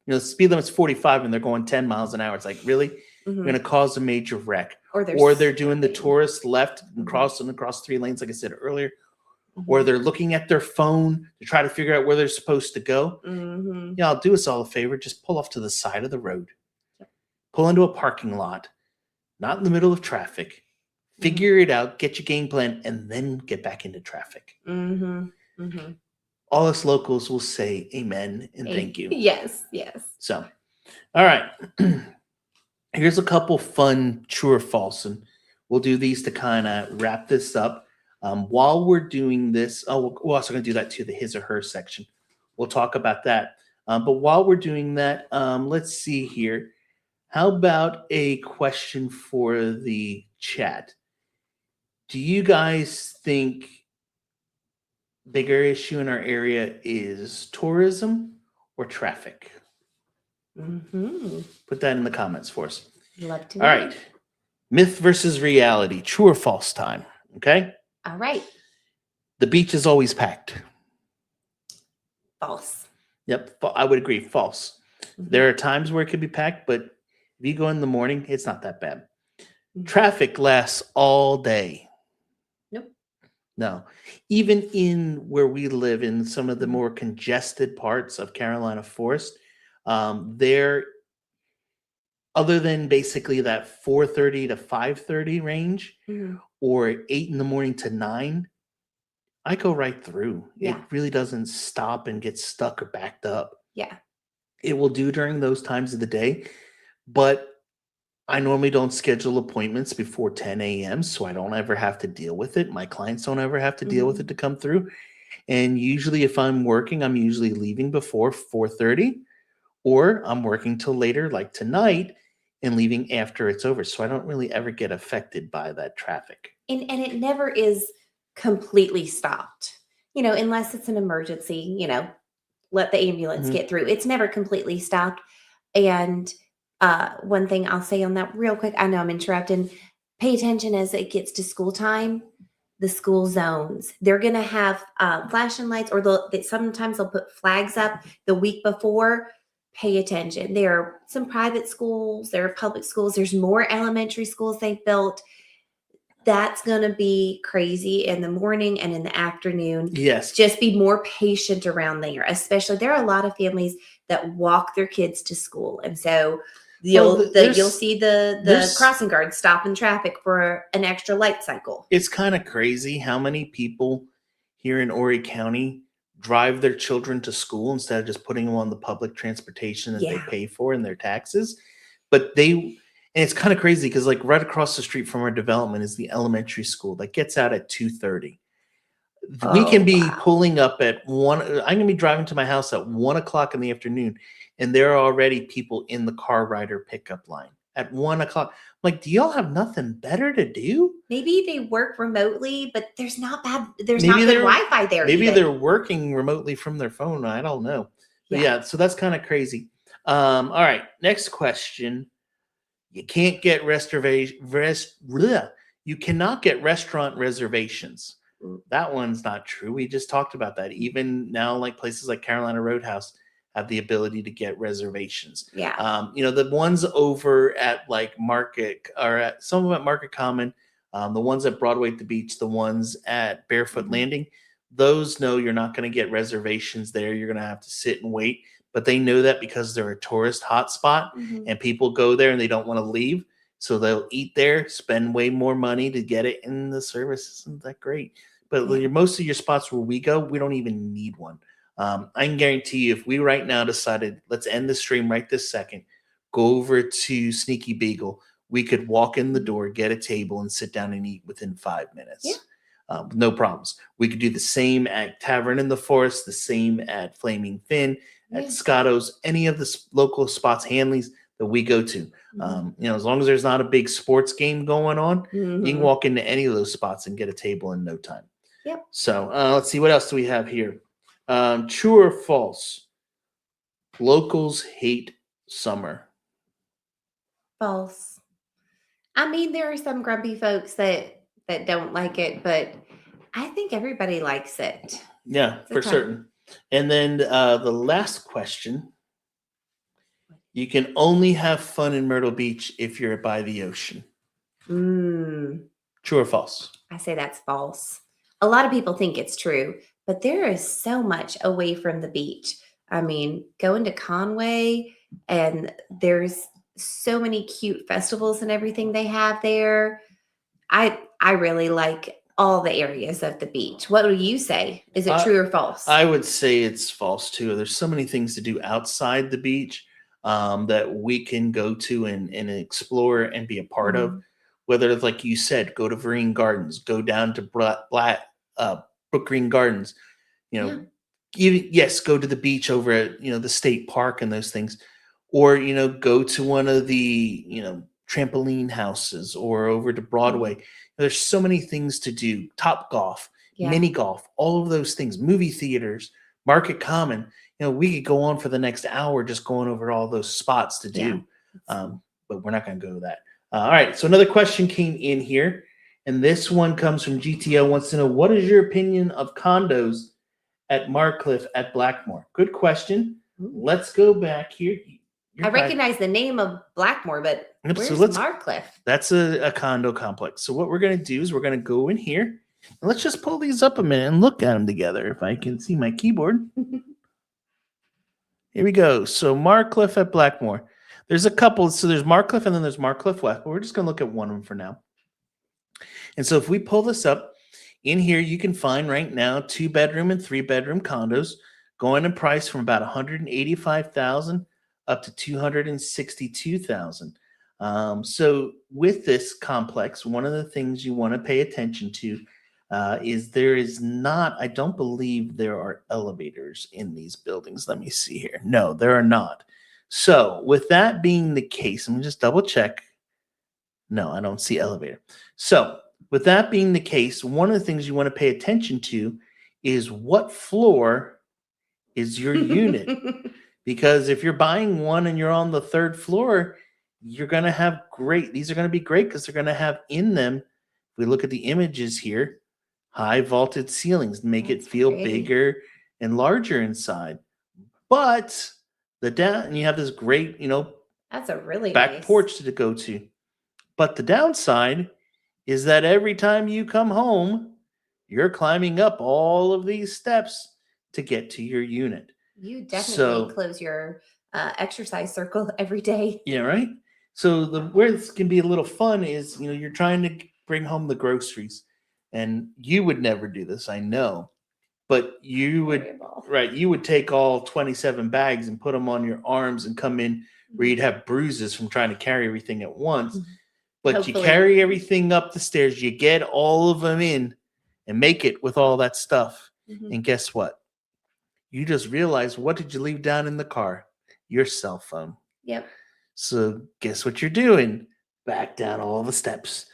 the speed limit's 45 and they're going 10 miles an hour. It's like, really? Mm-hmm. You're going to cause a major wreck. Or they're doing the tourist left and crossing across 3 lanes, like I said earlier. Or they're looking at their phone to try to figure out where they're supposed to go. Mm-hmm. Yeah, I'll do us all a favor. Just pull off to the side of the road. Pull into a parking lot, not in the middle of traffic. Figure it out, get your game plan, and then get back into traffic. Mm-hmm. Mm-hmm. All us locals will say amen and thank you. Yes, yes. So, all right. Here's a couple fun true or false, and we'll do these to kind of wrap this up. While we're doing this, we're also going to do that too, the his or her section. We'll talk about that. But while we're doing that, let's see here. How about a question for the chat? Do you guys think bigger issue in our area is tourism or traffic? Mm-hmm. Put that in the comments for us. Love to know. All right. Myth versus reality. True or false time. Okay. All right. The beach is always packed. False. Yep. I would agree. False. Mm-hmm. There are times where it could be packed, but if you go in the morning, it's not that bad. Mm-hmm. Traffic lasts all day. Nope. No. Even in where we live in some of the more congested parts of Carolina Forest, there, other than basically that 4:30 to 5:30 range, or 8 in the morning to 9, I go right through. Yeah. It really doesn't stop and get stuck or backed up. Yeah. It will do during those times of the day, but I normally don't schedule appointments before 10 a.m., so I don't ever have to deal with it. My clients don't ever have to deal with it to come through. And usually if I'm working, I'm usually leaving before 4:30, or I'm working till later, like tonight, and leaving after it's over. So I don't really ever get affected by that traffic. And it never is completely stopped, unless it's an emergency, let the ambulance get through. It's never completely stopped. And one thing I'll say on that real quick, I know I'm interrupting, pay attention as it gets to school time, the school zones. They're going to have flashing lights, or sometimes they'll put flags up the week before. Pay attention. There are some private schools, there are public schools, there's more elementary schools they've built. That's going to be crazy in the morning and in the afternoon. Yes. Just be more patient around there. Especially, there are a lot of families that walk their kids to school. And so you'll see the crossing guards stopping traffic for an extra light cycle. It's kind of crazy how many people here in Horry County drive their children to school instead of just putting them on the public transportation that they pay for in their taxes. But and it's kind of crazy because like right across the street from our development is the elementary school that gets out at 2:30. We can be pulling up at 1. I'm going to be driving to my house at 1 o'clock in the afternoon, and there are already people in the car rider pickup line at 1 o'clock. I'm like, do y'all have nothing better to do? Maybe they work remotely, but there's not good Wi-Fi there. Maybe they're working remotely from their phone. I don't know. But yeah, so that's kind of crazy. All right, next question. You can't get you cannot get restaurant reservations. That one's not true. We just talked about that. Even now, like places like Carolina Roadhouse have the ability to get reservations. Yeah. The ones over at like Market, or at some of them at Market Common, the ones at Broadway at the beach, the ones at Barefoot Landing, those know you're not going to get reservations there. You're going to have to sit and wait. But they know that because they're a tourist hotspot and people go there and they don't want to leave. So they'll eat there, spend way more money to get it, and the service isn't that great. But most of your spots where we go, we don't even need one. I can guarantee you, if we right now decided, let's end the stream right this second, go over to Sneaky Beagle, we could walk in the door, get a table, and sit down and eat within 5 minutes. Yeah. No problems. We could do the same at Tavern in the Forest, the same at Flaming Fin, at Scotto's, any of the local spots, Hanley's that we go to. As long as there's not a big sports game going on, you can walk into any of those spots and get a table in no time. Yep. So let's see, what else do we have here? True or false? Locals hate summer. False. I mean, there are some grumpy folks that don't like it, but I think everybody likes it. Yeah, It's a for time. certain. And then the last question: you can only have fun in Myrtle Beach if you're by the ocean. Mm, True or false? I say that's false. A lot of people think it's true, but there is so much away from the beach. I mean, going to Conway, and there's so many cute festivals and everything they have there. I really like all the areas of the beach. What do you say? Is it Uh, true or false? I would say it's false too. There's so many things to do outside the beach that we can go to and explore and be a part of. Mm, Whether it's like you said, go to Vereen Gardens, go down to Brook Green Gardens. You yeah, know, yes, go to the beach over at the state park and those things, or go to one of the trampoline houses or over to mhm, Broadway. There's so many things to do. Top golf, yeah, mini golf, all of those things. Movie theaters, Market Common. We could go on for the next hour just going over all those spots to yeah. do, but we're not going to go to that. All right. So another question came in here, and this one comes from GTO. Wants to know, what is your opinion of condos at Marcliffe at Blackmore? Good question. Ooh. Let's go back here. I You're back. recognize the name of Blackmore, but Yep, so where's Marcliffe? that's a condo complex. So what we're going to do is we're going to go in here and let's just pull these up a minute and look at them together. If I can see my keyboard. Here we go. So Marcliffe at Blackmore. There's a couple. So there's Marcliffe and then there's Marcliffe West, but we're just going to look at one of them for now. And so if we pull this up, in here you can find right now 2-bedroom and 3-bedroom condos going in price from about 185,000 up to 262,000. So with this complex, one of the things you want to pay attention to is there is not, I don't believe there are elevators in these buildings. Let me see here. No, there are not. So with that being the case, I'm just double check. No, I don't see elevator. So with that being the case, one of the things you want to pay attention to is what floor is your unit. Because if you're buying one and you're on the 3rd floor, you're going to have these are going to be great because they're going to have in them, if we look at the images here, high vaulted ceilings, make it That's feel pretty. bigger and larger inside. But and you have this great, That's a really back nice. porch to go to. But the downside is that every time you come home, you're climbing up all of these steps to get to your unit. You definitely So, close your exercise circle every day. yeah, right. So where this can be a little fun is, you're trying to bring home the groceries, and you would never do this, I know, but you would, Horrible. right? You would take all 27 bags and put them on your arms and come in where you'd have bruises from trying to carry everything at once. But you Hopefully. carry everything up the stairs, you get all of them in and make it with all that stuff. Mhm. And guess what? You just realize, what did you leave down in the car? Your cell phone. Yep. So guess what you're doing? Back down all the steps,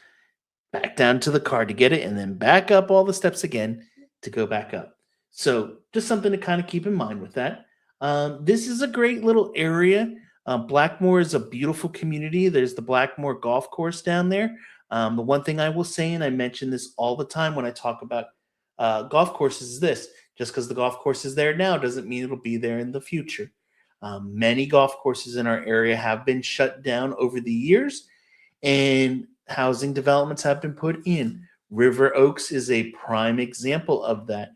back down to the car to get it, and then back up all the steps again to go back up. So just something to kind of keep in mind with that. This is a great little area. Blackmore is a beautiful community. There's the Blackmore Golf Course down there. The one thing I will say, and I mention this all the time when I talk about golf courses, is this: just because the golf course is there now doesn't mean it'll be there in the future. Many golf courses in our area have been shut down over the years, and housing developments have been put in. River Oaks is a prime example of that.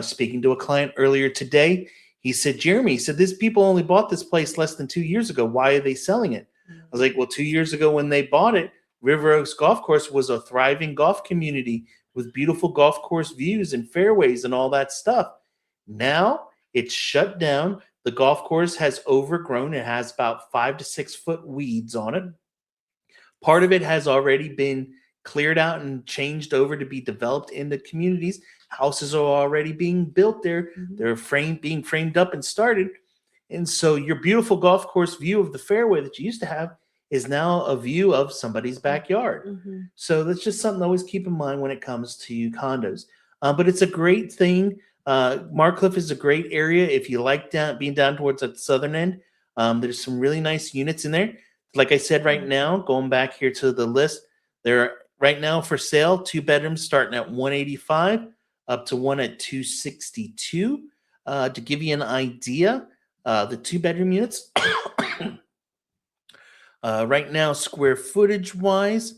Speaking to a client earlier today, he said, Jeremy, he said, these people only bought this place less than 2 years ago. Why are they selling it? I was like, well, 2 years ago when they bought it, River Oaks Golf Course was a thriving golf community with beautiful golf course views and fairways and all that stuff. Now it's shut down. The golf course has overgrown. It has about 5 to 6 foot weeds on it. Part of it has already been cleared out and changed over to be developed into communities. Houses are already being built there. Mhm. They're being framed up and started. And so your beautiful golf course view of the fairway that you used to have is now a view of somebody's backyard. Mhm. So that's just something to always keep in mind when it comes to condos. But it's a great thing. Marcliffe is a great area if you like being down towards the southern end. There's some really nice units in there. Like I said, right now, going back here to the list, there are right now for sale 2 bedrooms starting at 185 up to one at 262. To give you an idea, the 2 bedroom units right now, square footage wise,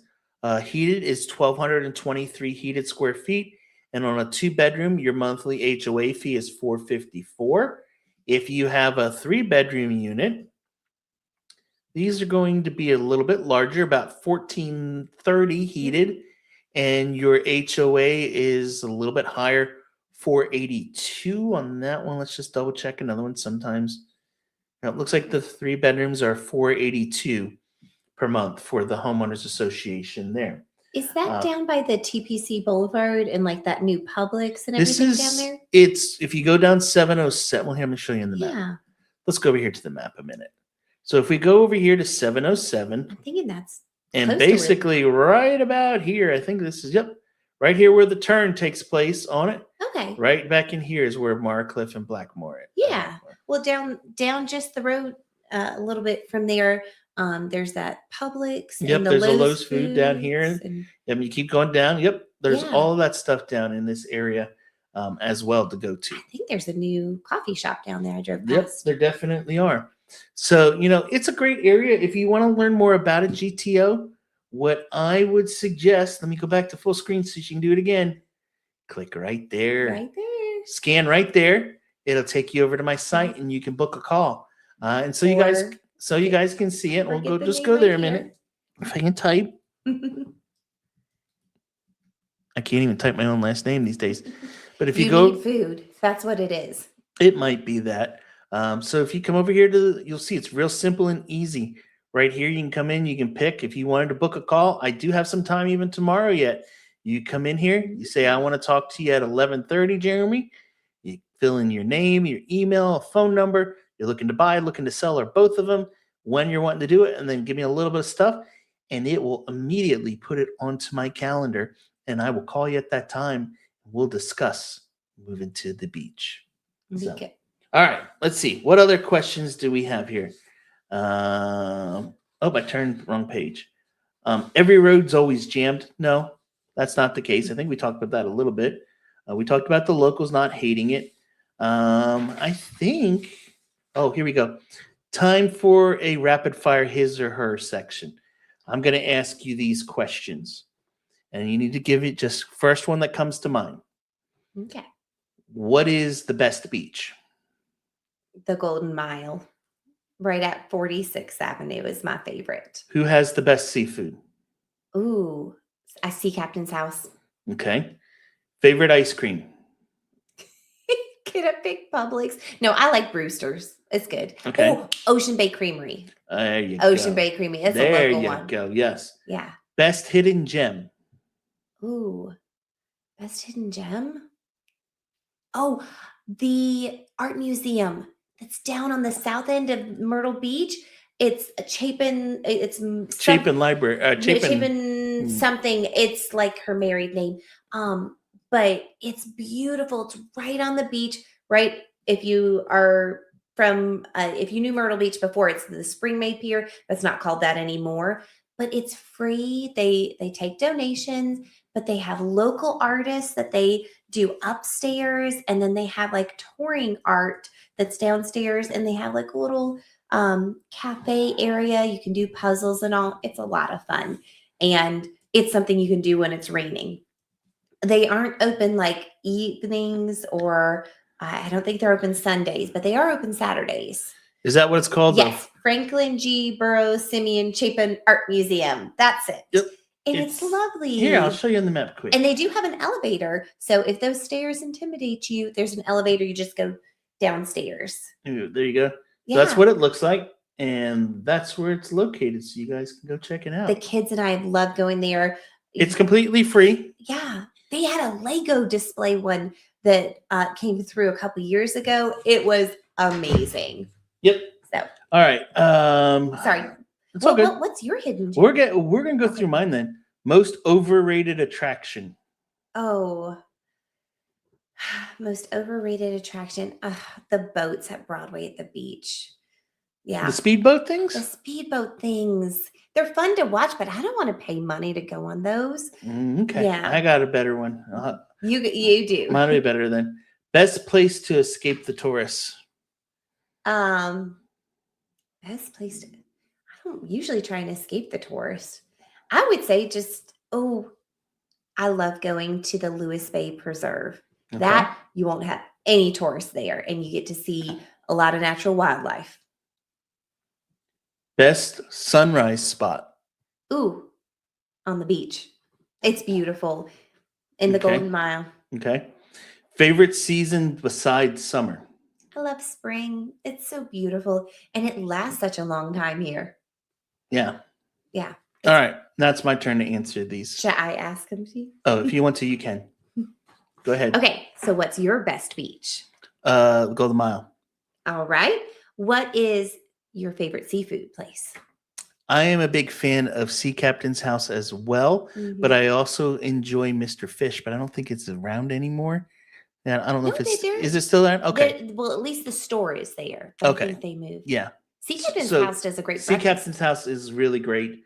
heated is 1,223 heated square feet. And on a 2 bedroom, your monthly HOA fee is $454. If you have a 3 bedroom unit, these are going to be a little bit larger, about 1,430 heated, and your HOA is a little bit higher, 482 on that one. Let's just double check another one. Sometimes it looks like the 3 bedrooms are 482 per month for the homeowners association there. Is that down by the TPC Boulevard and like that new Publix and This everything is down there? it's if you go down 707. Well, here, let me show you in the map. Yeah, Let's go over here to the map a minute. So if we go over here to 707, I'm thinking that's and close to where- basically right about here, I think this is right here where the turn takes place on it. okay. Right back in here is where Marcliffe and Blackmore. Yeah. Well, down just the road a little bit from there, there's that Publix. Yep, and the there's a Lowe's Lowe's food down here. Foods and- You keep going down. Yep, there's Yeah. all of that stuff down in this area as well to go to. I think there's a new coffee shop down there. I drove Yep, past. there definitely are. So, it's a great area. If you want to learn more about a GTO, what I would suggest, let me go back to full screen so you can do it again. Click right there. Right there. Scan right there. It'll take you over to my site and you can book a call. And so you guys can see it. We'll go there a minute. If I can type. I can't even type my own last name these days. But if you go, need food. That's what it is. it might be that. So if you come over here you'll see it's real simple and easy. Right here, you can come in, you can pick. If you wanted to book a call, I do have some time even tomorrow yet. You come in here, you say, I want to talk to you at 11:30, Jeremy. You fill in your name, your email, a phone number. You're looking to buy, looking to sell, or both of them, when you're wanting to do it, and then give me a little bit of stuff, and it will immediately put it onto my calendar, and I will call you at that time. We'll discuss moving to the beach. So, Okay. all right, let's see. What other questions do we have here? I turned the wrong page. Every road's always jammed. No, that's not the case. I think we talked about that a little bit. We talked about the locals not hating it. I think, here we go. Time for a rapid fire his or her section. I'm going to ask you these questions, and you need to give it just first one that comes to mind. Okay. What is the best beach? The Golden Mile, right at 46th Avenue, is my favorite. Who has the best seafood? Ooh, I see Captain's House. Okay. Favorite ice cream? Get a big Publix. No, I like Brewster's. It's good. Okay. Oh, Ocean Bay Creamery. There you Ocean go. Bay Creamery. It's There a local you one. go. Yes. Yeah. Best hidden gem? Ooh, best hidden gem? Oh, the art museum that's down on the south end of Myrtle Beach. It's a Chapin. It's Chapin Library. Chapin something. It's like her married name. But it's beautiful. It's right on the beach. Right, if you are from, if you knew Myrtle Beach before, it's the Spring May Pier. That's not called that anymore. But it's free. They take donations, but they have local artists that they do upstairs, and then they have like touring art that's downstairs, and they have like a little cafe area. You can do puzzles and all. It's a lot of fun, and it's something you can do when it's raining. They aren't open like evenings, or I don't think they're open Sundays, but they are open Saturdays. Is that what it's called? Yes, Franklin G. Burroughs Simeon Chapin Art Museum. That's it. Yep. And it's lovely. Here, I'll show you on the map quick. And they do have an elevator. So if those stairs intimidate you, there's an elevator. You just go downstairs. Ooh, there you go. Yeah. So that's what it looks like. And that's where it's located. So you guys can go check it out. The kids and I have loved going there. It's completely free. Yeah. They had a Lego display one that came through a couple years ago. It was amazing. Yep. So. All right. Sorry. It's all good. What's your hidden gem? We're gonna go through mine then. Most overrated attraction. Oh, Most overrated attraction. The boats at Broadway at the beach. The Yeah. speedboat The things? speedboat things. They're fun to watch, but I don't want to pay money to go on those. Okay, Yeah. I got a better one. You do. Might be better than best place to escape the tourists. Um, best place to I don't usually try and escape the tourists. I would say just, I love going to the Lewis Bay Preserve. Okay. That you won't have any tourists there and you get to see a lot of natural wildlife. Best sunrise spot. Ooh, on the beach. It's beautiful in the Okay. Golden Mile. Okay. Favorite season besides summer. I love spring. It's so beautiful and it lasts such a long time here. Yeah. Yeah. All right. That's my turn to answer these. Should I ask him to? Oh, if you want to, you can. Go ahead. Okay. So, what's your best beach? Golden Mile. All right. What is your favorite seafood place? I am a big fan of Sea Captain's House as well, but Mhm. I also enjoy Mr. Fish, but I don't think it's around anymore. Yeah, I don't know No, if it's they're is it still there? Okay. well, at least the store is there. But I Okay. think they moved. Yeah. Sea Captain's So House does a great Sea breakfast. Captain's House is really great.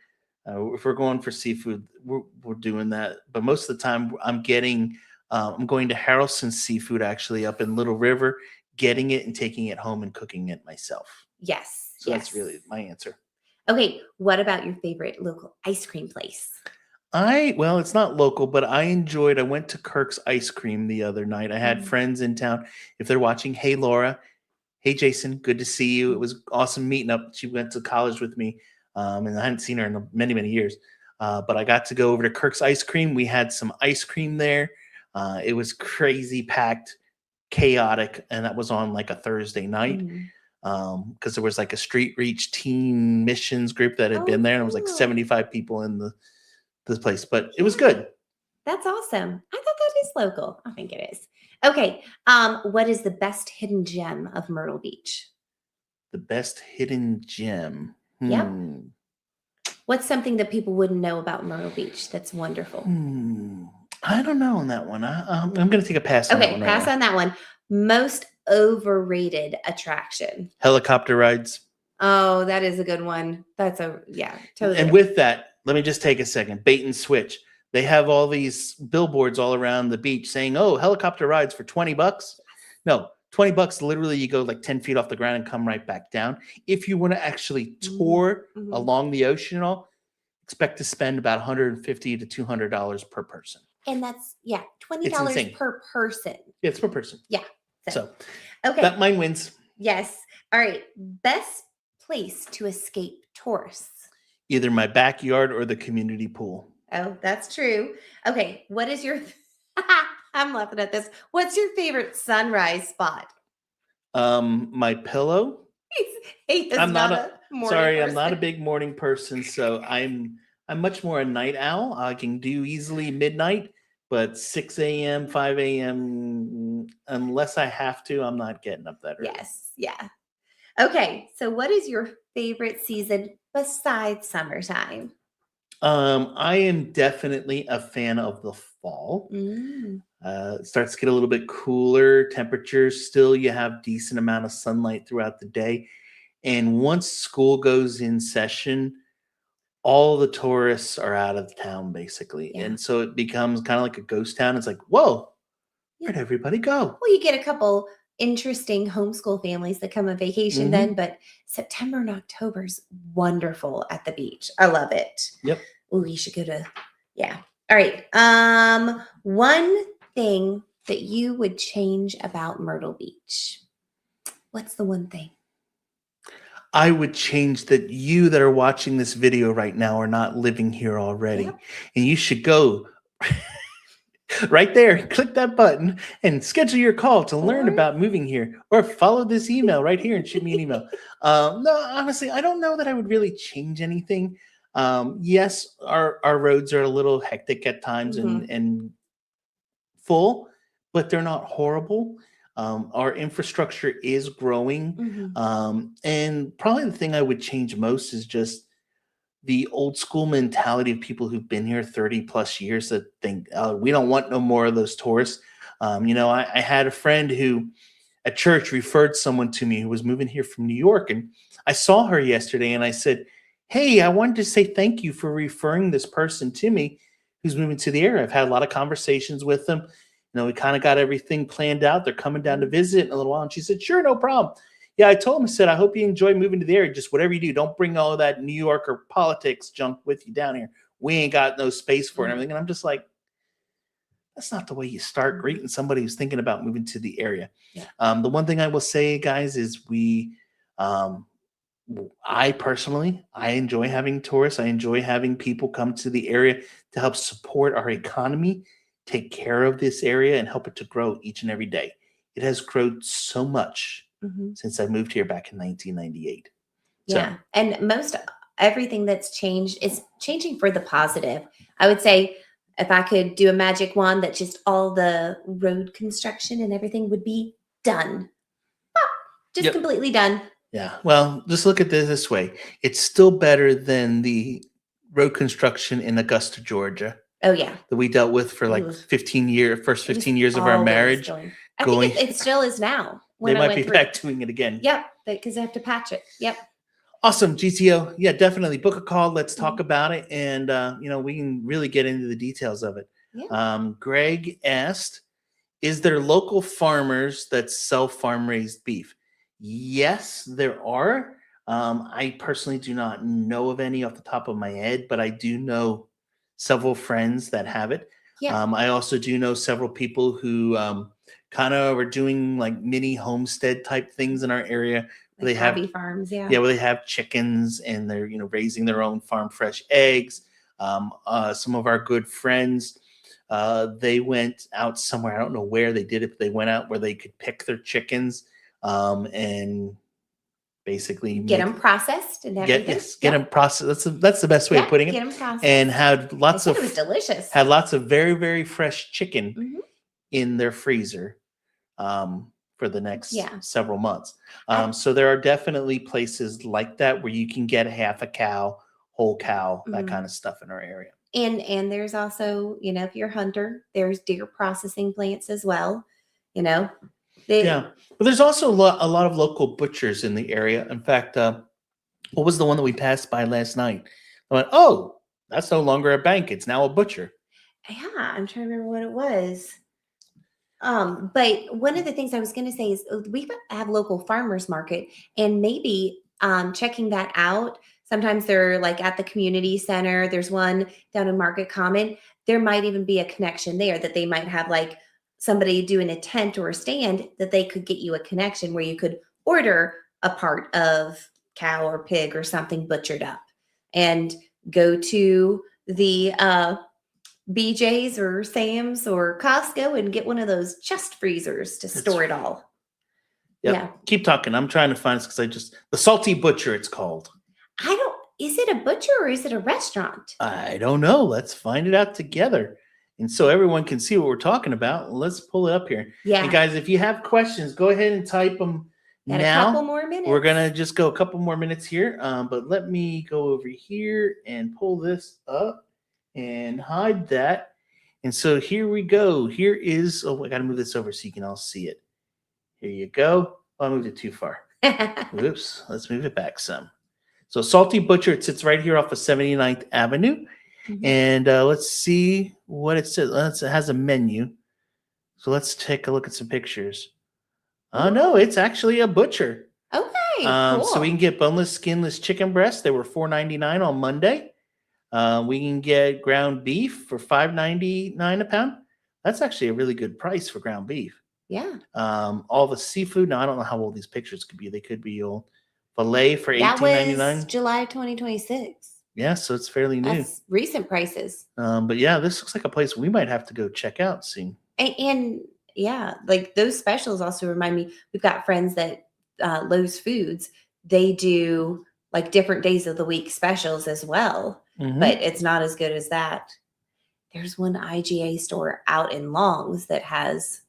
If we're going for seafood, we're doing that. But most of the time, I'm going to Harrelson Seafood actually up in Little River, getting it and taking it home and cooking it myself. Yes. So yes. that's really my answer. Okay. What about your favorite local ice cream place? Well, it's not local, but I went to Kirk's Ice Cream the other night. I had Mm. friends in town. If they're watching, hey Laura, hey Jason, good to see you. It was awesome meeting up. She went to college with me, and I hadn't seen her in many, many years. But I got to go over to Kirk's Ice Cream. We had some ice cream there. It was crazy packed, chaotic, and that was on like a Thursday night. Mhm. Because there was like a Street Reach teen missions group that had Oh, been there, and it was like cool. 75 people in the place, but it was good. That's awesome. I thought that is local. I think it is. Okay. What is the best hidden gem of Myrtle Beach? The best hidden gem. Yep. Hmm. What's something that people wouldn't know about Myrtle Beach that's wonderful? I don't know on that one. I'm going to take a pass on that Okay, one. pass on that one. Most overrated attraction. Helicopter rides. Oh, that is a good one. That's totally. And with that, let me just take a second. Bait and switch. They have all these billboards all around the beach saying, "Oh, helicopter rides for $20." No, $20. Literally, you go like 10 feet off the ground and come right back down. If you want to actually tour Mhm. along the ocean and all, expect to spend about $150 to $200 per person. And that's It's $20 insane. per person. Yeah, it's per person. Yeah. So Okay. that mine wins. Yes. All right. Best place to escape tourists. Either my backyard or the community pool. Oh, that's true. Okay. What is your I'm laughing at this. What's your favorite sunrise spot? My pillow. He is I'm not a morning sorry, I'm not a person. big morning person, so I'm much more a night owl. I can do easily midnight, but 6 a.m., 5 a.m., unless I have to, I'm not getting up that early. Yes. Yeah. Okay. So, what is your favorite season besides summertime? I am definitely a fan of the fall. Mm. It starts to get a little bit cooler. Temperatures still, you have decent amount of sunlight throughout the day. And once school goes in session, all the tourists are out of town basically. Yeah. And so it becomes kind of like a ghost town. It's like, whoa, where'd Yeah. everybody go? Well, you get a couple interesting homeschool families that come on vacation Mhm. then, but September and October is wonderful at the beach. I love it. Yep. Oh, you should go to, yeah. All right. One thing that you would change about Myrtle Beach. What's the one thing? I would change that you that are watching this video right now are not living here already. Yep. And you should go right there, click that button and schedule your call to learn Or- about moving here, or follow this email right here and shoot me an email. No, honestly, I don't know that I would really change anything. Yes, our roads are a little hectic at times and full, but they're not horrible. Our infrastructure is growing. Mhm. And probably the thing I would change most is just the old school mentality of people who've been here 30 plus years that think, oh, we don't want no more of those tourists. I had a friend who at church referred someone to me who was moving here from New York, and I saw her yesterday, and I said, "Hey, I wanted to say thank you for referring this person to me who's moving to the area. I've had a lot of conversations with them. We kind of got everything planned out. They're coming down to visit in a little while." And she said, "Sure, no problem." Yeah, I told him, I said, "I hope you enjoy moving to the area. Just whatever you do, don't bring all of that New Yorker politics junk with you down here. We ain't got no space for it and everything." And I'm just like, that's not the way you start greeting somebody who's thinking about moving to the area. Yeah. The one thing I will say, guys, is I personally, I enjoy having tourists. I enjoy having people come to the area to help support our economy, take care of this area, and help it to grow each and every day. It has grown so much Mhm. since I moved here back in 1998. Yeah. And most everything that's changed is changing for the positive. I would say if I could do a magic wand that just all the road construction and everything would be done. Pop, just Yep. completely done. Yeah. Well, just look at this way. It's still better than the road construction in Augusta, Georgia Oh yeah. that we dealt with for like Ooh. 15 It was 15 years of our always marriage. going. I Going, think it still is now. they When I might went be through. back doing it again. Yep, because they have to patch it. Yep. Awesome, GTO. Yeah, definitely book a call. Let's talk Mhm. about it, and we can really get into the details of it. Yeah. Greg asked, "Is there local farmers that sell farm raised beef?" Yes, there are. I personally do not know of any off the top of my head, but I do know several friends that have it. Yeah. I also do know several people who kind of are doing like mini homestead type things in our area. Where Like they have hobby farms. Yeah. Yeah, where they have chickens and they're raising their own farm fresh eggs. Some of our good friends, they went out somewhere. I don't know where they did it, but they went out where they could pick their chickens and basically Get them processed and everything. get them processed. That's the best way of Yeah. putting Get it. them processed. And had They lots said of it was delicious. had lots of very very fresh chicken Mhm. in their freezer for the next Yeah. several months. I- So there are definitely places like that where you can get half a cow, whole cow, that Mhm. kind of stuff in our area. And there's also, if you're a hunter, there's deer processing plants as well. You know, they Yeah, but there's also a lot of local butchers in the area. In fact, what was the one that we passed by last night? I went, "Oh, that's no longer a bank; it's now a butcher." Yeah, I'm trying to remember what it was. But one of the things I was going to say is we have local farmers market, and maybe checking that out. Sometimes they're like at the community center. There's one down in Market Common. There might even be a connection there that they might have like somebody doing a tent or a stand that they could get you a connection where you could order a part of cow or pig or something butchered up and go to the BJ's or Sam's or Costco and get one of those chest freezers to store it all. Yep. Yeah. Keep talking. I'm trying to find this because the Salty Butcher. It's called. Is it a butcher or is it a restaurant? I don't know. Let's find it out together. And so everyone can see what we're talking about, let's pull it up here. Yeah. And guys, if you have questions, go ahead and type them Got now. a couple more minutes. We're going to just go a couple more minutes here. But let me go over here and pull this up and hide that. And so here we go. Here is, I got to move this over so you can all see it. Here you go. Oh, I moved it too far. Oops. Let's move it back some. So Salty Butcher, it sits right here off of 79th Avenue. Mhm. And let's see what it says. It has a menu. So let's take a look at some pictures. Oh, no, it's actually a butcher. Okay, cool. So we can get boneless, skinless chicken breasts. They were $4.99 on Monday. We can get ground beef for $5.99 a pound. That's actually a really good price for ground beef. Yeah. All the seafood. Now, I don't know how old these pictures could be. They could be old. Filet for That $18.99. was July 2026. Yeah, so it's fairly new. That's recent prices. But yeah, this looks like a place we might have to go check out soon. And yeah, like those specials also remind me, we've got friends that Lowe's Foods, they do like different days of the week specials as well, but it's not as good as that. There's one IGA store out in Longs that has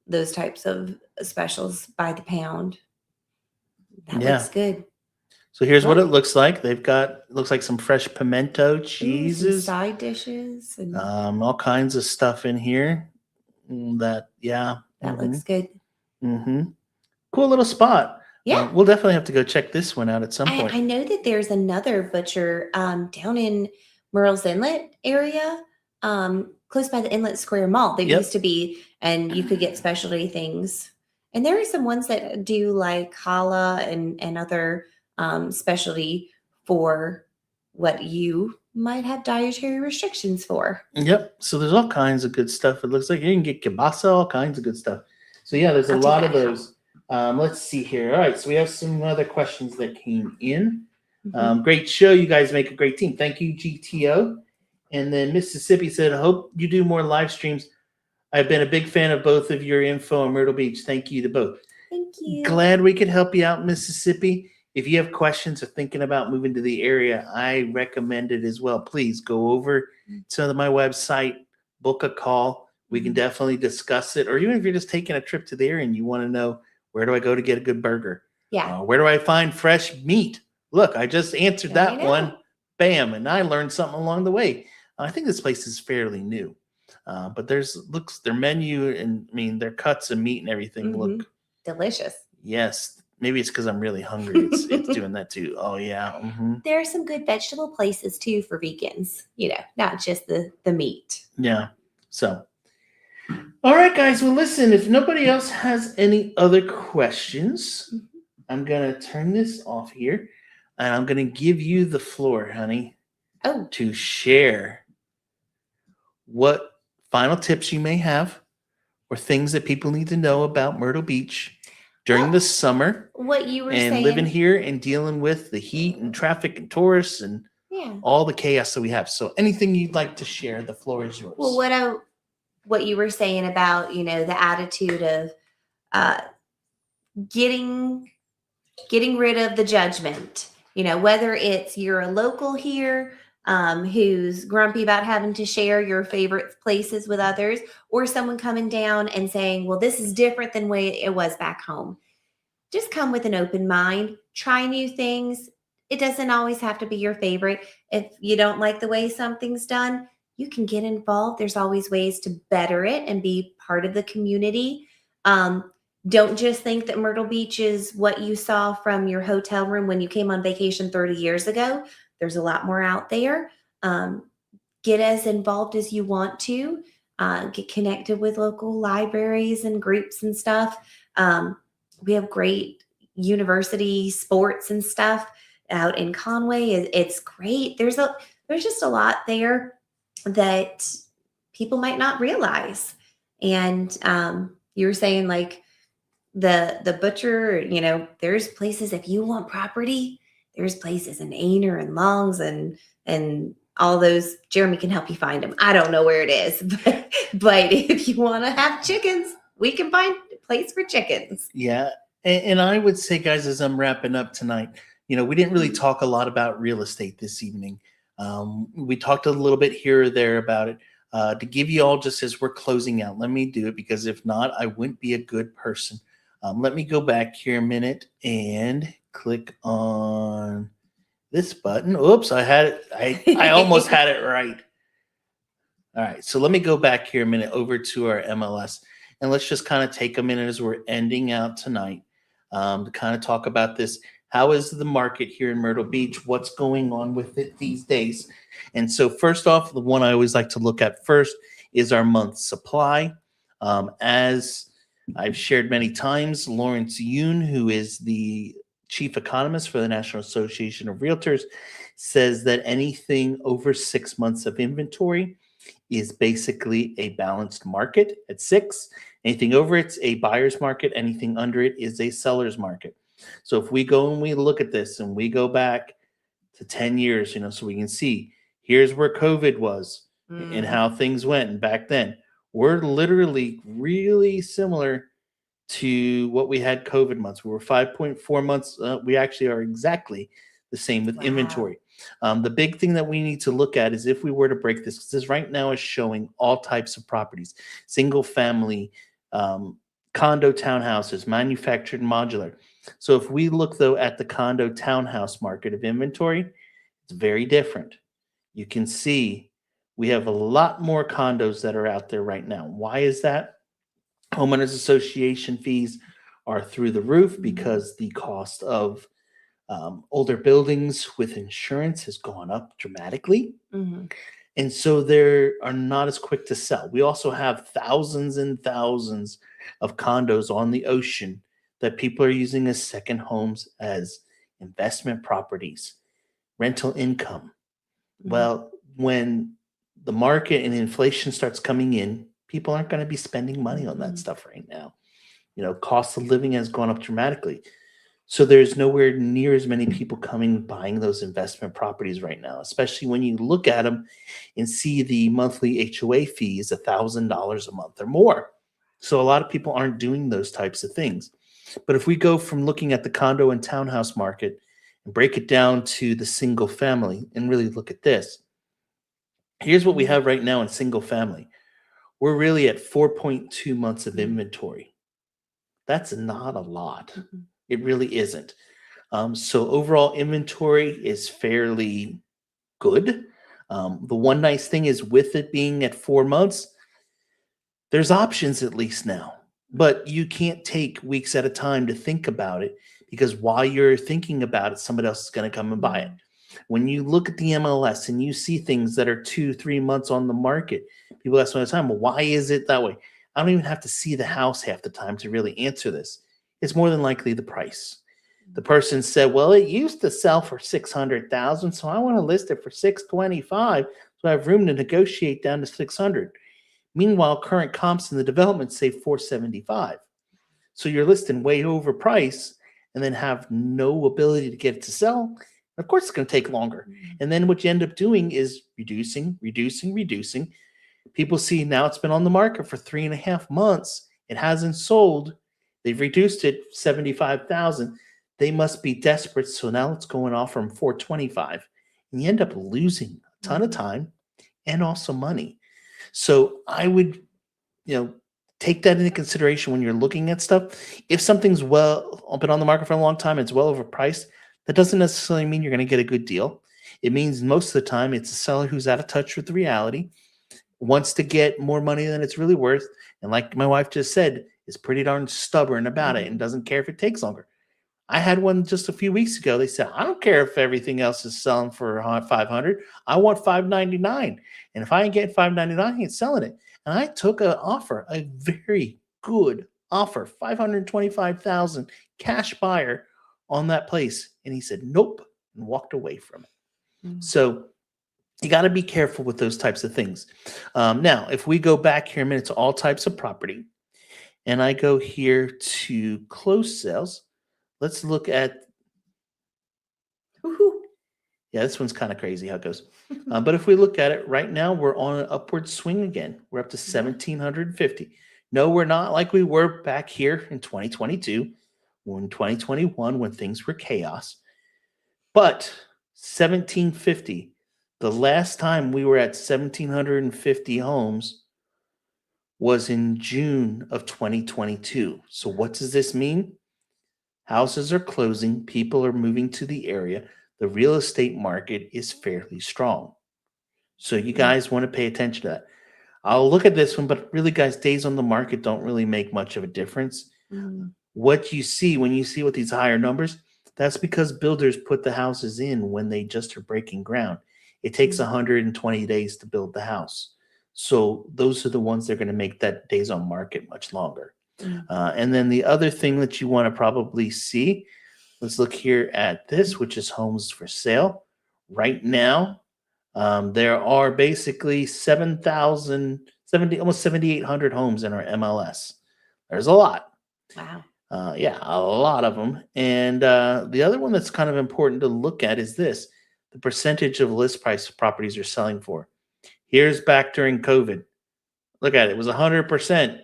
those types of specials by the pound. That looks good. So here's what it looks like. They've got, looks like some fresh pimento Ooh, some cheeses, side dishes, and all kinds of stuff in here. Yeah. That looks good. Mm-hmm. Cool little spot. Yeah. We'll definitely have to go check this one out at some I point. know that there's another butcher down in Murrells Inlet area, close by the Inlet Square Mall. There Yep. used to be, and you could get specialty things. And there are some ones that do like challah and other specialty for what you might have dietary restrictions for. Yep. So there's all kinds of good stuff. It looks like you can get kielbasa, all kinds of good stuff. So yeah, there's a I'll take lot of that. those. Let's see here. All right, so we have some other questions that came in. Mhm. Great show. You guys make a great team. Thank you, GTO. And then Mississippi said, I hope you do more live streams. I've been a big fan of both of your info on Myrtle Beach. Thank you to both. Thank you. Glad we could help you out, Mississippi. If you have questions or thinking about moving to the area, I recommend it as well. Please go over to my website, book a call. We can definitely discuss it. Or even if you're just taking a trip to the area and you want to know, where do I go to get a good burger? Yeah. Where do I find fresh meat? Look, I just answered There you that go. one. Bam. And I learned something along the way. I think this place is fairly new. But their menu and I mean their cuts of meat and everything look delicious. Yes. Maybe it's because I'm really hungry. It's doing that too. Oh yeah. Mm-hmm. There are some good vegetable places too for vegans, not just the meat. Yeah. So all right, guys. Well, listen, if nobody else has any other questions, I'm gonna turn this off here and I'm gonna give you the floor, honey. Oh. To share what final tips you may have or things that people need to know about Myrtle Beach during the summer. What you were saying. Living here and dealing with the heat and traffic and tourists and all the chaos that we have. So anything you'd like to share, the floor is yours. Well, what you were saying about, the attitude of getting rid of the judgment, whether it's you're a local here who's grumpy about having to share your favorite places with others, or someone coming down and saying, well, this is different than the way it was back home. Just come with an open mind, try new things. It doesn't always have to be your favorite. If you don't like the way something's done, you can get involved. There's always ways to better it and be part of the community. Don't just think that Myrtle Beach is what you saw from your hotel room when you came on vacation 30 years ago. There's a lot more out there. Get as involved as you want to. Get connected with local libraries and groups and stuff. We have great university sports and stuff out in Conway. It's great. There's just a lot there that people might not realize. And you were saying like the butcher, there's places if you want property, there's places in Aner and Longs and all those. Jeremy can help you find them. I don't know where it is, but if you want to have chickens, we can find a place for chickens. Yeah. And I would say, guys, as I'm wrapping up tonight, we didn't really talk a lot about real estate this evening. We talked a little bit here or there about it. To give you all, just as we're closing out, let me do it, because if not, I wouldn't be a good person. Let me go back here a minute and click on this button. Oops, I had it. I almost had it right. All right, so let me go back here a minute over to our MLS, and let's just kind of take a minute as we're ending out tonight to kind of talk about this. How is the market here in Myrtle Beach? What's going on with it these days? And so first off, the one I always like to look at first is our month supply. As I've shared many times, Lawrence Yoon, who is the chief economist for the National Association of Realtors, says that anything over 6 months of inventory is basically a balanced market at 6. Anything over it's a buyer's market. Anything under it is a seller's market. So if we go and we look at this and we go back to 10 years, so we can see here's where COVID was and how things went. And back then, we're literally really similar to what we had COVID months. We were 5.4 months. We actually are exactly the same with inventory. The big thing that we need to look at is if we were to break this, because this right now is showing all types of properties, single family, condo townhouses, manufactured modular. So if we look though at the condo townhouse market of inventory, it's very different. You can see we have a lot more condos that are out there right now. Why is that? Homeowners association fees are through the roof because the cost of older buildings with insurance has gone up dramatically. Mhm. And so they are not as quick to sell. We also have thousands and thousands of condos on the ocean that people are using as second homes, as investment properties, rental income. Mhm. Well, when the market and inflation starts coming in, people aren't going to be spending money on that Mhm. stuff right now. Cost of living has gone up dramatically. So there's nowhere near as many people coming buying those investment properties right now, especially when you look at them and see the monthly HOA fee is $1,000 a month or more. So a lot of people aren't doing those types of things. But if we go from looking at the condo and townhouse market and break it down to the single family and really look at this, here's what we Mhm. have right now in single family. We're really at 4.2 months of Mhm. inventory. That's not a lot. Mhm. It really isn't. So overall inventory is fairly good. The one nice thing is with it being at 4 months, there's options at least now, but you can't take weeks at a time to think about it because while you're thinking about it, somebody else is going to come and buy it. Mhm. When you look at the MLS and you see things that are 2, 3 months on the market, people ask me all the time, well, why is it that way? I don't even have to see the house half the time to really answer this. It's more than likely the price. The person said, "Well, it used to sell for 600,000, so I want to list it for 625, so I have room to negotiate down to 600." Meanwhile, current comps in the development say 475. So you're listing way overpriced and then have no ability to get it to sell. Of course, it's going to take longer. Mhm. And then what you end up doing is reducing, reducing, reducing. People see now it's been on the market for 3.5 months. It hasn't sold. They've reduced it 75,000. They must be desperate. So now it's going off from 425. And you end up losing a ton of Mhm. time and also money. So I would, you know, take that into consideration when you're looking at stuff. If something's been on the market for a long time, it's well overpriced, that doesn't necessarily mean you're going to get a good deal. It means most of the time it's a seller who's out of touch with reality, wants to get more money than it's really worth, and like my wife just said, is pretty darn stubborn about it and Mhm. doesn't care if it takes longer. I had one just a few weeks ago. They said, "I don't care if everything else is selling for 500. I want 599, and if I ain't getting 599, I ain't selling it." And I took an offer, a very good offer, 525,000 cash buyer on that place, and he said, "Nope," and walked away from it. Mhm. So you got to be careful with those types of things. Now, if we go back here a minute to all types of property, and I go here to close sales, let's look at. Woo-hoo. Yeah, this one's kind of crazy how it goes. But if we look at it right now, we're on an upward swing again. We're up to Yeah. 1,750. No, we're not like we were back here in 2022, or in 2021 when things were chaos. But 1,750, the last time we were at 1,750 homes was in June of 2022. So what does this mean? Houses are closing, people are moving to the area. The real estate market is fairly strong. So you Mhm. guys want to pay attention to that. I'll look at this one, but really, guys, days on the market don't really make much of a difference. Mhm. What you see when you see with these higher numbers, that's because builders put the houses in when they just are breaking ground. It takes Mhm. 120 days to build the house. So those are the ones that are going to make that days on market much longer. Mhm. And then the other thing that you want to probably see, let's look here at this, which is homes for sale. Right now, there are basically 7,070, almost 7,800 homes in our MLS. There's a lot. Wow. Yeah, a lot of them. And the other one that's kind of important to look at is this, the percentage of list price properties are selling for. Here's back during COVID. Look at it, it was 100%.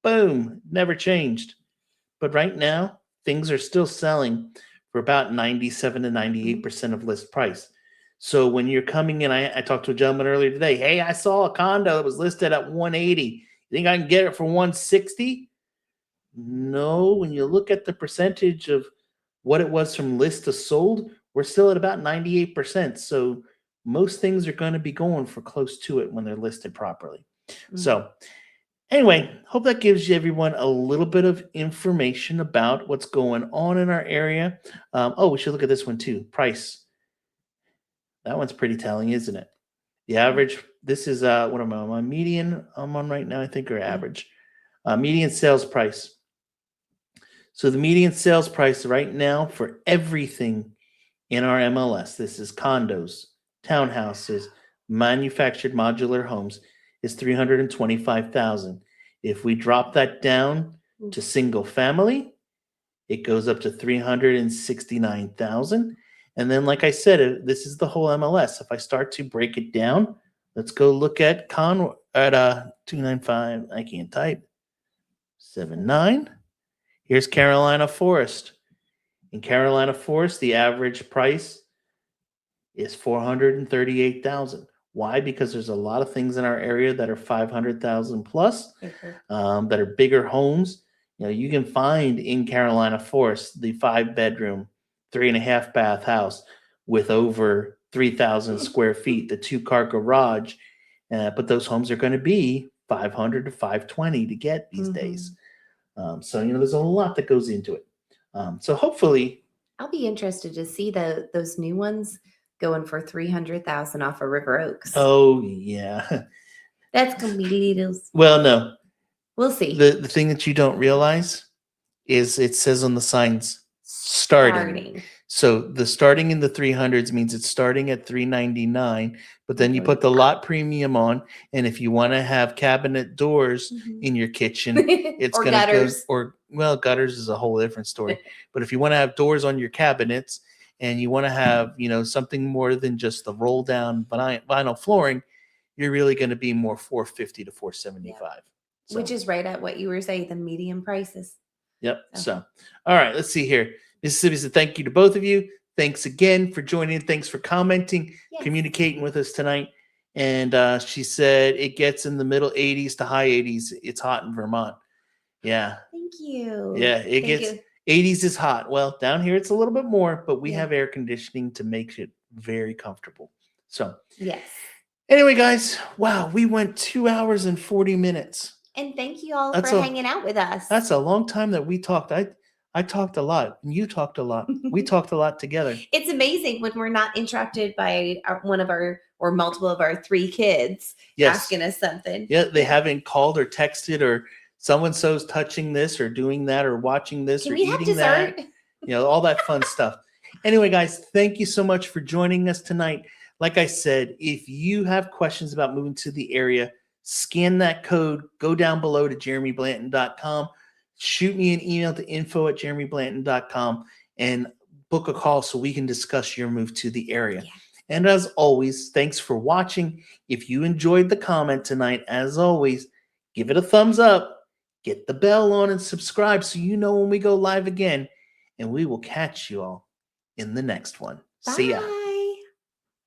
Boom, never changed. But right now, things are still selling for about 97 to Mhm. 98% of list price. So when you're coming in, I talked to a gentleman earlier today. Hey, I saw a condo that was listed at 180. You think I can get it for 160? No, when you look at the percentage of what it was from list to sold, we're still at about 98%. So most things are going to be going for close to it when they're listed properly. Mhm. So Anyway, hope that gives you everyone a little bit of information about what's going on in our area. Oh, we should look at this one too. Price. That one's pretty telling, isn't it? The average. This is what am I on? My median I'm on right now, I think, or average. Median sales price. So the median sales price right now for everything in our MLS, this is condos, townhouses, manufactured modular homes, is 325,000. If we drop that down to single family, it goes up to 369,000. And then, like I said, this is the whole MLS. If I start to break it down, let's go look at 295. I can't type. 79. Here's Carolina Forest. In Carolina Forest, the average price is 438,000. Why? Because there's a lot of things in our area that are 500,000 plus, that are bigger homes. You know, you can find in Carolina Forest the 5-bedroom, 3.5 bath house with over 3,000 square feet, the 2-car garage. But those homes are going to be 500 to 520 to get these days. So, you know, there's a lot that goes into it. So hopefully, I'll be interested to see those new ones going for 300,000 off of River Oaks. Oh yeah, that's gonna be littles. Well, no, we'll see. The thing that you don't realize is it says on the signs starting. So the starting in the 300s means it's starting at 399, but then you put the lot premium on, and if you want to have cabinet doors in your kitchen, it's or going to go. gutters. Well, gutters is a whole different story. But if you want to have doors on your cabinets, and you want to have, you know, something more than just the roll down vinyl flooring, you're really going to be more 450 to 475. So, which is right at what you were saying, the median prices. Yep. So, all right, let's see here. Mississippi said thank you to both of you. Thanks again for joining. Thanks for commenting, communicating with us tonight. And she said it gets in the middle 80s to high 80s. It's hot in Vermont. Yeah. Thank you. Yeah, it gets 80s is hot. Well, down here it's a little bit more, but we have air conditioning to make it very comfortable. So, yes. Anyway, guys, wow, we went 2 hours and 40 minutes. And thank you all for hanging out with us. That's a long time that we talked. I talked a lot, and you talked a lot. We talked a lot together. It's amazing when we're not interrupted by one of our or multiple of our 3 kids asking us something. Yeah, they haven't called or texted or so-and-so's touching this or doing that or watching this or eating that. You know, all that fun stuff. Anyway, guys, thank you so much for joining us tonight. Like I said, if you have questions about moving to the area, scan that code, go down below to jeremyblanton.com, shoot me an email to info@jeremyblanton.com, and book a call so we can discuss your move to the area. And as always, thanks for watching. If you enjoyed the comment tonight, as always, give it a thumbs up, get the bell on, and subscribe so you know when we go live again. And we will catch you all in the next one. Bye. See ya.